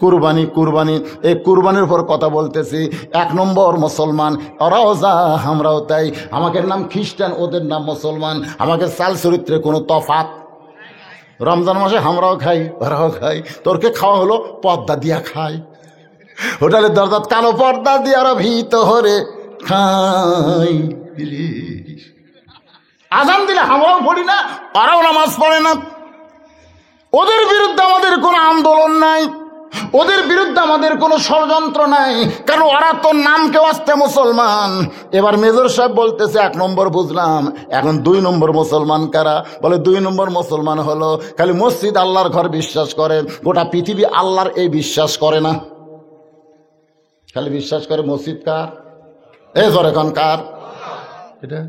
কুরবানি। কুরবানি, এই কুরবানির উপর কথা বলতেছি। 1 নম্বর মুসলমান, ওরাও যা আমরাও তাই। আমাদের নাম খ্রিস্টান, ওদের নাম মুসলমান। আমাদের চাল চরিত্রে কোনো তফাৎ। রমজান মাসে আমরাও খাই, ওরাও খাই। তোরকে খাওয়া হলো পর্দা দিয়া খায়, হোটেলের দরজা কালো পর্দা দিয়ে ওরা ভিতরে খাই। আজান দিলে আমরাও পড়ি না, ওরাও নামাজ পড়ে না। ওদের বিরুদ্ধে আমাদের কোনো আন্দোলন নাই, ওদের বিরুদ্ধে আমাদের কোনো ষড়যন্ত্র নাই, কারণ ওরা তো নামকে আসতে মুসলমান। এবার মেজর সাহেব বলতেছে 1 নম্বর বুঝলাম, এখন 2 নম্বর মুসলমান কারা? বলে 2 নম্বর মুসলমান হলো খালি মসজিদ আল্লাহর ঘর বিশ্বাস করে, গোটা পৃথিবী আল্লাহর এই বিশ্বাস করে না, খালি বিশ্বাস করে মসজিদ কার? এই ধর এখন কার? এটা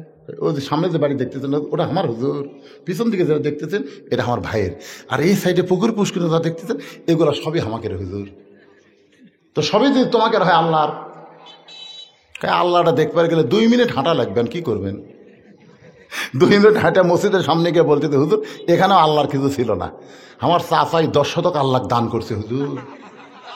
ওই যে সামনে যে বাড়ি দেখতেছেন ওটা আমার হুজুর, পিছন দিকে যারা দেখতেছেন এটা আমার ভাইয়ের, আর এই সাইডে পুকুর পুষ্করিণী যারা দেখতেছেন এগুলো সবই আমাকে হুজুর। তো সবই যদি তোমাকে হয় আল্লাহর, আল্লাহটা দেখবার গেলে 2 মিনিট হাঁটা লাগবেন, কি করবেন? 2 মিনিট হাঁটা মসজিদের সামনে গিয়ে বলতে হুজুর এখানেও আল্লাহর কিছু ছিল না, আমার চাচাই 10 শতক আল্লাহ দান করছে হুজুর,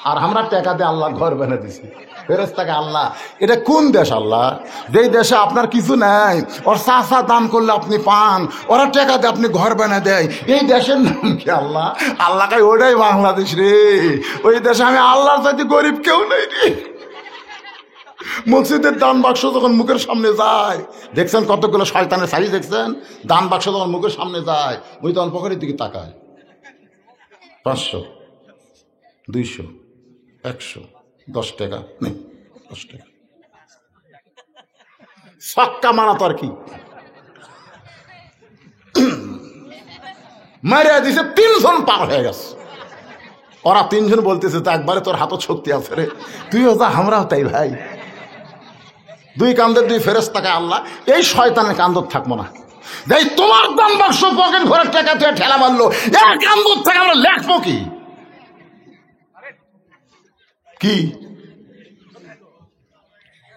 আর আমরা টাকা দিয়ে আল্লাহ ঘর বানিয়ে দিছি। ফেরেশতাকে আল্লাহ। এটা কোন দেশ আল্লাহ? যেই দেশে আপনার কিছু নাই, ওর চা দাম করলে আপনি পান, ওরা টাকা দিয়ে আপনি ঘর বানা দেয়, এই দেশের নাম কি আল্লাহ? আল্লাহ কয় ওটাই বাংলাদেশ রে। ওই দেশে আমি আল্লাহর চাইতে গরিব কেউ নেই রে। মসজিদের দান বাক্স যখন মুখের সামনে যায়, দেখছেন কতগুলো শয়তানের সাইজ দেখছেন? দান বাক্স যখন মুখের সামনে যায়, ওই তখন পকেটের দিকে তাকায়। 500, 200, 100, 10 টাকা নেই, 10 টাকা ছক্কা মারা তো আর কি মারিয়া দিছে। 3 জন পার হয়ে গেছে। ওরা 3 জন বলতেছে তো একবারে তোর হাতও শক্তি আছে রে, তুইও যা আমরাও তাই ভাই। 2 কান্দের 2 ফেরেশতাকে আল্লাহ, এই শয়তানের কান্দর থাকবো না। এই তোমার দান বাক্স পকেট ভরে টাকা তুই ঠেলা মারলো, এক কান্দর থেকে আমরা লেখবো কি? কি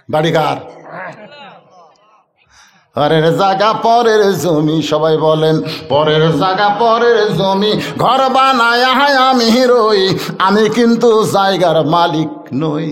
বাড়িঘর পরের জায়গা পরের জমি, সবাই বলেন পরের জায়গা পরের জমি, ঘর বানায় আমি রই, আমি কিন্তু জায়গার মালিক নই।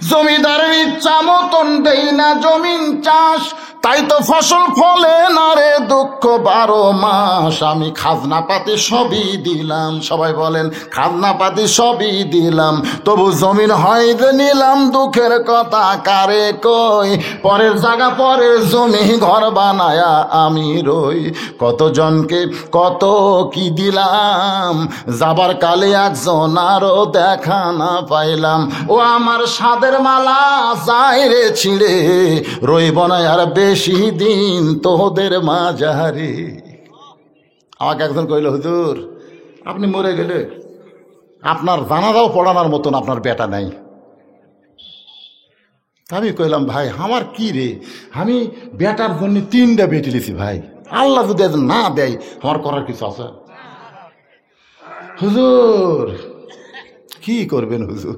জমিদারের ইচ্ছা মতন দেই না জমিন চাষ, তাই তো ফসল ফলে না রে দুঃখ 12 মাস। আমি খাজনা পাতি সবই দিলাম, সবাই বলেন খাজনা পাতি সবই দিলাম, তবু জমিন হয় যে নিলাম, দুঃখের কথা কারে কই। পরের জায়গা পরের জমি, ঘর বানায়া আমি রই, কতজনকে কত কি দিলাম, যাবার কালে একজন আরো দেখা না পাইলাম। ও আমার সাদের মালা যাই রে ছিঁড়ে, রইব না আর বেশি দিন তোদের মাঝারে। আমাকে একজন কইল, হুজুর আপনি মরে গেলে আপনার জানাজাও পড়ানোর মতন আপনার বেটা নাই। আমি কইলাম ভাই আমার কি রে, আমি বেটার জন্য 3টা বেটি লিছি ভাই, আল্লাহ যদি না দেয় আমার করার কিছু আছে? হুজুর কি করবেন হুজুর,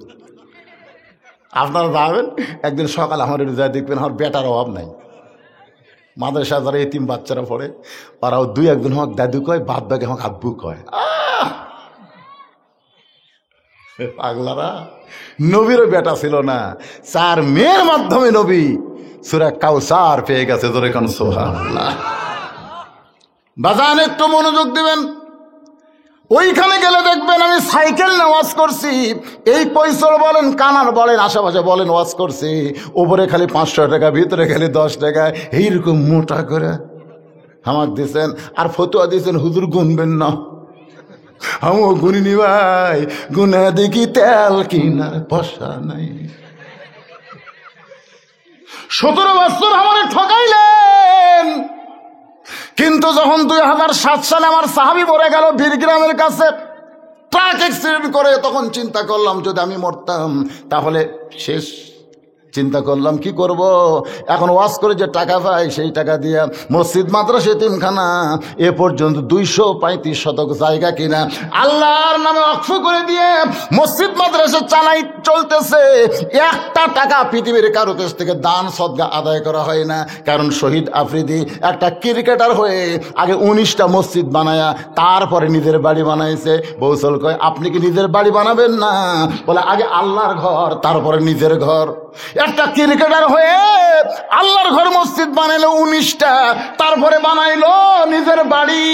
আপনারা যাবেন একদিন সকাল আমার যা দেখবেন আমার বেটার অভাব নাই। মাদ্রাসা যারা এতিম বাচ্চারা পড়ে, ওরাও 2-1 আমাকে দাদু কয়, বাদ বাকি আমাকে আব্বু কয়। পাগলারা, নবীরও বেটা ছিল না, 4 মেয়ের মাধ্যমে নবী সূরা কাউসার পেয়ে গেছে। জোরে কোন সুবহানাল্লাহ। বাজান একটু মনোযোগ দিবেন, ওইখানে গেলে দেখবেন আমি সাইকেল নিয়ে ওয়াজ করছি, এই পয়সর বলেন কানার বলেন আশেপাশে বলেন ওয়াজ করছি, উপরে খালি 500 টাকা, ভিতরে খালি 10 টাকা, এইরকম মোটা করে আমাকে দিয়েছেন। আর ফতুয়া দিয়েছেন হুজুর গুনবেন না। আমিও গুনিনি ভাই, গুনা দেখি তেল কিনার পয়সা নাই। 17 বছর আমারে ঠকাইলেন, কিন্তু যখন 2007 সালে আমার সাহাবী মরে গেল বীরগ্রামের কাছে ট্রাক অ্যাক্সিডেন্ট করে, তখন চিন্তা করলাম যদি আমি মরতাম তাহলে শেষ। চিন্তা করলাম কি করব, এখন ওয়াজ করে যে টাকা পাই সেই টাকা দিয়ে মসজিদ মাদ্রাসা এতিমখানা এ পর্যন্ত 235 শতক জায়গা কিনা আল্লাহর নামে ওয়াকফ করে দিয়ে মসজিদ মাদ্রাসা চালাই চলতেছে। 1টা টাকা পৃথিবীর কারো কাছ থেকে দান সদকা আদায় করা হয় না, কারণ শহীদ আফ্রিদি একটা ক্রিকেটার হয়ে আগে 19টা মসজিদ বানায়া তারপরে নিজের বাড়ি বানাইছে। বৌসল কয় আপনি কি নিজের বাড়ি বানাবেন না? বলে আগে আল্লাহর ঘর তারপরে নিজের ঘর। একটা ক্রিকেটার হয়ে আল্লাহর ঘর মসজিদ বানাইলো 19টা, তারপরে বানাইলো নিজের বাড়ি।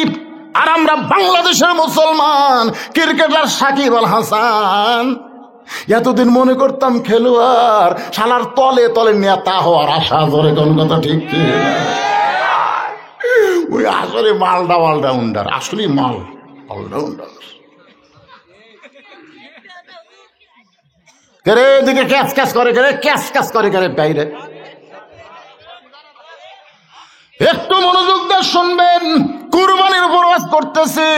আর আমরা বাংলাদেশের মুসলমান ক্রিকেটার সাকিব আল হাসান এতদিন মনে করতাম খেলোয়াড়, শালার তলে তলে নেতা হওয়ার আশা। ধরে কোন কথা ঠিক কি? ওই আসলে মালটা অলরাউন্ডার, আসলে মাল অলরাউন্ডার। দিকে ক্যাচ ক্যাচ করে ক্যাচ ক্যাচ করে বাইরে। একটু মনোযোগ দিয়ে শুনবেন, কুরবানির উপর ওয়াজ করতেছি।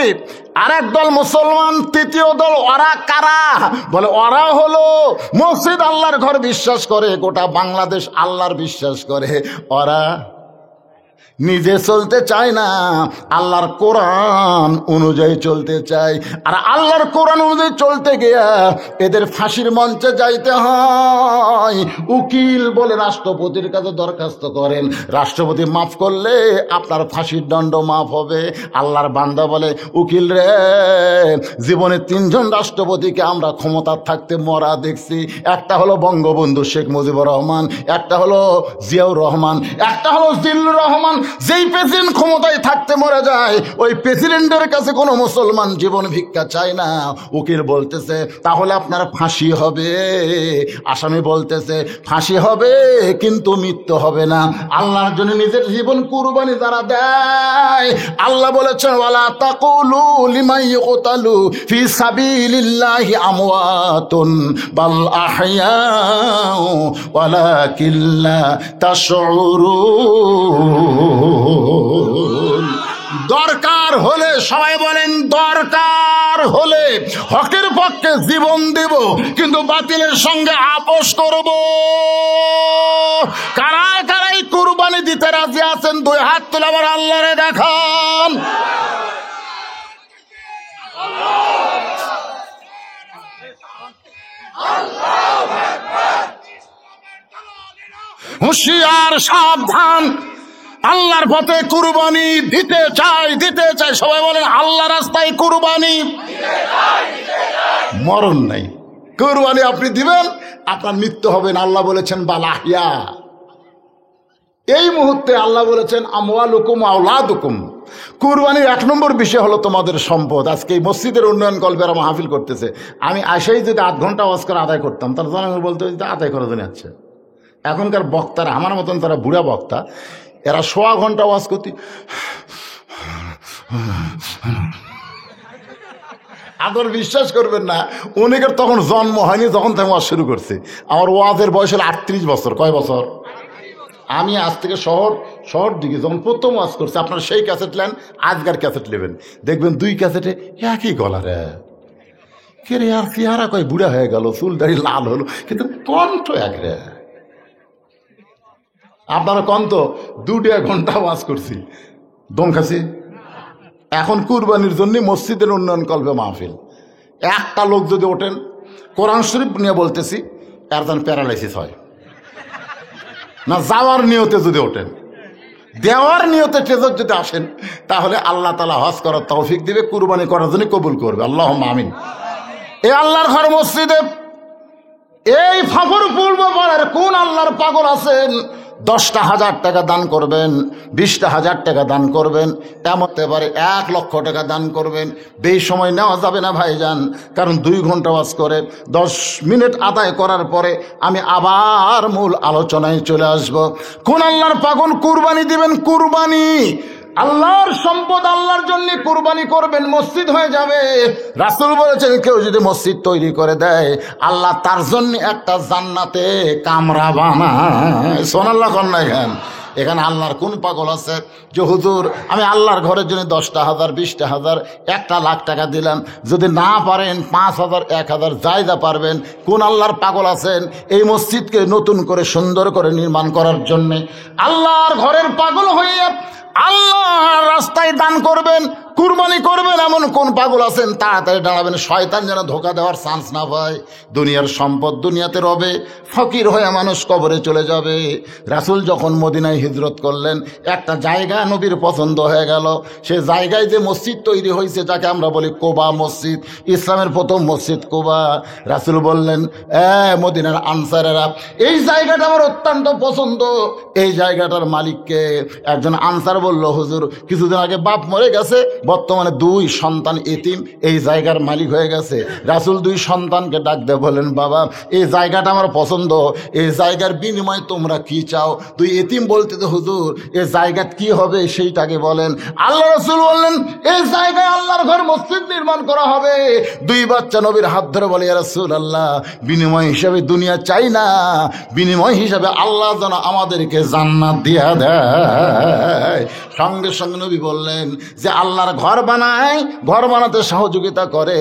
আর এক দল মুসলমান, তৃতীয় দল ওরা কারা? বলে ওরা হলো মসজিদ আল্লাহর ঘর বিশ্বাস করে, গোটা বাংলাদেশ আল্লাহর বিশ্বাস করে। ওরা নিজে চলতে চায় না, আল্লাহর কোরআন অনুযায়ী চলতে চায়। আর আল্লাহর কোরআন অনুযায়ী চলতে গিয়া এদের ফাঁসির মঞ্চে যাইতে হয়। উকিল বলে রাষ্ট্রপতির কাছে দরখাস্ত করেন, রাষ্ট্রপতি মাফ করলে আপনার ফাঁসির দণ্ড মাফ হবে। আল্লাহর বান্দা বলে, উকিল রে, জীবনে 3 জন রাষ্ট্রপতিকে আমরা ক্ষমতা থাকতে মরা দেখছি। একটা হলো বঙ্গবন্ধু শেখ মুজিবুর রহমান, একটা হলো জিয়াউর রহমান, একটা হলো জিল্লুর রহমান। যেই প্রেসিডেন্ট ক্ষমতায় থাকতে মরে যায়, ওই প্রেসিডেন্টের কাছে কোনো মুসলমান জীবন ভিক্ষা চায় না। উকিল বলতেছে, তাহলে আপনার ফাঁসি হবে। আসামি বলতেছে, ফাঁসি হবে কিন্তু মৃত্যু হবে না। আল্লাহর জন্য নিজের জীবন কুরবানি যারা দেয়, আল্লাহ বলেছেন, ওয়ালা তাকুলু লিমান ইউকতালু ফি সাবিলিল্লাহি আমওয়াতুন বাল আহইয়াউ ওয়ালাকিন লা তাশউরুন। দরকার হলে, সবাই বলেন, দরকার হলে হকের পক্ষে জীবন দেব, কিন্তু বাতিলের সঙ্গে আপোষ করব। কারা কারাই কুরবানি দিতে রাজি আছেন? 2 হাত তুলে আবার আল্লাহরে দেখান। হুঁশিয়ার, সাবধান, আল্লাহর পথে কুরবানি দিতে চাই, দিতে চাই। সবাই বলেন, আল্লাহ রাস্তায় কুরবানি, মরণ নাই। কুরবানি আপনি দিবেন, আপনার মৃত্যু হবে না। আল্লাহ বলেছেন বালাহিয়া। এই মুহূর্তে আল্লাহ বলেছেন আমওয়ালুকুম আওলাদুকুম। কুরবানির 1 নম্বর বিষয় হলো তোমাদের সম্পদ। আজকে এই মসজিদের উন্নয়ন কল্পেরা মাহফিল করতেছে। আমি আসাই যদি 8 ঘন্টা ওয়াজ করে আদায় করতাম, তাহলে জনগণ বলতে আদায় করা জন্য আছে। এখনকার বক্তারা আমার মতন, তারা বুড়া বক্তা, এরা 1.25 ঘন্টা ওয়াজ করতে। আদর বিশ্বাস করবেন না, অনেকের তখন জন্ম হয়নি যখন থেকে ওয়াজ শুরু করছে। আমার ওয়াজের বয়স হলো 38 বছর। কয় বছর? আমি আজ থেকে শহর দিকে যখন প্রথম ওয়াজ করছি, আপনারা সেই ক্যাসেট নেন, আজকার ক্যাসেট নেবেন, দেখবেন 2 ক্যাসেটে একই গলা রে। কে রে আর চেহারা কয় বুড়া হয়ে গেল, চুল দাড়ি লাল হলো, কিন্তু কণ্ঠ এক রে। আপনারা কন্ত 2.5 ঘন্টা ওয়াজ করছি, দম খাসি। এখন কুরবানির জন্য মসজিদের উন্নয়ন কল্পে মাহফিল। একটা লোক যদি ওঠেন, কোরআন শরীফ নিয়ে বলতেছি, এর যেন প্যারালাইসিস হয় না। যাওয়ার নিয়তে যদি ওঠেন, দেওয়ার নিয়তে ট্রেজর যদি আসেন, তাহলে আল্লাহ তাআলা হজ করার তৌফিক দিবে, কুরবানি করার জন্য কবুল করবে। আল্লাহুম্মা আমিন। এই আল্লাহর ঘর মসজিদে এই ফাফর পূর্ব পাড়ার কোন আল্লাহর পাগল আছেন? 10টা 1000 টাকা দান করবেন, 20টা 1000 টাকা দান করবেন, এমনতে পারে 1 লক্ষ টাকা দান করবেন। বেশি সময় নেওয়া যাবে না ভাইজান, কারণ 2 ঘন্টা ওয়াজ করে 10 মিনিট আদায় করার পরে আমি আবার মূল আলোচনায় চলে আসব। কোন আল্লাহর পাগল কুরবানি দিবেন? কুরবানি আল্লাহর সম্পদ, আল্লাহর জন্য কুরবানি করবেন, মসজিদ হয়ে যাবে। রাসূল বলেছেন, কেউ যদি মসজিদ তৈরি করে দেয়, আল্লাহ তার জন্য একটা জান্নাতে কামরা বানায়। সুবহানাল্লাহ কন না? এখানে আল্লাহর কোন পাগল আছে যে হুজুর আমি আল্লাহর ঘরের জন্য 10টা 1000, 20টা 1000, 1 লাখ টাকা দিলাম, যদি না পারেন 5000, 1000, যাই যা পারবেন। কোন আল্লাহর পাগল আছেন এই মসজিদকে নতুন করে সুন্দর করে নির্মাণ করার জন্যে? আল্লাহর ঘরের পাগল হয়ে আল্লাহর রাস্তায় দান করবেন, কুরবানি করবেন, এমন কোন পাগল আছেন? তাড়াতাড়ি দাঁড়াবেন, শয়তান যেন ধোকা দেওয়ার চান্স না পায়। দুনিয়ার সম্পদ দুনিয়াতে রবে, ফকির হয়ে মানুষ কবরে চলে যাবে। রাসূল যখন মদিনায় হিজরত করলেন, একটা জায়গা নবীর পছন্দ হয়ে গেল। সে জায়গায় যে মসজিদ তৈরি হয়েছে, যাকে আমরা বলি কোবা মসজিদ, ইসলামের প্রথম মসজিদ কোবা। রাসূল বললেন, মদিনার আনসারেরা, এই জায়গাটা আমার অত্যন্ত পছন্দ। এই জায়গাটার মালিককে? একজন আনসার বলল, হুজুর কিছুদিন আগে বাপ মরে গেছে, বর্তমানে 2 সন্তান এতিম, এই জায়গার মালিক হয়ে গেছে। রাসূল 2 সন্তানকে ডাক দিয়ে বলেন, বাবা এই জায়গাটা আমার পছন্দ, এই জায়গার বিনিময়ে তোমরা কি চাও? 2 এতিম বলতে তো হুজুর এই জায়গা কি হবে সেইটাকে বলেন। আল্লাহ রাসূল বললেন, এই জায়গায় আল্লাহর ঘর মসজিদ নির্মাণ করা হবে। 2 বাচ্চা নবীর হাত ধরে বলে, ইয়া রাসূলুল্লাহ, বিনিময় হিসাবে দুনিয়া চাই না, বিনিময় হিসাবে আল্লাহ যেন আমাদেরকে জান্নাত দিয়া দেয়। সঙ্গে সঙ্গে নবী বললেন যে আল্লাহর আর ঘর বানায়, ঘর বানাতে সহযোগিতা করে,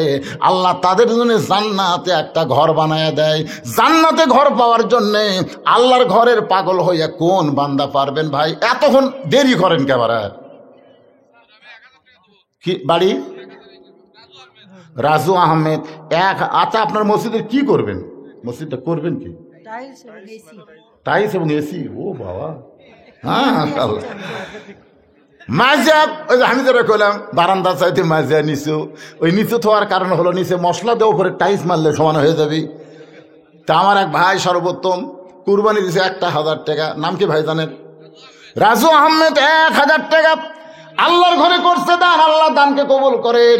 আল্লাহ তাদের জন্য জান্নাতে একটা ঘর বানায় দেয়। জান্নাতে ঘর পাওয়ার জন্যে আল্লাহর ঘরের পাগল হইয়া কোন বান্দা পারবেন ভাই? এতক্ষণ দেরি করেন কেবারে? কি বাড়ি? রাজু আহমেদ। আচ্ছা, আপনার মসজিদের কি করবেন? মসজিদটা করবেন কি? টাইলস এবং এসি। ও বাবা, হ্যাঁ মাজা। ওই যে আমি যেটা কইলাম বারান্দা চাইতে মাজা নিচু, ওই নিচু থাকার কারণ হলো নিচে মশলা দেওয়া করে টাইলস মারলে সমান হয়ে যাবে। তা আমার এক ভাই সর্বোত্তম কুরবানি দিছে 1,000 টাকা। নাম কি ভাই জানেন? রাজু আহমেদ। 1,000 টাকা আল্লাহর ঘরে করছে দান। আল্লাহ দানকে কবুল করেন।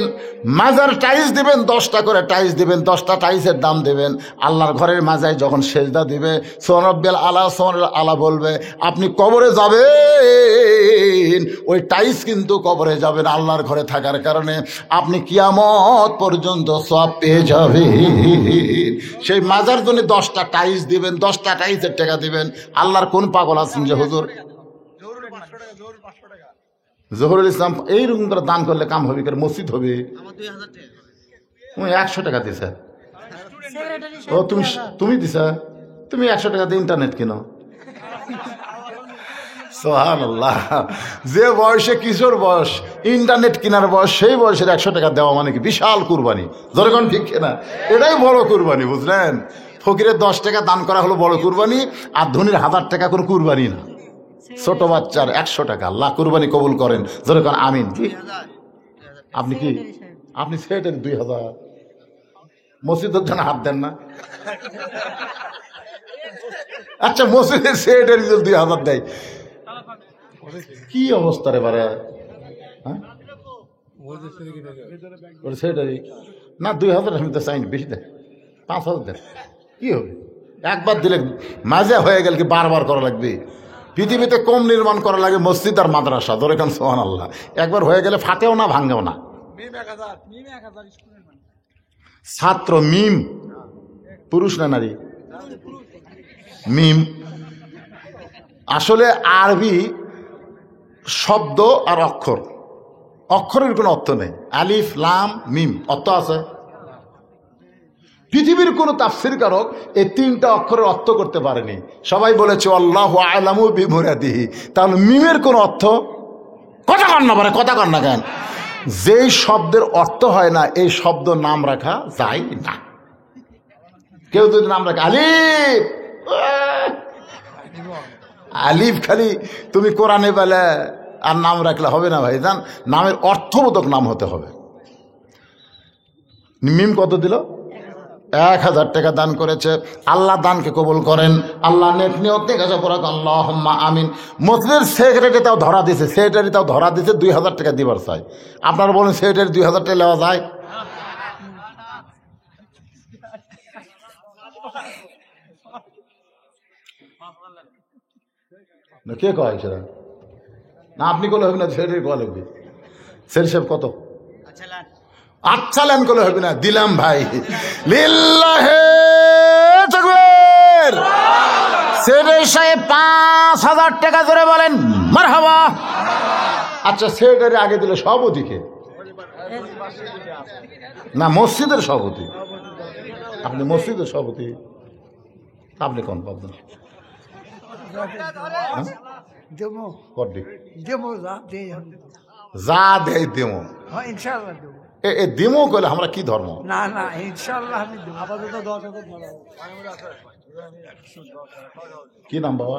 মাজার টাইলস দিবেন, 10টা করে টাইলস দিবেন, 10টা টাইলসের দাম দিবেন। আল্লাহর ঘরের মাজায় যখন সেজদা দিবে সোনব্বেল আলা সোনল আলা বলবে, আপনি কবরে যাবেন, ওই টাইলস কিন্তু কবরে যাবেন আল্লাহর ঘরে থাকার কারণে। আপনি কিয়ামত পর্যন্ত সওয়াব পেয়ে যাবেন। সেই মাজার জন্য 10টা টাইলস দিবেন, 10টা টাইলসের টাকা দিবেন। আল্লাহর কোন পাগল আছেন যে হুজুর জহুরুল ইসলাম এইরকম করে দান করলে কাম হবে, মসজিদ হবে? 100 টাকা দিছে। ও তুমি দিছা? তুমি 100 টাকা দিয়ে ইন্টারনেট কিনো। সুবহানাল্লাহ। যে বয়সে কিশোর বয়স, ইন্টারনেট কেনার বয়স, সেই বয়সের 100 টাকা দেওয়া মানে কি বিশাল কুরবানি। যখন ঠিক না, এটাই বড় কুরবানি, বুঝলেন? ফকিরের 10 টাকা দান করা হলো বড় কুরবানি, আর ধনীর 1000 টাকা কোনো কুরবানি না। ছোট বাচ্চার 100 টাকা। আল্লাহ কুরবানি কবুল করেন, যেরকম আমিন। আপনি কি? আপনি সেটের 2000 মসজিদের জন্য হাত দেন না? আচ্ছা, মসজিদের সেটের 2000 দেয়, কি অবস্থা রে বারে? সেটারই না 2000 আমি তো চাইনি, বেশি দেন, 5000 দেন। কি হবে? একবার দিলে মাজা হয়ে গেল কি বারবার করা লাগবে? পৃথিবীতে কম নির্মাণ করা লাগে মসজিদ আর মাদ্রাসা, ধরে খান সুবহানাল্লাহ। একবার হয়ে গেলে ফাটেও না, ভাঙ্গেও না। ছাত্র মিম, পুরুষ না নারী? মিম আসলে আরবি শব্দ আর অক্ষর, অক্ষরের কোনো অর্থ নেই। আলিফ লাম মিম অর্থ আছে? পৃথিবীর কোন তাফসীরকারক এই 3টা অক্ষরের অর্থ করতে পারেনি। সবাই বলেছে আল্লাহু আ'লামু বিমুরাদিহি। তাহলে মিমের কোন অর্থ? কথা কন না পারে, কথা কন না কেন? যেই শব্দের অর্থ হয় না, এই শব্দ নাম রাখা যায় না। কেউ যদি নাম রাখে আলিফ, আলিফ খালি তুমি কোরআনে বলে আর নাম রাখলে হবে না ভাই জান, নামের অর্থবোধক নাম হতে হবে। মিম কত দিল? 1000 টাকা দান করেছে। আল্লাহ দানকে কবুল করেন। আল্লাহ নেক নিয়ত থেকে আল্লাহুম্মা আমিন। মসজিদের সেক্রেটারি তাও ধরা দিছে, 2000 টাকা দিবার চাই। আপনারা বলেন সেক্রেটারি 2000 টাকা নেওয়া যায়? কে কয় সেটা? না আপনি করলে হবে না, সেক্রেটারি কয়া লাগবে। সেক্রেটারি সাহেব কত? আচ্ছা লেন করলে হবে না, দিলাম ভাই। লিল্লাহে তাকবীর। সেক্রেটারি সাহেব 5000 টাকা ধরে বলেন মারহাবা। আচ্ছা, সেক্রেটারি আগে দিল সভাপতিকে না মসজিদের সভাপতি? আপনি মসজিদের সভাপতি, আপনি কোন পাবেন? যা দেয় দেমো, এ দেমো কইলে আমরা কি ধর্ম? না না ইনশাআল্লাহ আমি দেব। কি নাম বাবা?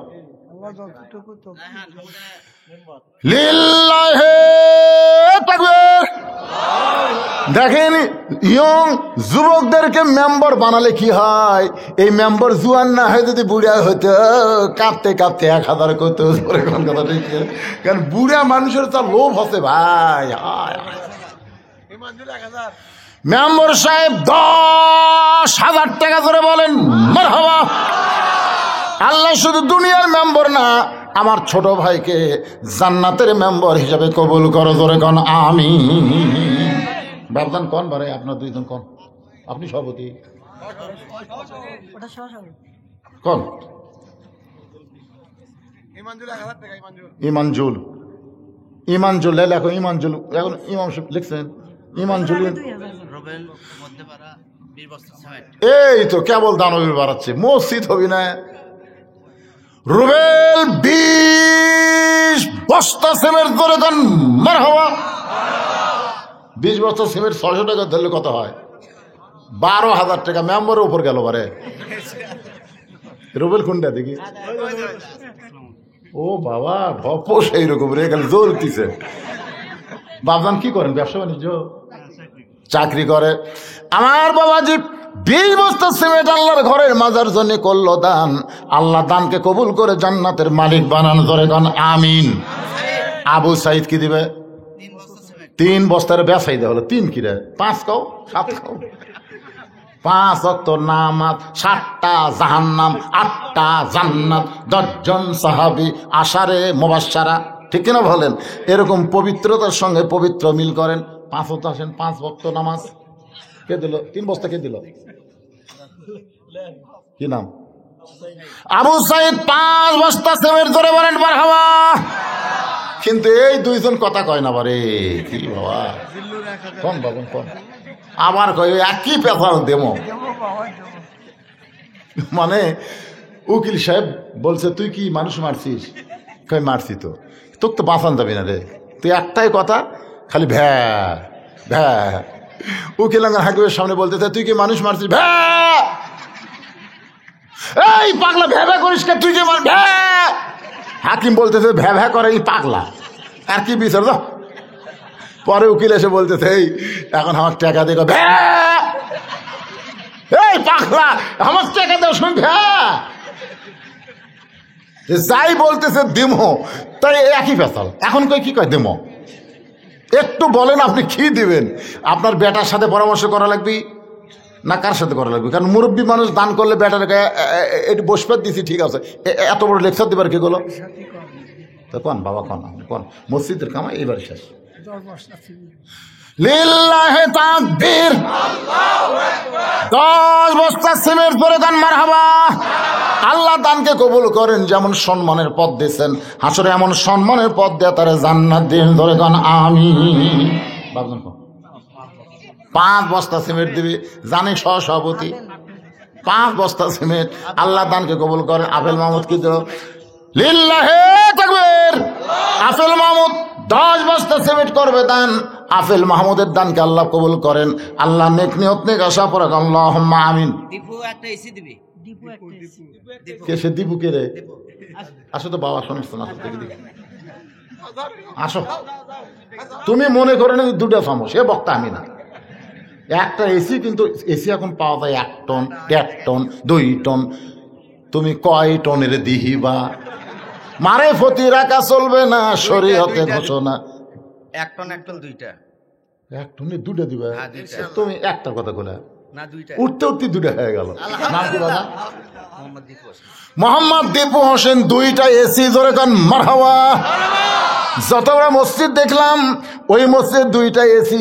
লিল্লাহে তাকবীর। দেখেন ইয়ং যুবকদেরকে মেম্বার বানালে কি হয়? এই মেম্বার জুয়ান না হয় যদি বুড়া হইতো, কাঁপতে কাঁপতে 1000 করতো। কথা ঠিক, কারণ বুড়া মানুষের তার লোভ হচ্ছে ভাই। মেম্বার সাহেব 10,000 টাকা ধরে বলেন মারহাবা। আল্লাহ শুধু দুনিয়ার মেম্বার না, আমার ছোট ভাইকে জান্নাতের মেম্বার হিসাবে কবুল করো, ধরে কোন আমিন। বাবদান কোন বারে? আপনার 2জন কোন? আপনি সভাপতি কোন? ইমানজুল। ইমানজুল লেখো, ইমানজুল এখন ইমাম লিখছেন ইমানজুল। এই তো কেবল দানবীর বাড়াচ্ছে, মসজিদ হবি না। রুবেল 20 বস্তা সিমেন্ট করে দেন মারহাবা। 20 বস্তা সিমেন্ট 600 টাকা ধরলে কত হয়? 12,000 টাকা মেম্বারের উপর গেল বারে। রুবেল কোনটা দেখি? ও বাবা ঢপ সেইরকম রে গেল জ্বলতিছে। বাবজান কি করেন? ব্যবসা বাণিজ্য, চাকরি করে। আমার বাবাজি 20 বস্তা সিমেন্ট আল্লাহর ঘরের মাজার জন্য করলো দান। আল্লাহ দানকে কবুল করে জান্নাতের মালিক বানান। ধরে গান আমিন। আবু সাইদ কি দিবে? 3 বস্তার ব্যবসায়ী দেওয়া হলো। 3 কি রে? 5 খাও, 7 খাও। 5 ওয়াক্ত নামাজ, 7টা জাহান্নাম, 8টা জান্নাত, 10 জন সাহাবী, আশারে মুবাশশারা। ঠিক কিনা বলেন? এরকম পবিত্রতার সঙ্গে পবিত্র মিল করেন। 5 ওয়াক্ত আসেন, 5 ওয়াক্ত নামাজ। কে দিল 3 বস্তা? কে দিল? কি নাম? আবু সাইদ 5 বস্তা সিমেন্ট ধরে বলেন মারহাবা। কিন্তু এই 2 জন কথা কয় না বারে। কি বাবা কোন বাবন কোন আবার কয় একই পেশার দেমো। মানে উকিল সাহেব বলছে তুই কি মানুষ মারছিস? কই মারছি তো। তোকে তো বাঁচান যাবি না রে, তুই একটাই কথা খালি ভ্যা ভ্যা। উকিল হাকিমের সামনে বলতেছে তুই কি মানুষ মারছিস? ভ্যা। এই পাগলা ভ্যা ভ্যা করিস কে? তুই কি মার ভ্যা। হাকিম বলতেছে ভ্যা ভ্যা করে এই পাগলা, আর কি বিচার দাও। পরে উকিল এসে বলতেছে এই এখন আমার টাকা দেখো। ভ্যা। এই পাগলা আমার টাকা দাও। শুন ভ্যা। যাই বলতেছে দিমো, তাই একই পেশাল। এখন কই কি কয় দিমো? একটু বলেন আপনি কি দিবেন? আপনার বেটার সাথে পরামর্শ করা লাগবে না কার সাথে করা লাগবে? কারণ মুরব্বী মানুষ দান করলে বেটার একটু বসপাত দিছি, ঠিক আছে, এত বড় লেকচার দিবার কি গেল? তো কোন বাবা কোন আপনি কোন মসজিদের কামাই এইবার শেষ। লিল্লাহে তাকবীর। 10 বস্তা সিমেন্ট করে দেন মারহাবা। আল্লাহ দানকে কবুল করেন। যেমন সম্মানের পদ দিয়েছেন, হাসরে এমন সম্মানের পদ দিয়ে তারা জান্নাত দিন। ধরে গান আমিন। 5 বস্তা সিমেন্ট দিবি, জানি সভাপতি। 5 বস্তা সিমেন্ট। আল্লাহ দানকে কবুল করেন। আফেল মাহমুদ কি দিল? লিল্লাহে তাকবীর। আফেল মাহমুদ 10 বস্তা সিমেন্ট করবে দান। আফেল মাহমুদের দানকে আল্লাহ কবুল করেন। আল্লাহ নেক নিয়ত নেক আশা পড়ে আল্লাহুম্মা আমিন। দীপু একটা এসি দিবি। কে সে? দীপু কে রে? আসো তো বাবা, শোনো শোনো, আসো। তুমি মনে করে না 2টা চামচ, সে বক্তা আমি না। একটা এসি, কিন্তু এসি এখন পাওয়া যায় 1 টন, 1.5 টন, 2 টন। তুমি কয় টনের দিহিবা? মারে ফতি রাখা চলবে না, শরীয়তে ঘোষণা। 1 টন 1 টন 2টা। 1 টনে 2টা দিবা? তুমি একটা কথা বলে না 2টা। উঠতে উঠতে 2টা হয়ে গেল। নাম কি বাবা? মোহাম্মদ দীপু হোসেন। মোহাম্মদ দীপু হোসেন 2টা এসি ধরে কান মারহাবা। যতটা মসজিদ দেখলাম ওই মসজিদ 2টা এসি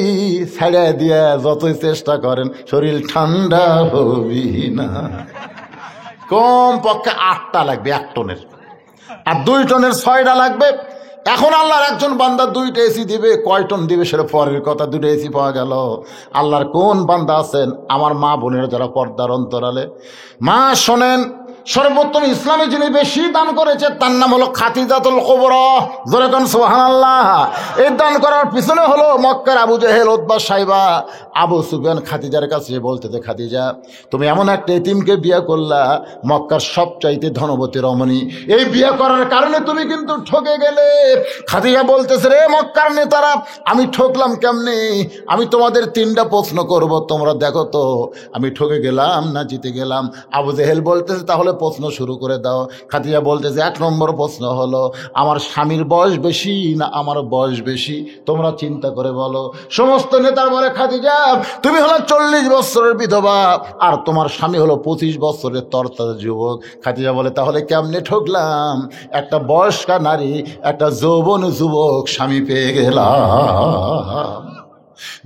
ছাড়া দিয়া যতই চেষ্টা করেন শরীর ঠান্ডা হবি না। কম পক্ষে 8টা লাগবে 1 টনের, আর 2 টনের 6টা লাগবে। এখন আল্লাহর একজন বান্দা 2টা এসি দিবে, কয় টন দিবে সেটা পরের কথা। 2টা এসি পাওয়া গেল। আল্লাহর কোন বান্দা আছেন আমার মা বোনেরা যারা পর্দার অন্তরালে, মা শোনেন, সর্বোত্তম ইসলামে যিনি বেশি দান করেছে তার নাম হলো খাদিজাতুল কুবরা। জোরে কোন সুবহানাল্লাহ। এই দান করার পিছনে হলো মক্কার আবু জেহেল, উতবা, সাইবা, আবু সুফিয়ান খাদিজার কাছে বলতেছে খাদিজা তুমি এমন একটা এতিমকে বিয়ে করলা, মক্কার সবচাইতে ধনবতী রমণী, এই বিয়ে করার কারণে তুমি কিন্তু ঠকে গেলে। খাদিজা বলতেছে রে মক্কার নেতারা, আমি ঠকলাম কেমনে? আমি তোমাদের 3টা প্রশ্ন করব, তোমরা দেখো তো আমি ঠকে গেলাম না জিতে গেলাম। আবু জেহেল বলতেছে তাহলে প্রশ্ন শুরু করে দাও। খাদিজা বলতেছে 1 নম্বর প্রশ্ন হলো আমার স্বামীর বয়স বেশি না আমার বয়স বেশি? তোমরা চিন্তা করে বলো। সমস্ত নেতার বলে খাদিজা তুমি হলো 40 বছরের বিধবা আর তোমার স্বামী হলো 25 বছরের তরতাজা যুবক। খাদিজা বলে তাহলে কেমনে ঠকলাম? একটা বয়স্কা নারী, একটা যৌবন যুবক স্বামী পেয়ে গেলাম।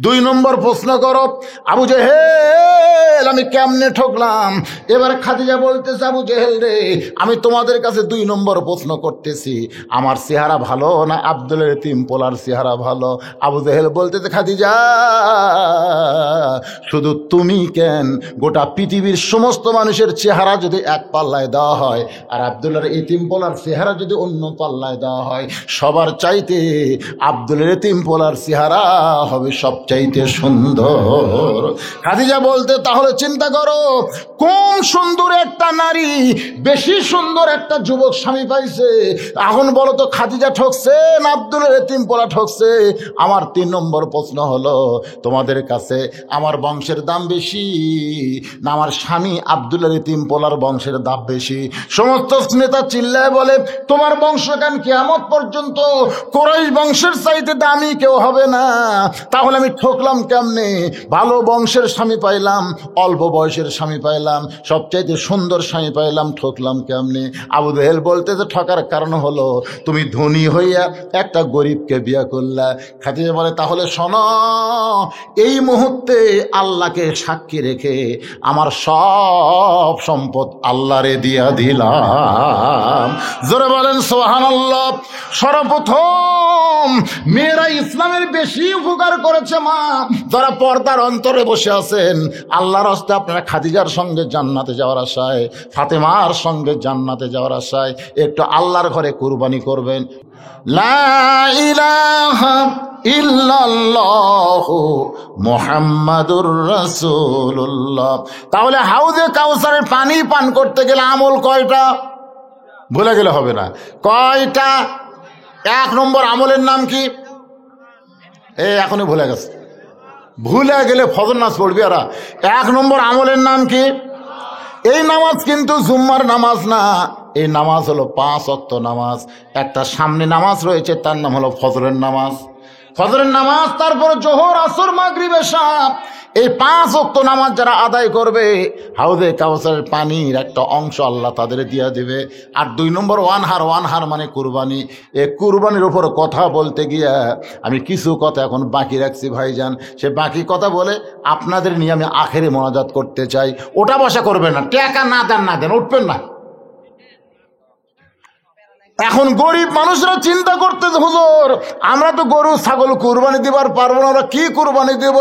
2 নম্বর প্রশ্ন করো, আবু জেহেল আমি কেমনে ঠকলাম? এবার খাদিজা বলতেছে, আবু জেহেল রে, আমি তোমাদের কাছে 2 নম্বর প্রশ্ন করতেছি, আমার চেহারা ভালো না আব্দুল ইতিম পোলার চেহারা ভালো? আবু জেহেল বলতেছে, খাদিজা শুধু তুমি কেন, গোটা পৃথিবীর সমস্ত মানুষের চেহারা যদি এক পাল্লায় দেওয়া হয় আর আব্দুল্লাহর ইতিম পোলার চেহারা যদি অন্য পাল্লায় দেওয়া হয়, সবার চাইতে আব্দুল ইতিম পোলার চেহারা হবে সবচাইতে সুন্দর। খাদিজা বলতে, তাহলে চিন্তা করো কোন সুন্দর একটা নারী বেশি সুন্দর একটা যুবক স্বামী পাইছে। এখন বলো তো খাদিজা ঠকছে না আব্দুল ইতিম পোলা ঠকছে? আমার 3 নম্বর প্রশ্ন হলো, তোমাদের কাছে আমার বংশের দাম বেশি না আমার স্বামী আব্দুল ইতিম পোলার বংশের দাম বেশি? সমস্ত নেতা চিল্লায় বলে, তোমার বংশ কেন কিয়ামত পর্যন্ত কুরাইশ বংশের চাইতে দামি কেউ হবে না। তাহলে আমি ঠকলাম কেমনে? ভালো বংশের স্বামী পাইলাম, অল্প বয়সের স্বামী পাইলাম, সবচাইতে সুন্দর স্বামী পাইলাম, ঠকলাম কেমনে? আবু জেহেল বলতেছে, ঠকার কারণ হলো তুমি ধনী হইয়া একটা গরিবকে বিয়ে করলা। খাদিজা বলে, তাহলে শোনো, এই মুহূর্তে আল্লাহকে সাক্ষী রেখে আমার সব সম্পদ আল্লাহরে দিয়া দিলাম। জোরে বলেন সুবহানাল্লাহ। সর্বপ্রথম মেয়েরা ইসলামের বেশি উপকার করেছে মা, যারা পর্দার অন্তরে বসে আছেন। আল্লাহর হস্তে আপনারা খাদিজার সঙ্গে জান্নাতে যাওয়ার আশায়, ফাতেমার সঙ্গে জান্নাতে যাওয়ার আশায় একটু আল্লাহর ঘরে কুরবানি করবেন। লা ইলাহা ইল্লাল্লাহু মুহাম্মাদুর রাসূলুল্লাহ। তাহলে হাউজে কাউসারের পানি পান করতে গেলে আমল কয়টা? ভুলে গেলে হবে না, কয়টা? 1 নম্বর আমলের নাম কি? এখনই ভুলে গেছে, ভুলে গেলে ফজর নামাজ পড়বি। আর 1 নম্বর আমলের নাম কি? এই নামাজ কিন্তু জুম্মার নামাজ না, এই নামাজ হলো 5 ওয়াক্ত নামাজ। একটা সামনে নামাজ রয়েছে, তার নাম হলো ফজরের নামাজ। ফজরের নামাজ, তারপরে জোহর, আসর, মাগরিব, এশা, এই 5 ওয়াক্ত নামাজ যারা আদায় করবে, হাউজে কাউসারের পানির একটা অংশ আল্লাহ তাদের দিয়ে দেবে। আর 2 নম্বর ওয়ানহার মানে কুরবানি। এই কুরবানির উপর কথা বলতে গিয়া আমি কিছু কথা এখন বাকি রাখছি ভাইজান। সে বাকি কথা বলে আপনাদের নিয়ে আমি আখেরে মোনাজাত করতে চাই। ওটা বসা করবেন না, টাকা না দেন উঠবেন না। এখন গরিব মানুষরা চিন্তা করতেছে, হুজুর আমরা তো গরু ছাগল কুরবানি দিবার পারবো না, আমরা কি কুরবানি দেব?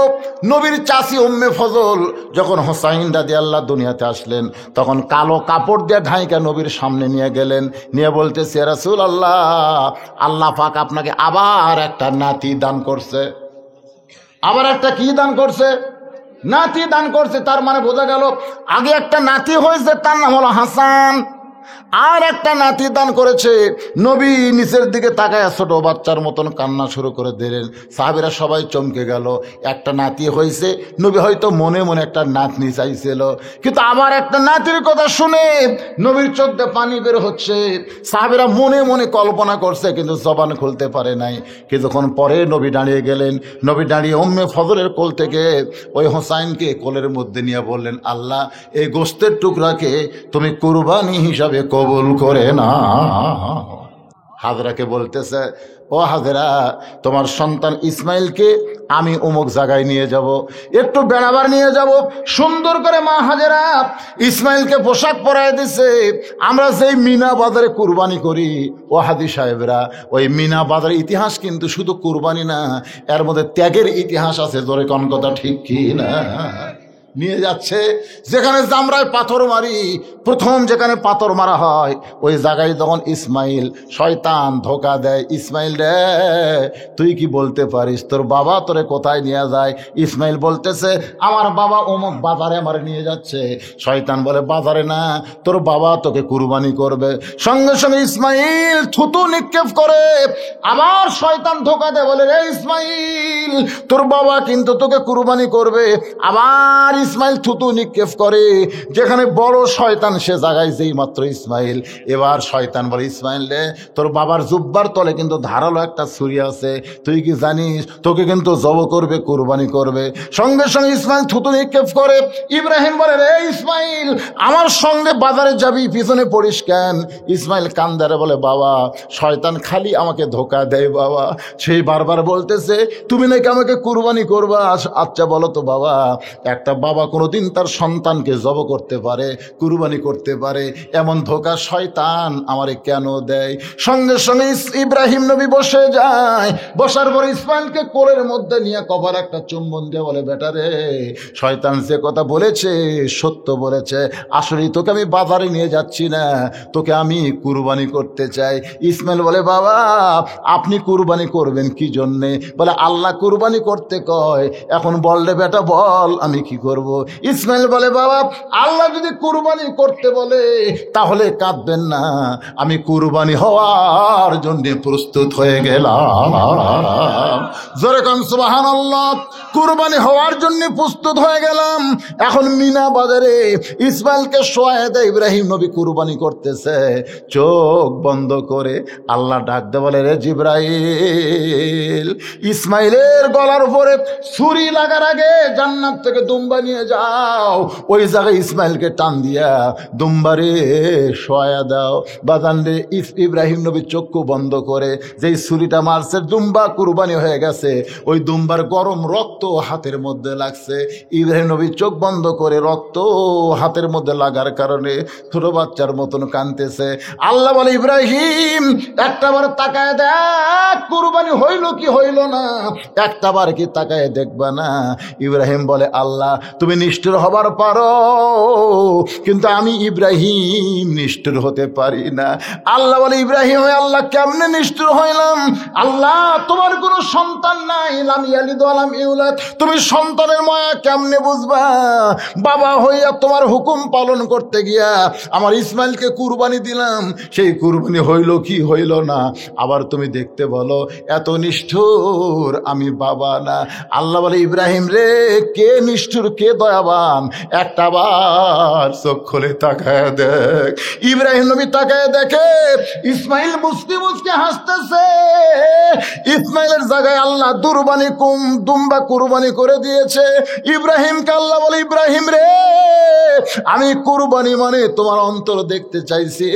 নবীর চাচি উম্মে ফজল যখন হোসাইন রাদিয়াল্লাহু দুনিয়াতে আসলেন, তখন কালো কাপড় দিয়ে ঢাইকা নবীর সামনে নিয়ে গেলেন, নিয়ে বলতেছে, ইয়া রাসূলুল্লাহ, আল্লাহ পাক আপনাকে আবার একটা নাতি দান করছে। আবার একটা কি দান করছে? নাতি দান করছে। তার মানে বোঝা গেল আগে একটা নাতি হয়েছে, তার নাম হলো হাসান, আর একটা নাতি দান করেছে। নবী নিচের দিকে তাকায় ছোট বাচ্চার মতন কান্না শুরু করে দিলেন। সাহাবীরা সবাই চমকে গেল। একটা নাতি হয়েছে, নবী হয়তো মনে মনে একটা নাতনি চাইছিল, কিন্তু আবার একটা নাতির কথা শুনে নবীর চোখ দিয়ে পানি বের হচ্ছে। সাহাবীরা মনে মনে কল্পনা করছে, কিন্তু জবান খুলতে পারে নাই। কিছুক্ষণ পরে নবী দাঁড়িয়ে গেলেন। নবী দাঁড়িয়ে উম্মে ফজলের কোল থেকে ওই হোসাইনকে কোলের মধ্যে নিয়ে বললেন, আল্লাহ এই গোশতের টুকরাকে তুমি কুরবানি হিসাবে কবুল করে না। হাজরাকে বলতেছে, ও হাজরা, তোমার সন্তান ইসমাইলকে আমি অমুক জায়গায় নিয়ে যাব, একটু বেড়াবার নিয়ে যাব। সুন্দর করে মা হাজেরা ইসমাইলকে পোশাক পরায় দিছে। আমরা যেই মিনা বাজারে কুরবানি করি, ও হাদি সাহেবরা, ওই মিনা বাজারের ইতিহাস কিন্তু শুধু কুরবানি না, এর মধ্যে ত্যাগের ইতিহাস আছে। জোরে কোন কথা ঠিক কি না? নিয়ে যাচ্ছে যেখানে জামরায় পাথর মারি, প্রথম যেখানে পাথর মারা হয় ওই জায়গায় তখন ইসমাইল, শয়তান ধোকা দেয়, ইসমাইল রে তুই কি বলতে পারিস তোর বাবা তোরে কোথায় নিয়ে যায়? ইসমাইল বলতেছে, আমার বাবা অমুক বাজারে আমার নিয়ে যাচ্ছে। শয়তান বলে, বাজারে না, তোর বাবা তোকে কুরবানি করবে। সঙ্গে সঙ্গে ইসমাইল থুতু নিক্ষেপ করে। আবার শয়তান ধোকা দেয়, বলে রে ইসমাইল, তোর বাবা কিন্তু তোকে কুরবানি করবে। আবার ইসমাইল থুতু নিক্ষেপ করে, যেখানে বড় শয়তান সে জায়গায় যেই মাত্র ইসমাইল, এবার শয়তান বলে ইসমাইল রে, তোর বাবার জুব্বার তলে কিন্তু ধারালো একটা ছুরি আছে, তুই কি জানিস তোকে কিন্তু জব করবে, কুরবানি করবে। সঙ্গে সঙ্গে ইসমাইল থুতু নিক্ষেপ করে। ইব্রাহিম বলে রে ইসমাইল, আমার সঙ্গে বাজারে যাবি, পিছনে পড়িস কেন? ইসমাইল কান্দারে বলে বাবা, শয়তান খালি আমাকে ধোকা দেয় বাবা, সেই বারবার বলতেছে তুমি নাকি আমাকে কুরবানি করবা। আচ্ছা বলো তো বাবা, একটা বাবা কোনোদিন তার সন্তানকে জব করতে পারে, কুরবানি করতে পারে, এমন ধোকা শয়তান আমারে কেন দেয়? সঙ্গে সঙ্গে ইব্রাহিম নবী বসে যায়। বসার পর ইসমাইলকে কোলের মধ্যে নিয়ে কবার একটা চুম্বন দিয়ে বলে বেটা রে, শয়তান যে কথা বলেছে সত্য বলেছে, আসলে তোকে আমি বাজারে নিয়ে যাচ্ছি না, তোকে আমি কুরবানি করতে চাই। ইসমাইল বলে বাবা, আপনি কুরবানি করবেন কি জন্যে? বলে আল্লাহ কুরবানি করতে কয়, এখন বল রে বেটা বল আমি কি করব? ইসমাইল বলে বাবা, আল্লাহ যদি কুরবানি করতে বলে তাহলে কাঁদবেন না, আমি কুরবানি হওয়ার জন্য প্রস্তুত হয়ে গেলাম। জোরে কান সুবহানাল্লাহ। কুরবানি হওয়ার জন্য প্রস্তুত হয়ে গেলাম। এখন মিনা বাজারে ইসমাইলকে শোয়ায় দেয়, ইব্রাহিম নবী কুরবানি করতেছে, চোখ বন্ধ করে আল্লাহ ডাক দে বলে রে জিবরাইল, ইসমাইলের গলার উপরে ছুরি লাগার আগে জান্নাত থেকে দুম্বা নিয়ে যাও, ওই জায়গায় ইসমাইলকে টান দিয়া দুম্বারে শোয়া দাও। বাজান রে, ইব্রাহিম নবী চক্ষু বন্ধ করে যেই ছুরিটা মারছে, দুম্বা কুরবানি হয়ে গেছে, ওই দুম্বার গরম রক্ত হাতের মধ্যে লাগছে। ইব্রাহিম নবী চোখ বন্ধ করে রক্ত হাতের মধ্যে লাগার কারণে ছোট বাচ্চার মতন কাঁদতেছে। আল্লাহ বলে ইব্রাহিম, একটাবার তাকায় দেখ কুরবানি হইল কি হইল না, একটাবার কি তাকায় দেখবা না? ইব্রাহিম বলে আল্লাহ তুমি নিষ্ঠুর হবার পারো, কিন্তু আমি ইব্রাহিম নিষ্ঠুর হতে পারি না। আল্লাহ বলে ইব্রাহিম, আল্লাহ কেমনে নিষ্ঠুর হইলাম? আল্লাহ তোমার কোনো সন্তান নাই, লাম ইয়ালিদ ওয়া লাম ইউলাদ, তুমি সন্তানের মায়া কেমনে বুঝবা? বাবা হইয়া তোমার হুকুম পালন করতে গিয়া আমার ইসমাইলকে কুরবানি দিলাম, সেই কুরবানি হইল কি হইল না, আবার তুমি দেখতে বলো এত নিষ্ঠুর আমি বাবা না। আল্লাহ বলে ইব্রাহিম রে, কে নিষ্ঠুর কে দয়াবান, একটা বার চোখ খুলে তাকায় দেখ। ইব্রাহিম নবী তাকায় দেখে ইসমাইল মুস্কি মুস্কি হাসতেছে। ইসমাইলের জায়গায় আল্লাহ দুম্বা কুরবানি করে দিয়েছে। ইব্রাহিমকে আল্লাহ বলে ইব্রাহিম রে, আমি কুরবানি মানে তোমার অন্তর দেখতে চাইছি,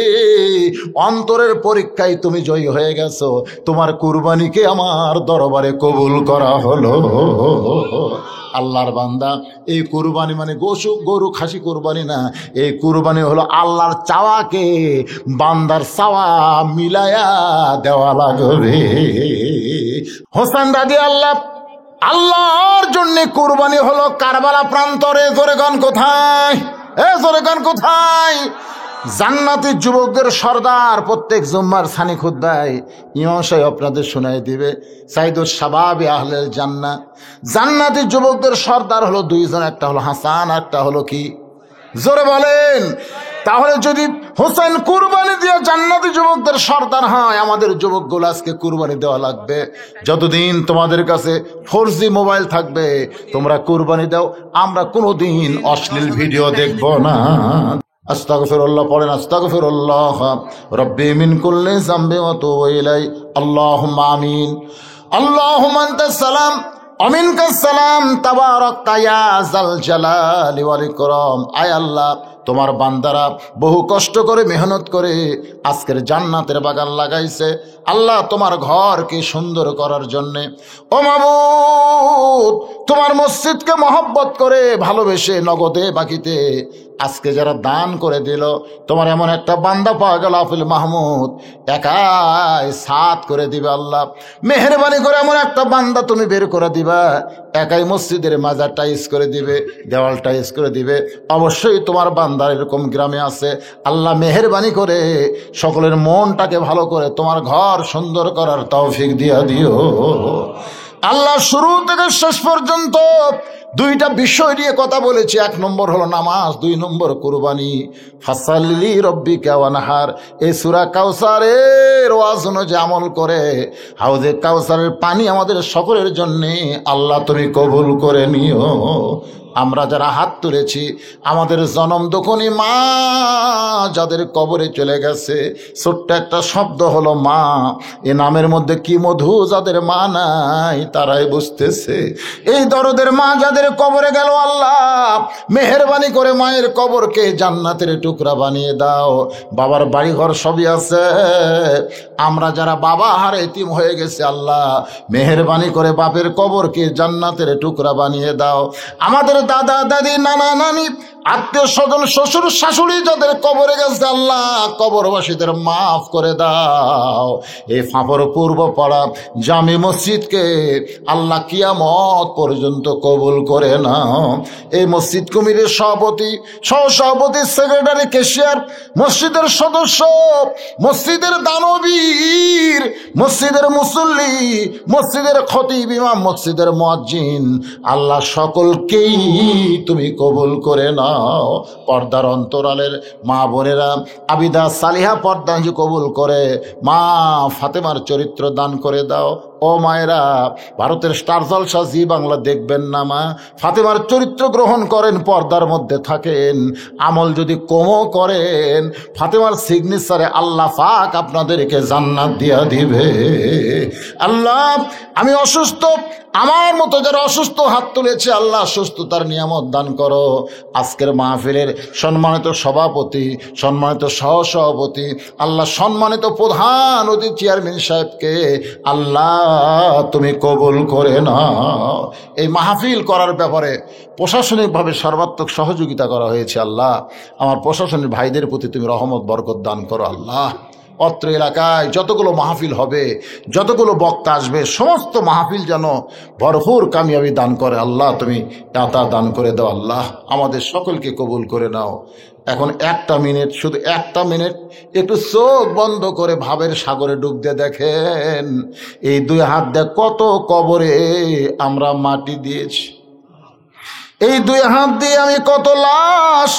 অন্তরের পরীক্ষায় তুমি জয়ী হয়ে গেছো, তোমার কুরবানিকে আমার দরবারে কবুল করা হলো। আল্লাহর বান্দা, এই কুরবানি মানে গরু খাসি কুরবানি না, এই কুরবানি হলো আল্লাহর চাওয়াকে বান্দার চাওয়া মিলায়া দেওয়া লাগবে। হোসেন রাদিয়াল্লাহু আল্লাহর জন্য কুরবানি হলো কারবালা প্রান্তরে। জোরেগান কোথায়? জোরেগান কোথায়? জান্নাতি যুবকদের সর্দার প্রত্যেক জুম্মার সানি খুতবায় ইমাম সাহেব আপনাদের শোনায় দিবে, সাইদুস শাবাবে আহলেল জান্নাহ। জান্নাতি যুবকদের সর্দার হলো দুইজন, একটা হলো হাসান, একটা হলো কি? জোরে বলেন। তাহলে যদি হোসেন কুরবানি দিয়ে জান্নাতি যুবকদের সর্দার হয়, আমাদের যুবকগুলো আজকে কুরবানি দেওয়া লাগবে। যতদিন তোমাদের কাছে 4G মোবাইল থাকবে তোমরা কুরবানি দাও, আমরা কোনোদিন অশ্লীল ভিডিও দেখব না। আস্তাগফিরুল্লাহ পড়েন, আস্তাগফিরুল্লাহ রব্বি মিন কুল্লি যামবি ওয়া তুবু ইলাই। আল্লাহুম্মা আমিন। আল্লাহুম্মা আনতাস সালাম ওয়া মিনকাস সালাম, তাবারাকতা ইয়া যাল জালালি ওয়াল ইকরাম। আয় আল্লাহ, তোমার বান্দারা বহু কষ্ট করে মেহনত করে আজকের জান্নাতের বাগান লাগাইছে। আল্লাহ তোমার ঘরকে সুন্দর করার জন্যে, ও মাবুদ তোমার মসজিদকে মহব্বত করে ভালোবেসে নগদে বাকিতে আজকে যারা দান করে দিল, তোমার এমন একটা বান্দা পাওয়া গেল আফিল মাহমুদ, একাই সাত করে দিবে। আল্লাহ মেহেরবানি করে এমন একটা বান্দা তুমি বের করে দিবা, একাই মসজিদের মাজার টাইস করে দিবে, দেওয়াল টাইস করে দিবে। অবশ্যই তোমার বান্দার এরকম গ্রামে আছে। আল্লাহ মেহেরবানি করে সকলের মনটাকে ভালো করে তোমার ঘর সুন্দর করার তৌফিক দিয়া দিও। আল্লাহ শুরু থেকে শেষ পর্যন্ত দুইটা বিষয় নিয়ে কথা বলেছি। 1 নম্বর হলো নামাজ, 2 নম্বর কুরবানি। ফাসাল্লি রব্বিকা ওয়ানহার, এই সূরা কাউসারের ওয়াজ অনুযায়ী আমল করে হাউজে কাউসারের পানি আমাদের সকলের জন্য আল্লাহ তুমি কবুল করে নিও। আমরা যারা হাত তুলেছি, আমাদের জনম দুঃখনী মা যাদের কবরে চলে গেছে, ছোট্ট একটা শব্দ হলো মা, এ নামের মধ্যে কি মধু যাদের মা নাই তারাই বুঝতেছে। এই দরদের মা যাদের কবরে গেল, আল্লাহ মেহেরবানি করে মায়ের কবরকে জান্নাতের টুকরা বানিয়ে দাও। বাবার বাড়িঘর সবই আছে, আমরা যারা বাবা হারে এতিম হয়ে গেছে, আল্লাহ মেহেরবানি করে বাপের কবরকে জান্নাতের টুকরা বানিয়ে দাও। আমাদের দাদা দাদি নানা নানি আত্মীয় স্বজন শ্বশুর শাশুড়ি যাদের কবরে গেছে, আল্লাহ কবরবাসীদের মাফ করে দাও। এই ফাঁপর পূর্ব পাড়া জামি মসজিদকে আল্লাহ কিয়ামত পর্যন্ত কবুল করে নাও। এই মসজিদ কমিটির সভাপতি, সহসভাপতি, সেক্রেটারি, ক্যাশিয়ার, মসজিদের সদস্য, মসজিদের দানবীর, মসজিদের মুসল্লি, মসজিদের খতিব, ইমাম, মসজিদের মুয়াজ্জিন, আল্লাহ সকলকেই তুমি কবুল করে নাও। পর্দার অন্তরালের মা বোনেরা আবিদা সালিহা পর্দা কবুল করে মা ফাতেমার চরিত্র দান করে দাও। ও মায়েরা, ভারতের স্টার জলসা জি বাংলা দেখবেন না মা, ফাতেমার চরিত্র গ্রহণ করেন, পর্দার মধ্যে থাকেন, আমল যদি কমও করেন, ফাতেমার সিগনেচারে আল্লাহ পাক আপনাদেরকে জান্নাত দিয়া দিবে। আল্লাহ আমি অসুস্থ, আমার মতো যারা অসুস্থ হাত তুলেছে, আল্লাহ সুস্থতার নিয়ামত দান করো। আজকের মাহফিলের সম্মানিত সভাপতি, সম্মানিত সহসভাপতি, আল্লাহ সম্মানিত প্রধান অতিথি চেয়ারম্যান সাহেবকে আল্লাহ তুমি কবুল করে নাও। এই মাহফিল করার ব্যাপারে প্রশাসনিকভাবে সর্বাত্মক সহযোগিতা করা হয়েছে, আল্লাহ আমার প্রশাসনের ভাইদের প্রতি তুমি রহমত বরকত দান করো। আল্লাহ অত্র এলাকায় যতগুলো মাহফিল হবে, যতগুলো বক্তা আসবে, সমস্ত মাহফিল যেন ভরপুর কামিয়াবি দান করে। আল্লাহ তুমি দাতা দান করে দাও। আল্লাহ আমাদের সকলকে কবুল করে নাও। এখন একটা মিনিট, শুধু একটা মিনিট একটু চোখ বন্ধ করে ভাবের সাগরে ডুব দিয়ে দেখেন, এই দুই হাত দিয়ে কত কবরে আমরা মাটি দিয়েছি। এই দুই হাত দিয়ে আমি কত লাশ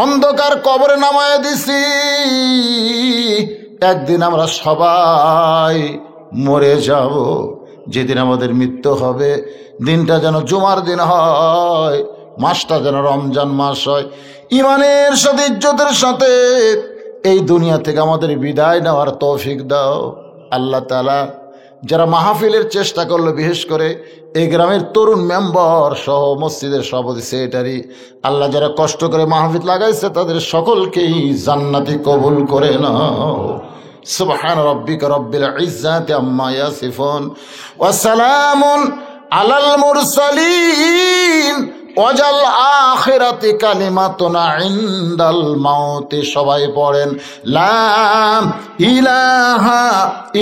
অন্ধকার কবরে নামায় দিছি। একদিন আমরা সবাই মরে যাব। যেদিন আমাদের মৃত্যু হবে, দিনটা যেন জুমার দিন হয়, মাসটা যেন রমজান মাস হয়। ইমানের সাথে, ইজ্জতের সাথে এই দুনিয়া থেকে আমাদের বিদায় নেওয়ার তৌফিক দাও। আল্লাহ তাআলা যারা মাহফিলের চেষ্টা করলো, বিশেষ করে এই গ্রামের তরুণ মেম্বার সহ মসজিদের সভাপতি, সেক্রেটারি, আল্লাহ যারা কষ্ট করে মাহফিল লাগাইছে, তাদের সকলকেই জান্নাতি কবুল করে নাও। সুবহান রাব্বিকা রব্বিল ইজ্জাতি আম্মা ইয়াসিফুন ওয়া সালামুন আলাল মুরসালিন ওয়াজাল আখিরাতি কালিমাতুনা ইনদাল মাউতি। সবাই পড়েন লা ইলাহা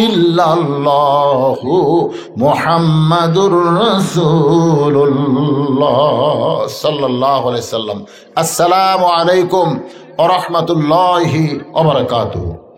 ইল্লাল্লাহু মুহাম্মাদুর রাসূলুল্লাহ সাল্লাল্লাহু আলাইহি সাল্লাম। আসসালামু আলাইকুম ওয়া রাহমাতুল্লাহি ওয়া বারাকাতুহু।